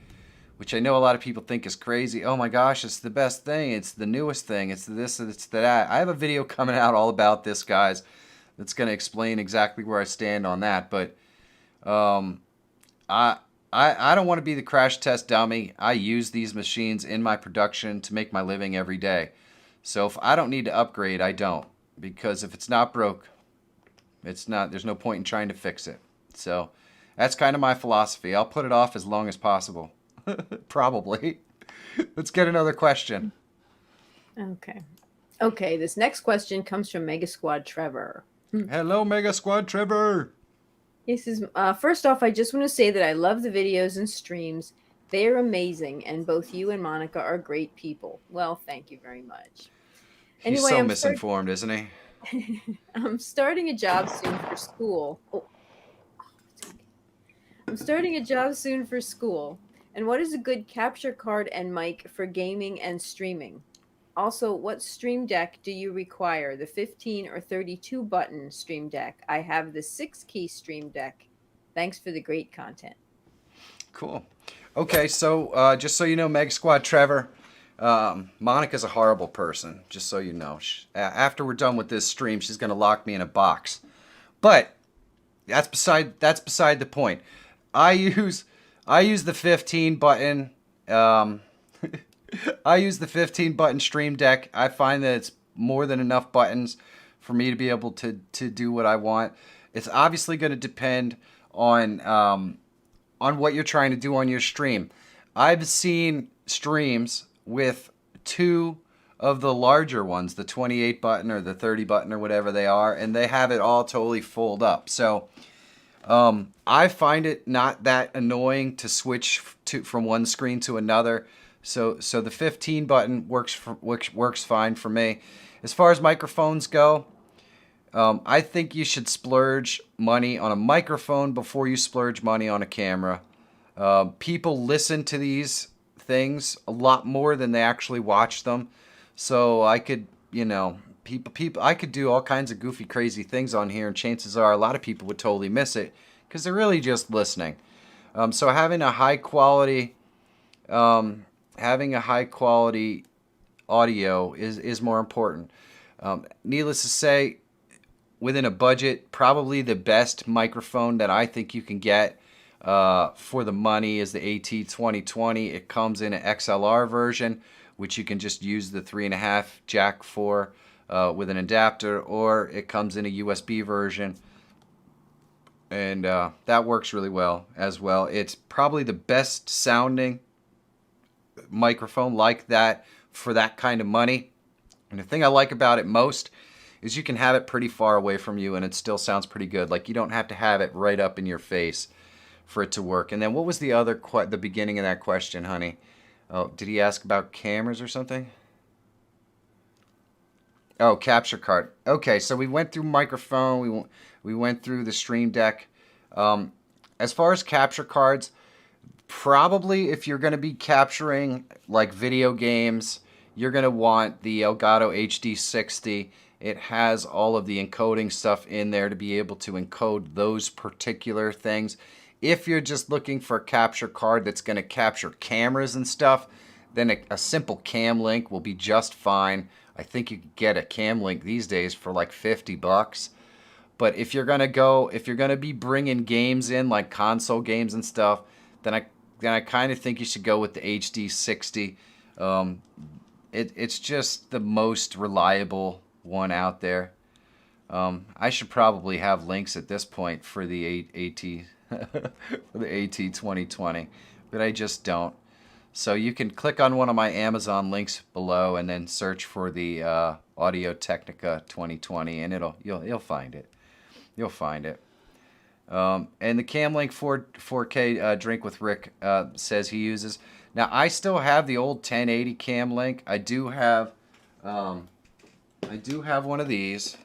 which I know a lot of people think is crazy. Oh my gosh, it's the best thing. It's the newest thing. It's this, it's that. I have a video coming out all about this, guys, that's going to explain exactly where I stand on that. But I don't want to be the crash test dummy. I use these machines in my production to make my living every day. So if I don't need to upgrade, I don't. Because if it's not broke, it's not. There's no point in trying to fix it. So that's kind of my philosophy. I'll put it off as long as possible. Probably. Let's get another question. Okay, this next question comes from Mega Squad Trevor. Hello, Mega Squad Trevor. He says, first off, I just want to say that I love the videos and streams. They're amazing, and both you and Monica are great people. Well, thank you very much. He's Anyway, so misinformed, isn't he? I'm starting a job soon for school. I'm starting a job soon for school. And what is a good capture card and mic for gaming and streaming? Also, what Stream Deck do you require? The 15 or 32 button Stream Deck? I have the 6-key Stream Deck. Thanks for the great content. Cool. Okay, so just so you know, Meg Squad Trevor, Monica's a horrible person. Just so you know, after we're done with this stream, she's gonna lock me in a box. But that's beside the point. I use the 15 button. I use the 15 button Stream Deck. I find that it's more than enough buttons for me to be able to do what I want. It's obviously going to depend on what you're trying to do on your stream. I've seen streams with two of the larger ones, the 28 button or the 30 button or whatever they are, and they have it all totally fulled up. So I find it not that annoying to switch from one screen to another. So the 15 button works fine for me. As far as microphones go, I think you should splurge money on a microphone before you splurge money on a camera. People listen to these things a lot more than they actually watch them. So I could, I could do all kinds of goofy, crazy things on here, and chances are a lot of people would totally miss it because they're really just listening. So having a high quality audio is more important. Needless to say, within a budget, probably the best microphone that I think you can get for the money is the AT2020. It comes in an XLR version, which you can just use the 3.5 jack for with an adapter, or it comes in a USB version, and that works really well as well. It's probably the best sounding microphone like that for that kind of money. And the thing I like about it most is you can have it pretty far away from you and it still sounds pretty good. Like, you don't have to have it right up in your face for it to work. And then what was the other the beginning of that question, honey? Oh, did he ask about cameras or something? Oh, capture card. Okay, so we went through microphone. We went through the Stream Deck. As far as capture cards, probably if you're going to be capturing like video games, you're going to want the Elgato HD60. It has all of the encoding stuff in there to be able to encode those particular things. If you're just looking for a capture card that's going to capture cameras and stuff, then a simple Cam Link will be just fine. I think you can get a Cam Link these days for like $50. But if you're gonna be bringing games in, like console games and stuff, then I kind of think you should go with the HD60. It's just the most reliable one out there. I should probably have links at this point for the for the AT2020, but I just don't. So you can click on one of my Amazon links below and then search for the Audio Technica 2020, and you'll find it. You'll find it. And the Camlink 4K Drink with Rick says he uses. Now I still have the old 1080 Camlink. I do have one of these.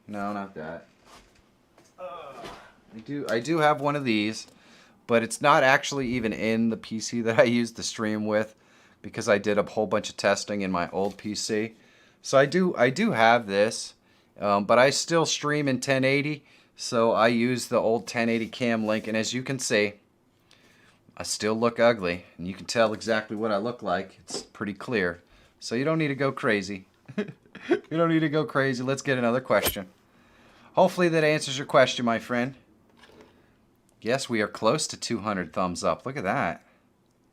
No, not that. I do have one of these, but it's not actually even in the PC that I use to stream with, because I did a whole bunch of testing in my old PC. So I do have this, but I still stream in 1080. So I use the old 1080 Camlink, and as you can see, I still look ugly, and you can tell exactly what I look like. It's pretty clear. So you don't need to go crazy. You don't need to go crazy. Let's get another question. Hopefully that answers your question, my friend. Yes, we are close to 200 thumbs up. Look at that.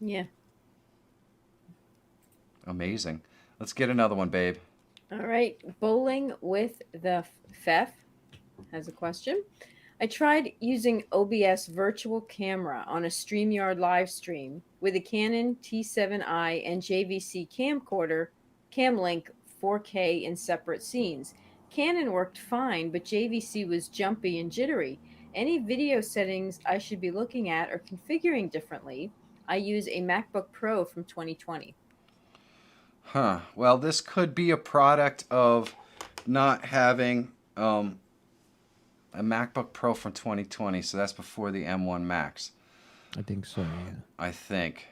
Yeah. Amazing. Let's get another one, babe. All right. Bowling with the Fef has a question. I tried using OBS virtual camera on a StreamYard live stream with a Canon T7i and JVC camcorder, Camlink 4K in separate scenes. Canon worked fine, but JVC was jumpy and jittery. Any video settings I should be looking at or configuring differently? I use a MacBook Pro from 2020. Huh. Well, this could be a product of not having a MacBook Pro from 2020, so that's before the M1 Max, I think so, yeah. I think.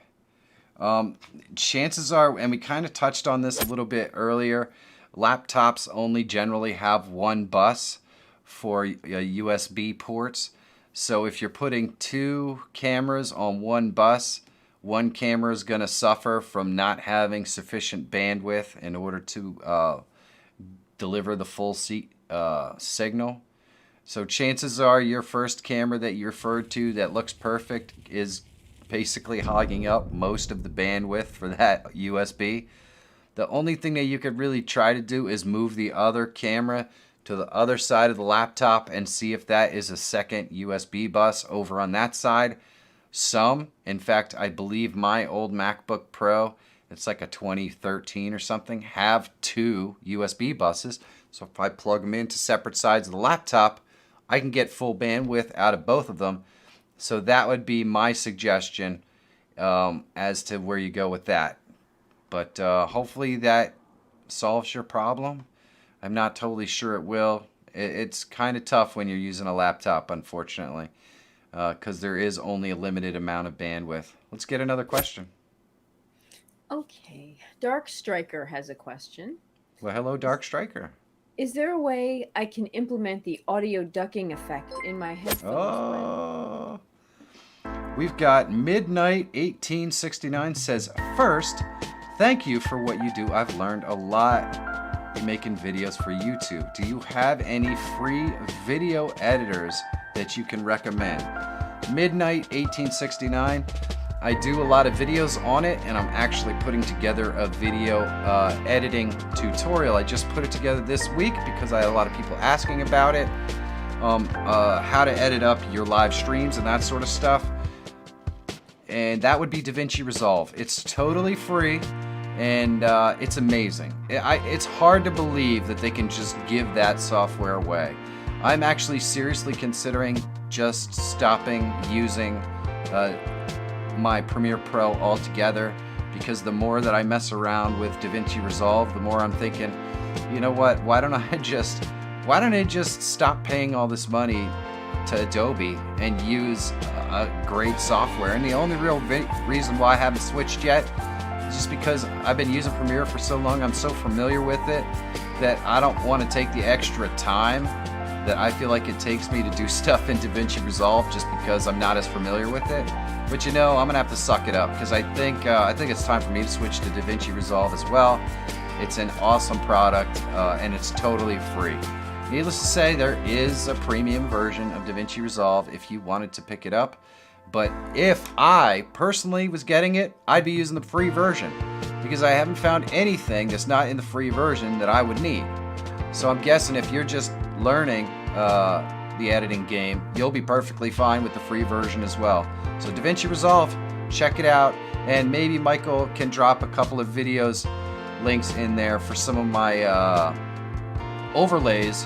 Chances are, and we kind of touched on this a little bit earlier, laptops only generally have one bus for USB ports. So if you're putting two cameras on one bus, one camera is going to suffer from not having sufficient bandwidth in order to deliver the full signal. So chances are your first camera that you referred to that looks perfect is basically hogging up most of the bandwidth for that USB. The only thing that you could really try to do is move the other camera to the other side of the laptop and see if that is a second USB bus over on that side. In fact, I believe my old MacBook Pro, it's like a 2013 or something, have two USB buses. So if I plug them into separate sides of the laptop, I can get full bandwidth out of both of them. So that would be my suggestion as to where you go with that. But hopefully that solves your problem. I'm not totally sure it will. It's kind of tough when you're using a laptop, unfortunately, because there is only a limited amount of bandwidth. Let's get another question. Okay. Dark Striker has a question. Well, hello, Dark Striker. Is there a way I can implement the audio ducking effect in my headphones? Oh. We've got Midnight 1869 says, first, thank you for what you do. I've learned a lot in making videos for YouTube. Do you have any free video editors that you can recommend? Midnight 1869. I do a lot of videos on it, and I'm actually putting together a video editing tutorial. I just put it together this week because I had a lot of people asking about it. How to edit up your live streams and that sort of stuff. And that would be DaVinci Resolve. It's totally free, and it's amazing. It's hard to believe that they can just give that software away. I'm actually seriously considering just stopping using my Premiere Pro altogether, because the more that I mess around with DaVinci Resolve, the more I'm thinking, you know what, why don't I just stop paying all this money to Adobe and use a great software? And the only real reason why I haven't switched yet is just because I've been using Premiere for so long, I'm so familiar with it that I don't want to take the extra time that I feel like it takes me to do stuff in DaVinci Resolve just because I'm not as familiar with it. But you know, I'm gonna have to suck it up, because I think it's time for me to switch to DaVinci Resolve as well. It's an awesome product, and it's totally free. Needless to say, there is a premium version of DaVinci Resolve if you wanted to pick it up. But if I personally was getting it, I'd be using the free version, because I haven't found anything that's not in the free version that I would need. So I'm guessing if you're just learning the editing game, you'll be perfectly fine with the free version as well. So DaVinci Resolve, check it out, and maybe Michael can drop a couple of videos links in there for some of my overlays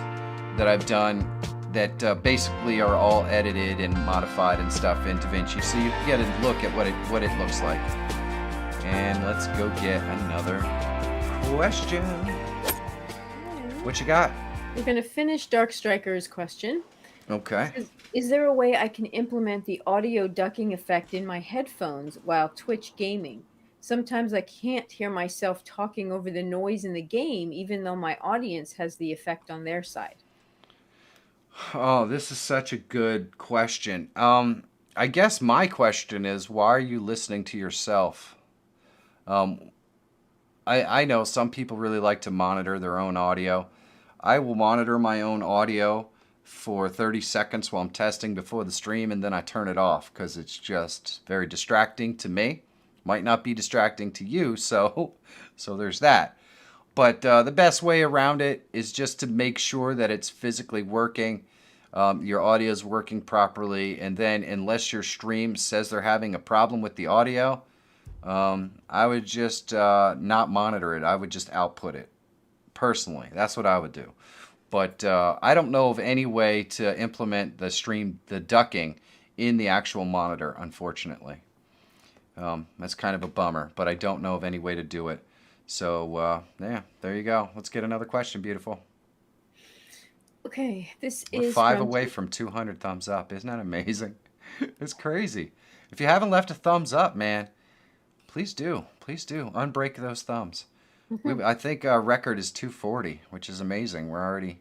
that I've done that basically are all edited and modified and stuff in DaVinci, so you can get a look at what it looks like. And let's go get another question. What you got? We're going to finish Dark Striker's question. Okay. Is there a way I can implement the audio ducking effect in my headphones while Twitch gaming? Sometimes I can't hear myself talking over the noise in the game, even though my audience has the effect on their side. Oh, this is such a good question. I guess my question is, why are you listening to yourself? I know some people really like to monitor their own audio. I will monitor my own audio for 30 seconds while I'm testing before the stream, and then I turn it off because it's just very distracting to me. Might not be distracting to you, so there's that. But the best way around it is just to make sure that it's physically working, your audio is working properly, and then unless your stream says they're having a problem with the audio, I would just not monitor it. I would just output it. Personally, that's what I would do. But I don't know of any way to implement the ducking in the actual monitor, unfortunately. That's kind of a bummer, but I don't know of any way to do it. So, yeah, there you go. Let's get another question, beautiful. Okay, this We're is 5 from away from 200 thumbs up. Isn't that amazing? It's crazy. If you haven't left a thumbs up, man, please do. Please do. Unbreak those thumbs. I think our record is 240, which is amazing. We're already,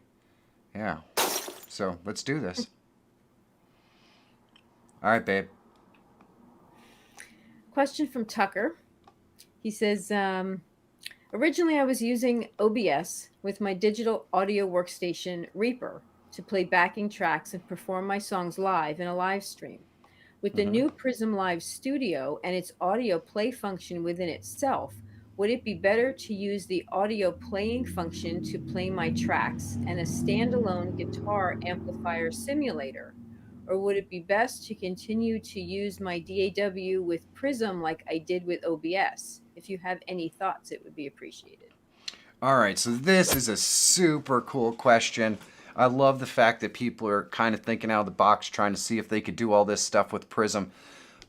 yeah. So let's do this. All right, babe. question from Tucker. He says, originally I was using OBS with my digital audio workstation Reaper to play backing tracks and perform my songs live in a live stream. With the new Prism Live Studio and its audio play function within itself, would it be better to use the audio playing function to play my tracks and a standalone guitar amplifier simulator? Or would it be best to continue to use my DAW with Prism like I did with OBS? If you have any thoughts, it would be appreciated. All right, so this is a super cool question. I love the fact that people are kind of thinking out of the box, trying to see if they could do all this stuff with Prism.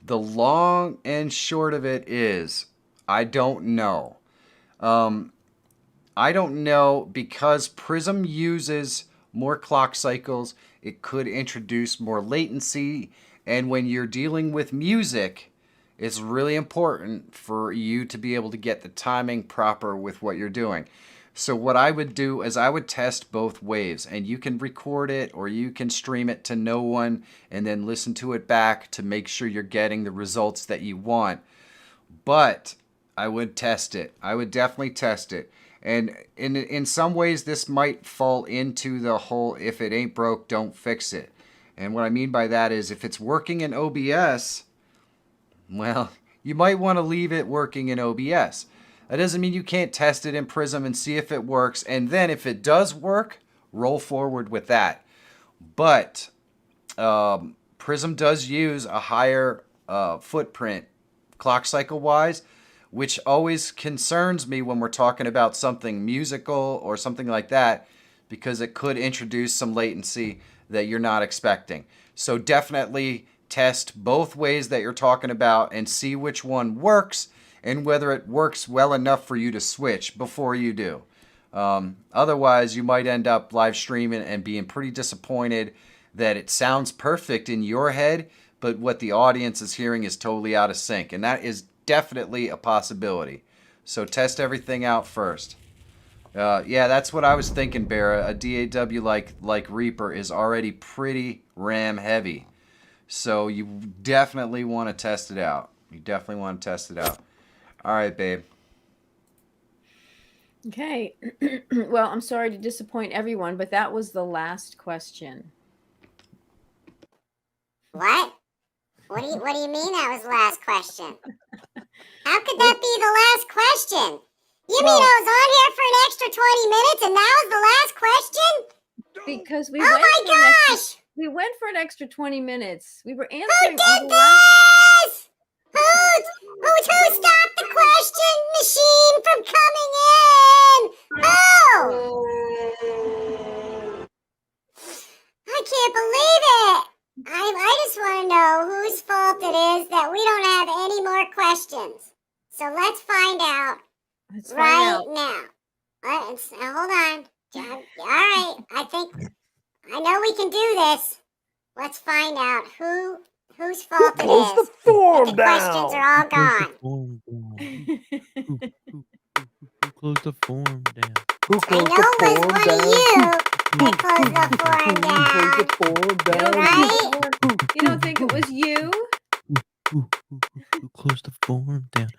The long and short of it is, I don't know. I don't know because Prism uses more clock cycles. It could introduce more latency. And when you're dealing with music, it's really important for you to be able to get the timing proper with what you're doing. So what I would do is I would test both waves, and you can record it or you can stream it to no one and then listen to it back to make sure you're getting the results that you want. But I would test it. I would definitely test it. And in some ways, this might fall into the whole, if it ain't broke, don't fix it. And what I mean by that is if it's working in OBS, well, you might want to leave it working in OBS. That doesn't mean you can't test it in Prism and see if it works. And then if it does work, roll forward with that. But Prism does use a higher footprint clock cycle wise, which always concerns me when we're talking about something musical or something like that, because it could introduce some latency that you're not expecting. So definitely test both ways that you're talking about and see which one works and whether it works well enough for you to switch before you do. Otherwise, you might end up live streaming and being pretty disappointed that it sounds perfect in your head, but what the audience is hearing is totally out of sync. And that is definitely a possibility. So test everything out first. Yeah, that's what I was thinking, Barra. A DAW like Reaper is already pretty RAM heavy. So you definitely want to test it out. You definitely want to test it out. All right, babe. Okay. Well, I'm sorry to disappoint everyone, but that was the last question. What? What do you mean that was the last question? How could that be the last question? You mean I was on here for an extra 20 minutes and that was the last question? Because we Oh my gosh! we went for an extra 20 minutes. We were Who answering all did the last this? Who stopped the question machine from coming in? Oh! I can't believe it! I just want to know whose fault it is that we don't have any more questions. So let's find out Let's right find out. now. Hold on. All right, I know we can do this. Let's find out whose fault it Close the is. form The questions are all gone. Who closed the form down? Who I closed know the it was form one down? of you that closed the form Who down. closed the form You down? don't, Right? you don't think it was you? Who closed the form down?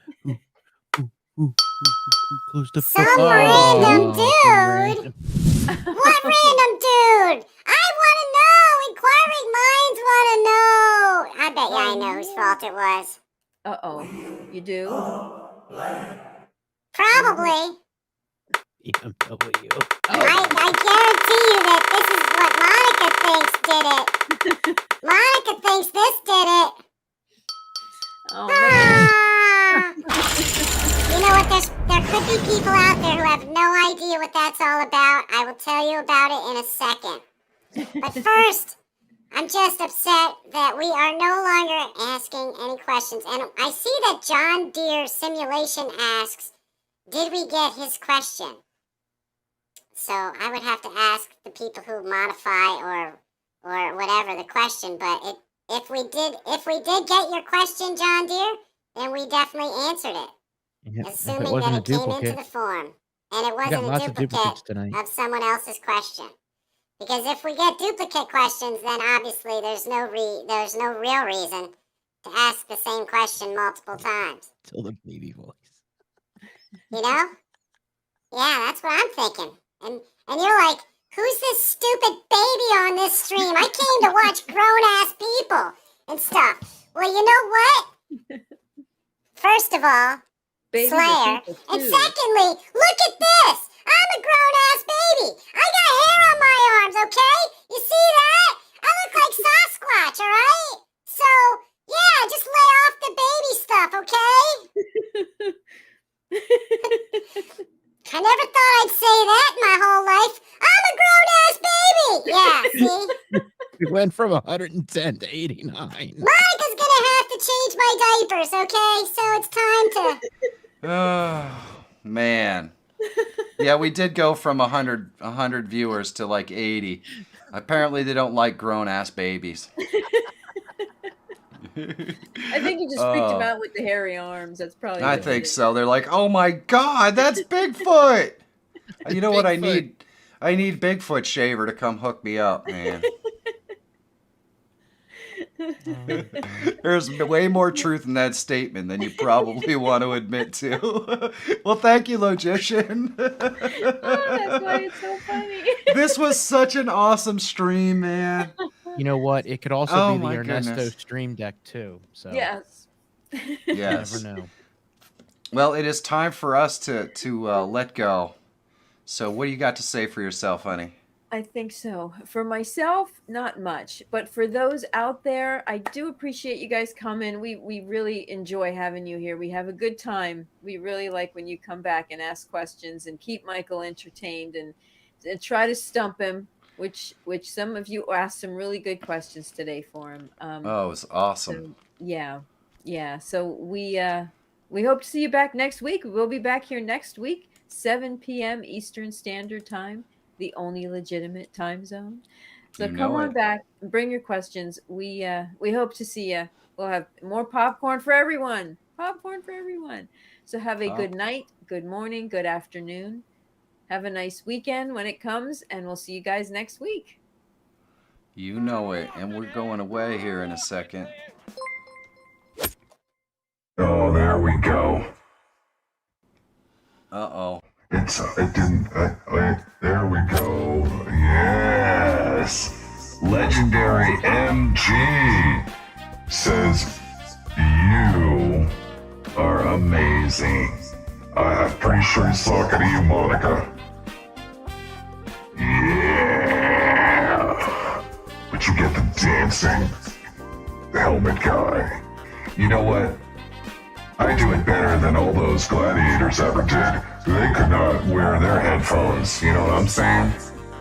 Who closed the Some form? random dude. Random. What random dude? I want to know. Inquiring minds want to know. I bet you I know whose fault it was. Uh-oh. You do? Probably. BMW. I guarantee you that this is what Monica thinks did it. Monica thinks this did it. Oh, man. You know what? There could be people out there who have no idea what that's all about. I will tell you about it in a second. But first, I'm just upset that we are no longer asking any questions. And I see that John Deere Simulation asks, did we get his question? So I would have to ask the people who modify or whatever the question. But if we did get your question, John Deere, then we definitely answered it, If it assuming wasn't that a it came into duplicate, the form and it we got wasn't a lots of duplicate duplicates tonight. of someone else's question. Because if we get duplicate questions, then obviously there's no real reason to ask the same question multiple times. Till the baby voice. You know? Yeah, that's what I'm thinking. And you're like, who's this stupid baby on this stream? I came to watch grown-ass people and stuff. Well, you know what? First of all, Babies are Slayer. people, And too. secondly, look at this. I'm a grown-ass baby. I got hair on my arms, okay? You see that? I look like Sasquatch, all right? So, yeah, just lay off the baby stuff, okay? I never thought I'd say that in my whole life. I'm a grown-ass baby. Yeah, see? We went from 110 to 89. Monica's gonna have to change my diapers, okay? So it's time to... Oh, man. Yeah, we did go from 100 viewers to like 80. Apparently they don't like grown-ass babies. I think you just freaked him out with the hairy arms. That's probably. I what think it is. so. They're like, "Oh my God, that's Bigfoot!" You know what I Bigfoot. need? I need Bigfoot Shaver to come hook me up, man. There's way more truth in that statement than you probably want to admit to. Well, thank you, Logician. Oh, that's why it's so funny. This was such an awesome stream, man. You know what? It could also Oh be the my Ernesto goodness. Stream Deck too. So Yes. you Yes. never know. Well, it is time for us to let go. So, what do you got to say for yourself, honey? I think so. For myself, not much. But for those out there, I do appreciate you guys coming. We really enjoy having you here. We have a good time. We really like when you come back and ask questions and keep Michael entertained and try to stump him, which some of you asked some really good questions today for him. Oh, it was awesome. So, yeah. So we hope to see you back next week. We'll be back here next week, 7 p.m. Eastern Standard Time, the only legitimate time zone. So You come know on it. back, bring your questions. We hope to see you. We'll have more popcorn for everyone. Popcorn for everyone. So have a good night, good morning, good afternoon. Have a nice weekend when it comes, and we'll see you guys next week. You know it. And we're going away here in a second. Oh, there we go. Uh-oh. It didn't, there we go. Yes. Legendary MG says, you are amazing. I'm pretty sure he's talking to you, Monica. Yeah. But you get the dancing, the helmet guy. You know what? I do it better than all those gladiators ever did. They could not wear their headphones, you know what I'm saying?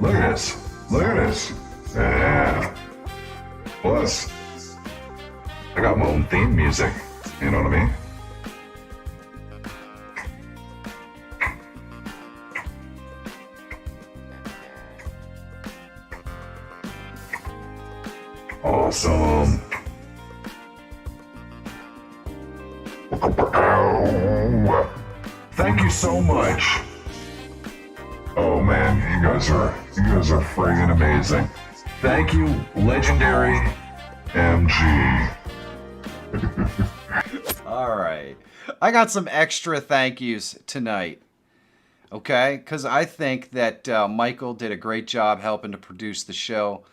Look at this. Look at this. Yeah. Plus, I got my own theme music, you know what I mean? Awesome. Thank you so much. Oh man, you guys are friggin' amazing. Thank you, Legendary MG. All right. I got some extra thank yous tonight. Okay? Because I think that Michael did a great job helping to produce the show.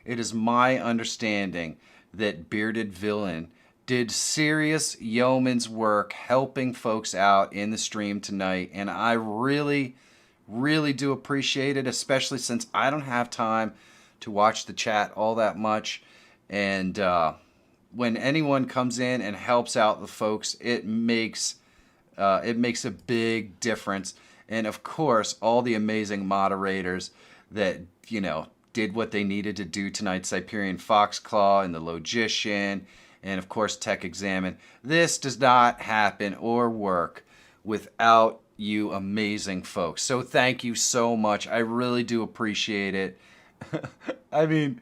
It is my understanding that Bearded Villain did serious yeoman's work helping folks out in the stream tonight. And I really, really do appreciate it, especially since I don't have time to watch the chat all that much. And when anyone comes in and helps out the folks, it makes a big difference. And of course, all the amazing moderators that, did what they needed to do tonight. Siberian Foxclaw and the Logician, and of course Tech Examine. This does not happen or work without you amazing folks. So thank you so much. I really do appreciate it. I mean,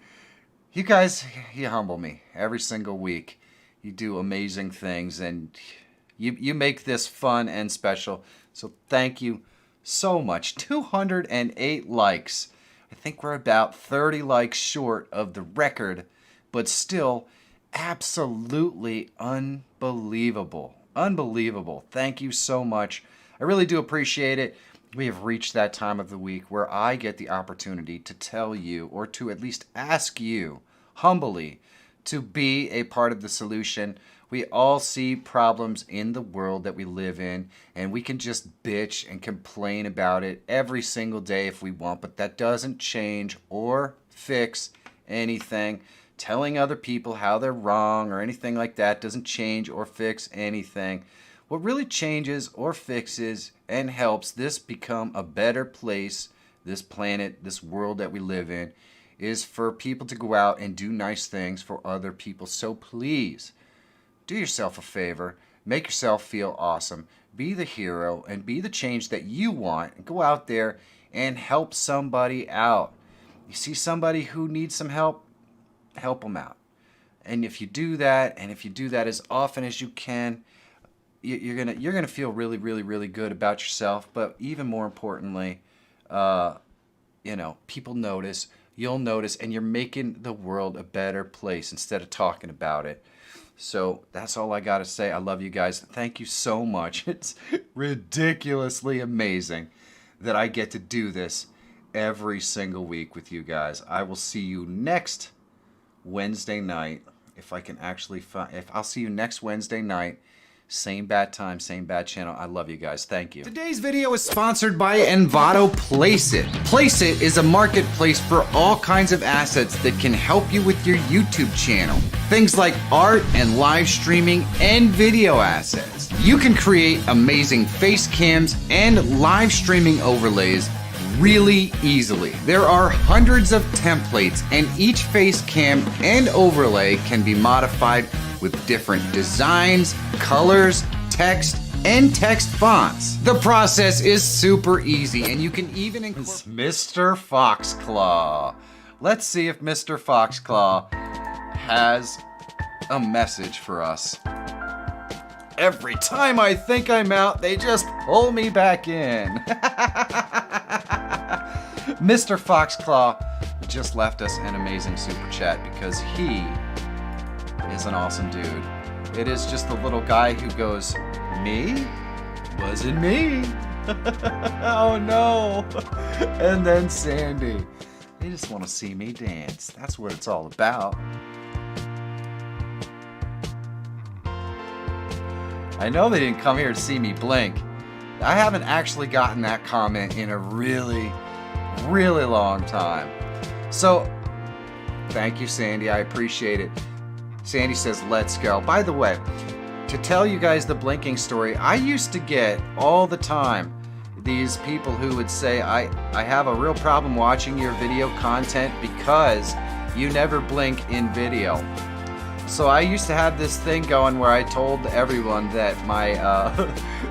you guys, you humble me every single week. You do amazing things, and you make this fun and special. So thank you so much. 208 likes. I think we're about 30 likes short of the record, but still absolutely unbelievable. Unbelievable. Thank you so much. I really do appreciate it. We have reached that time of the week where I get the opportunity to tell you, or to at least ask you humbly, to be a part of the solution. We all see problems in the world that we live in, and we can just bitch and complain about it every single day if we want, but that doesn't change or fix anything. Telling other people how they're wrong or anything like that doesn't change or fix anything. What really changes or fixes and helps this become a better place, this planet, this world that we live in, is for people to go out and do nice things for other people. So please, do yourself a favor, make yourself feel awesome, be the hero, and be the change that you want, and go out there and help somebody out. You see somebody who needs some help, help them out. And if you do that, and if you do that as often as you can, you're gonna feel really, really, really good about yourself. But even more importantly, people notice, you'll notice, and you're making the world a better place instead of talking about it. So that's all I gotta say. I love you guys. Thank you so much. It's ridiculously amazing that I get to do this every single week with you guys. I will see you next Wednesday night. If I can actually I'll see you next Wednesday night. Same bad time, same bad channel. I love you guys. Thank you. Today's video is sponsored by Envato Placeit. Placeit is a marketplace for all kinds of assets that can help you with your YouTube channel. Things like art and live streaming and video assets. You can create amazing face cams and live streaming overlays really easily. There are hundreds of templates, and each face cam and overlay can be modified with different designs, colors, text, and text fonts. The process is super easy, and you can even incorporate Mr. Foxclaw. Let's see if Mr. Foxclaw has a message for us. Every time I think I'm out, they just pull me back in. Mr. Foxclaw just left us an amazing super chat because he is an awesome dude. It is just the little guy who goes, "Me? Wasn't me." Oh no. And then Sandy. They just want to see me dance. That's what it's all about. I know they didn't come here to see me blink. I haven't actually gotten that comment in a really, really long time. So, thank you, Sandy. I appreciate it. Sandy says, "Let's go." By the way, to tell you guys the blinking story, I used to get all the time these people who would say, I have a real problem watching your video content because you never blink in video. So I used to have this thing going where I told everyone that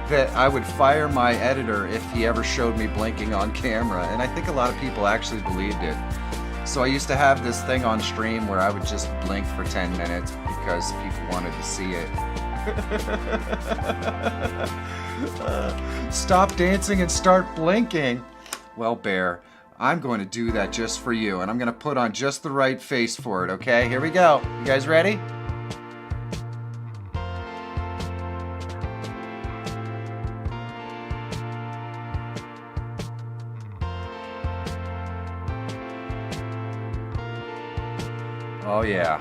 that I would fire my editor if he ever showed me blinking on camera, and I think a lot of people actually believed it. So I used to have this thing on stream where I would just blink for 10 minutes because people wanted to see it. Stop dancing and start blinking. Well, Bear, I'm going to do that just for you, and I'm going to put on just the right face for it, okay? Here we go. You guys ready? Oh yeah.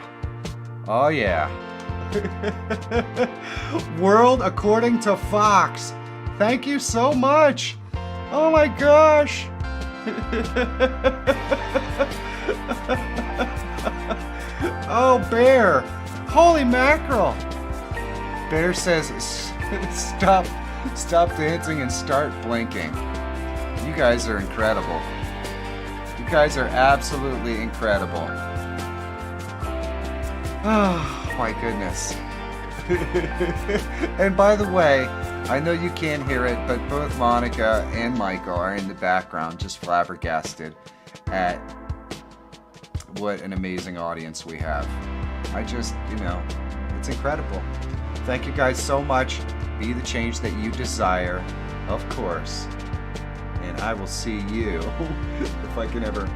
Oh yeah. World according to Fox. Thank you so much. Oh my gosh. Oh, Bear. Holy mackerel. Bear says, stop dancing and start blinking. You guys are incredible. You guys are absolutely incredible. Oh, my goodness. And by the way, I know you can't hear it, but both Monica and Michael are in the background just flabbergasted at what an amazing audience we have. I just, it's incredible. Thank you guys so much. Be the change that you desire, of course. And I will see you, if I can ever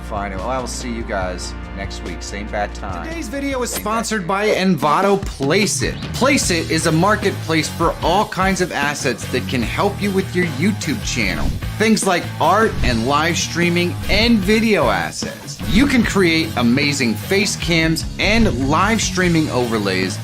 find it. Well, I will see you guys next week, same bad time. Today's video is sponsored by Envato Placeit. Placeit is a marketplace for all kinds of assets that can help you with your YouTube channel. Things like art and live streaming and video assets. You can create amazing face cams and live streaming overlays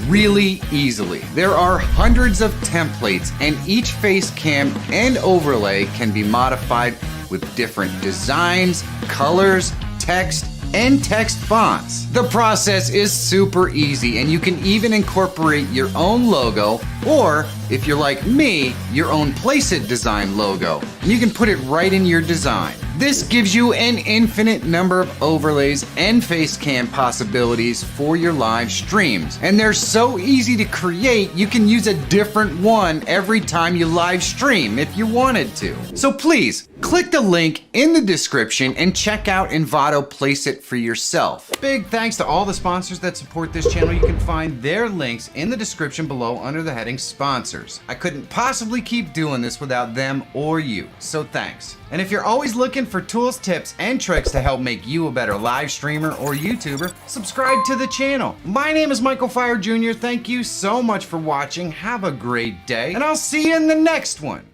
really easily. There are hundreds of templates, and each face cam and overlay can be modified with different designs, colors, text, and text fonts. The process is super easy, and you can even incorporate your own logo, or if you're like me, your own Placeit design logo, and you can put it right in your design. This gives you an infinite number of overlays and face cam possibilities for your live streams. And they're so easy to create, you can use a different one every time you live stream if you wanted to. So please, click the link in the description and check out Envato Placeit for yourself. Big thanks to all the sponsors that support this channel. You can find their links in the description below under the heading sponsors. I couldn't possibly keep doing this without them or you, so thanks. And if you're always looking for tools, tips, and tricks to help make you a better live streamer or YouTuber, subscribe to the channel. My name is Michael Fire Jr. Thank you so much for watching. Have a great day, and I'll see you in the next one.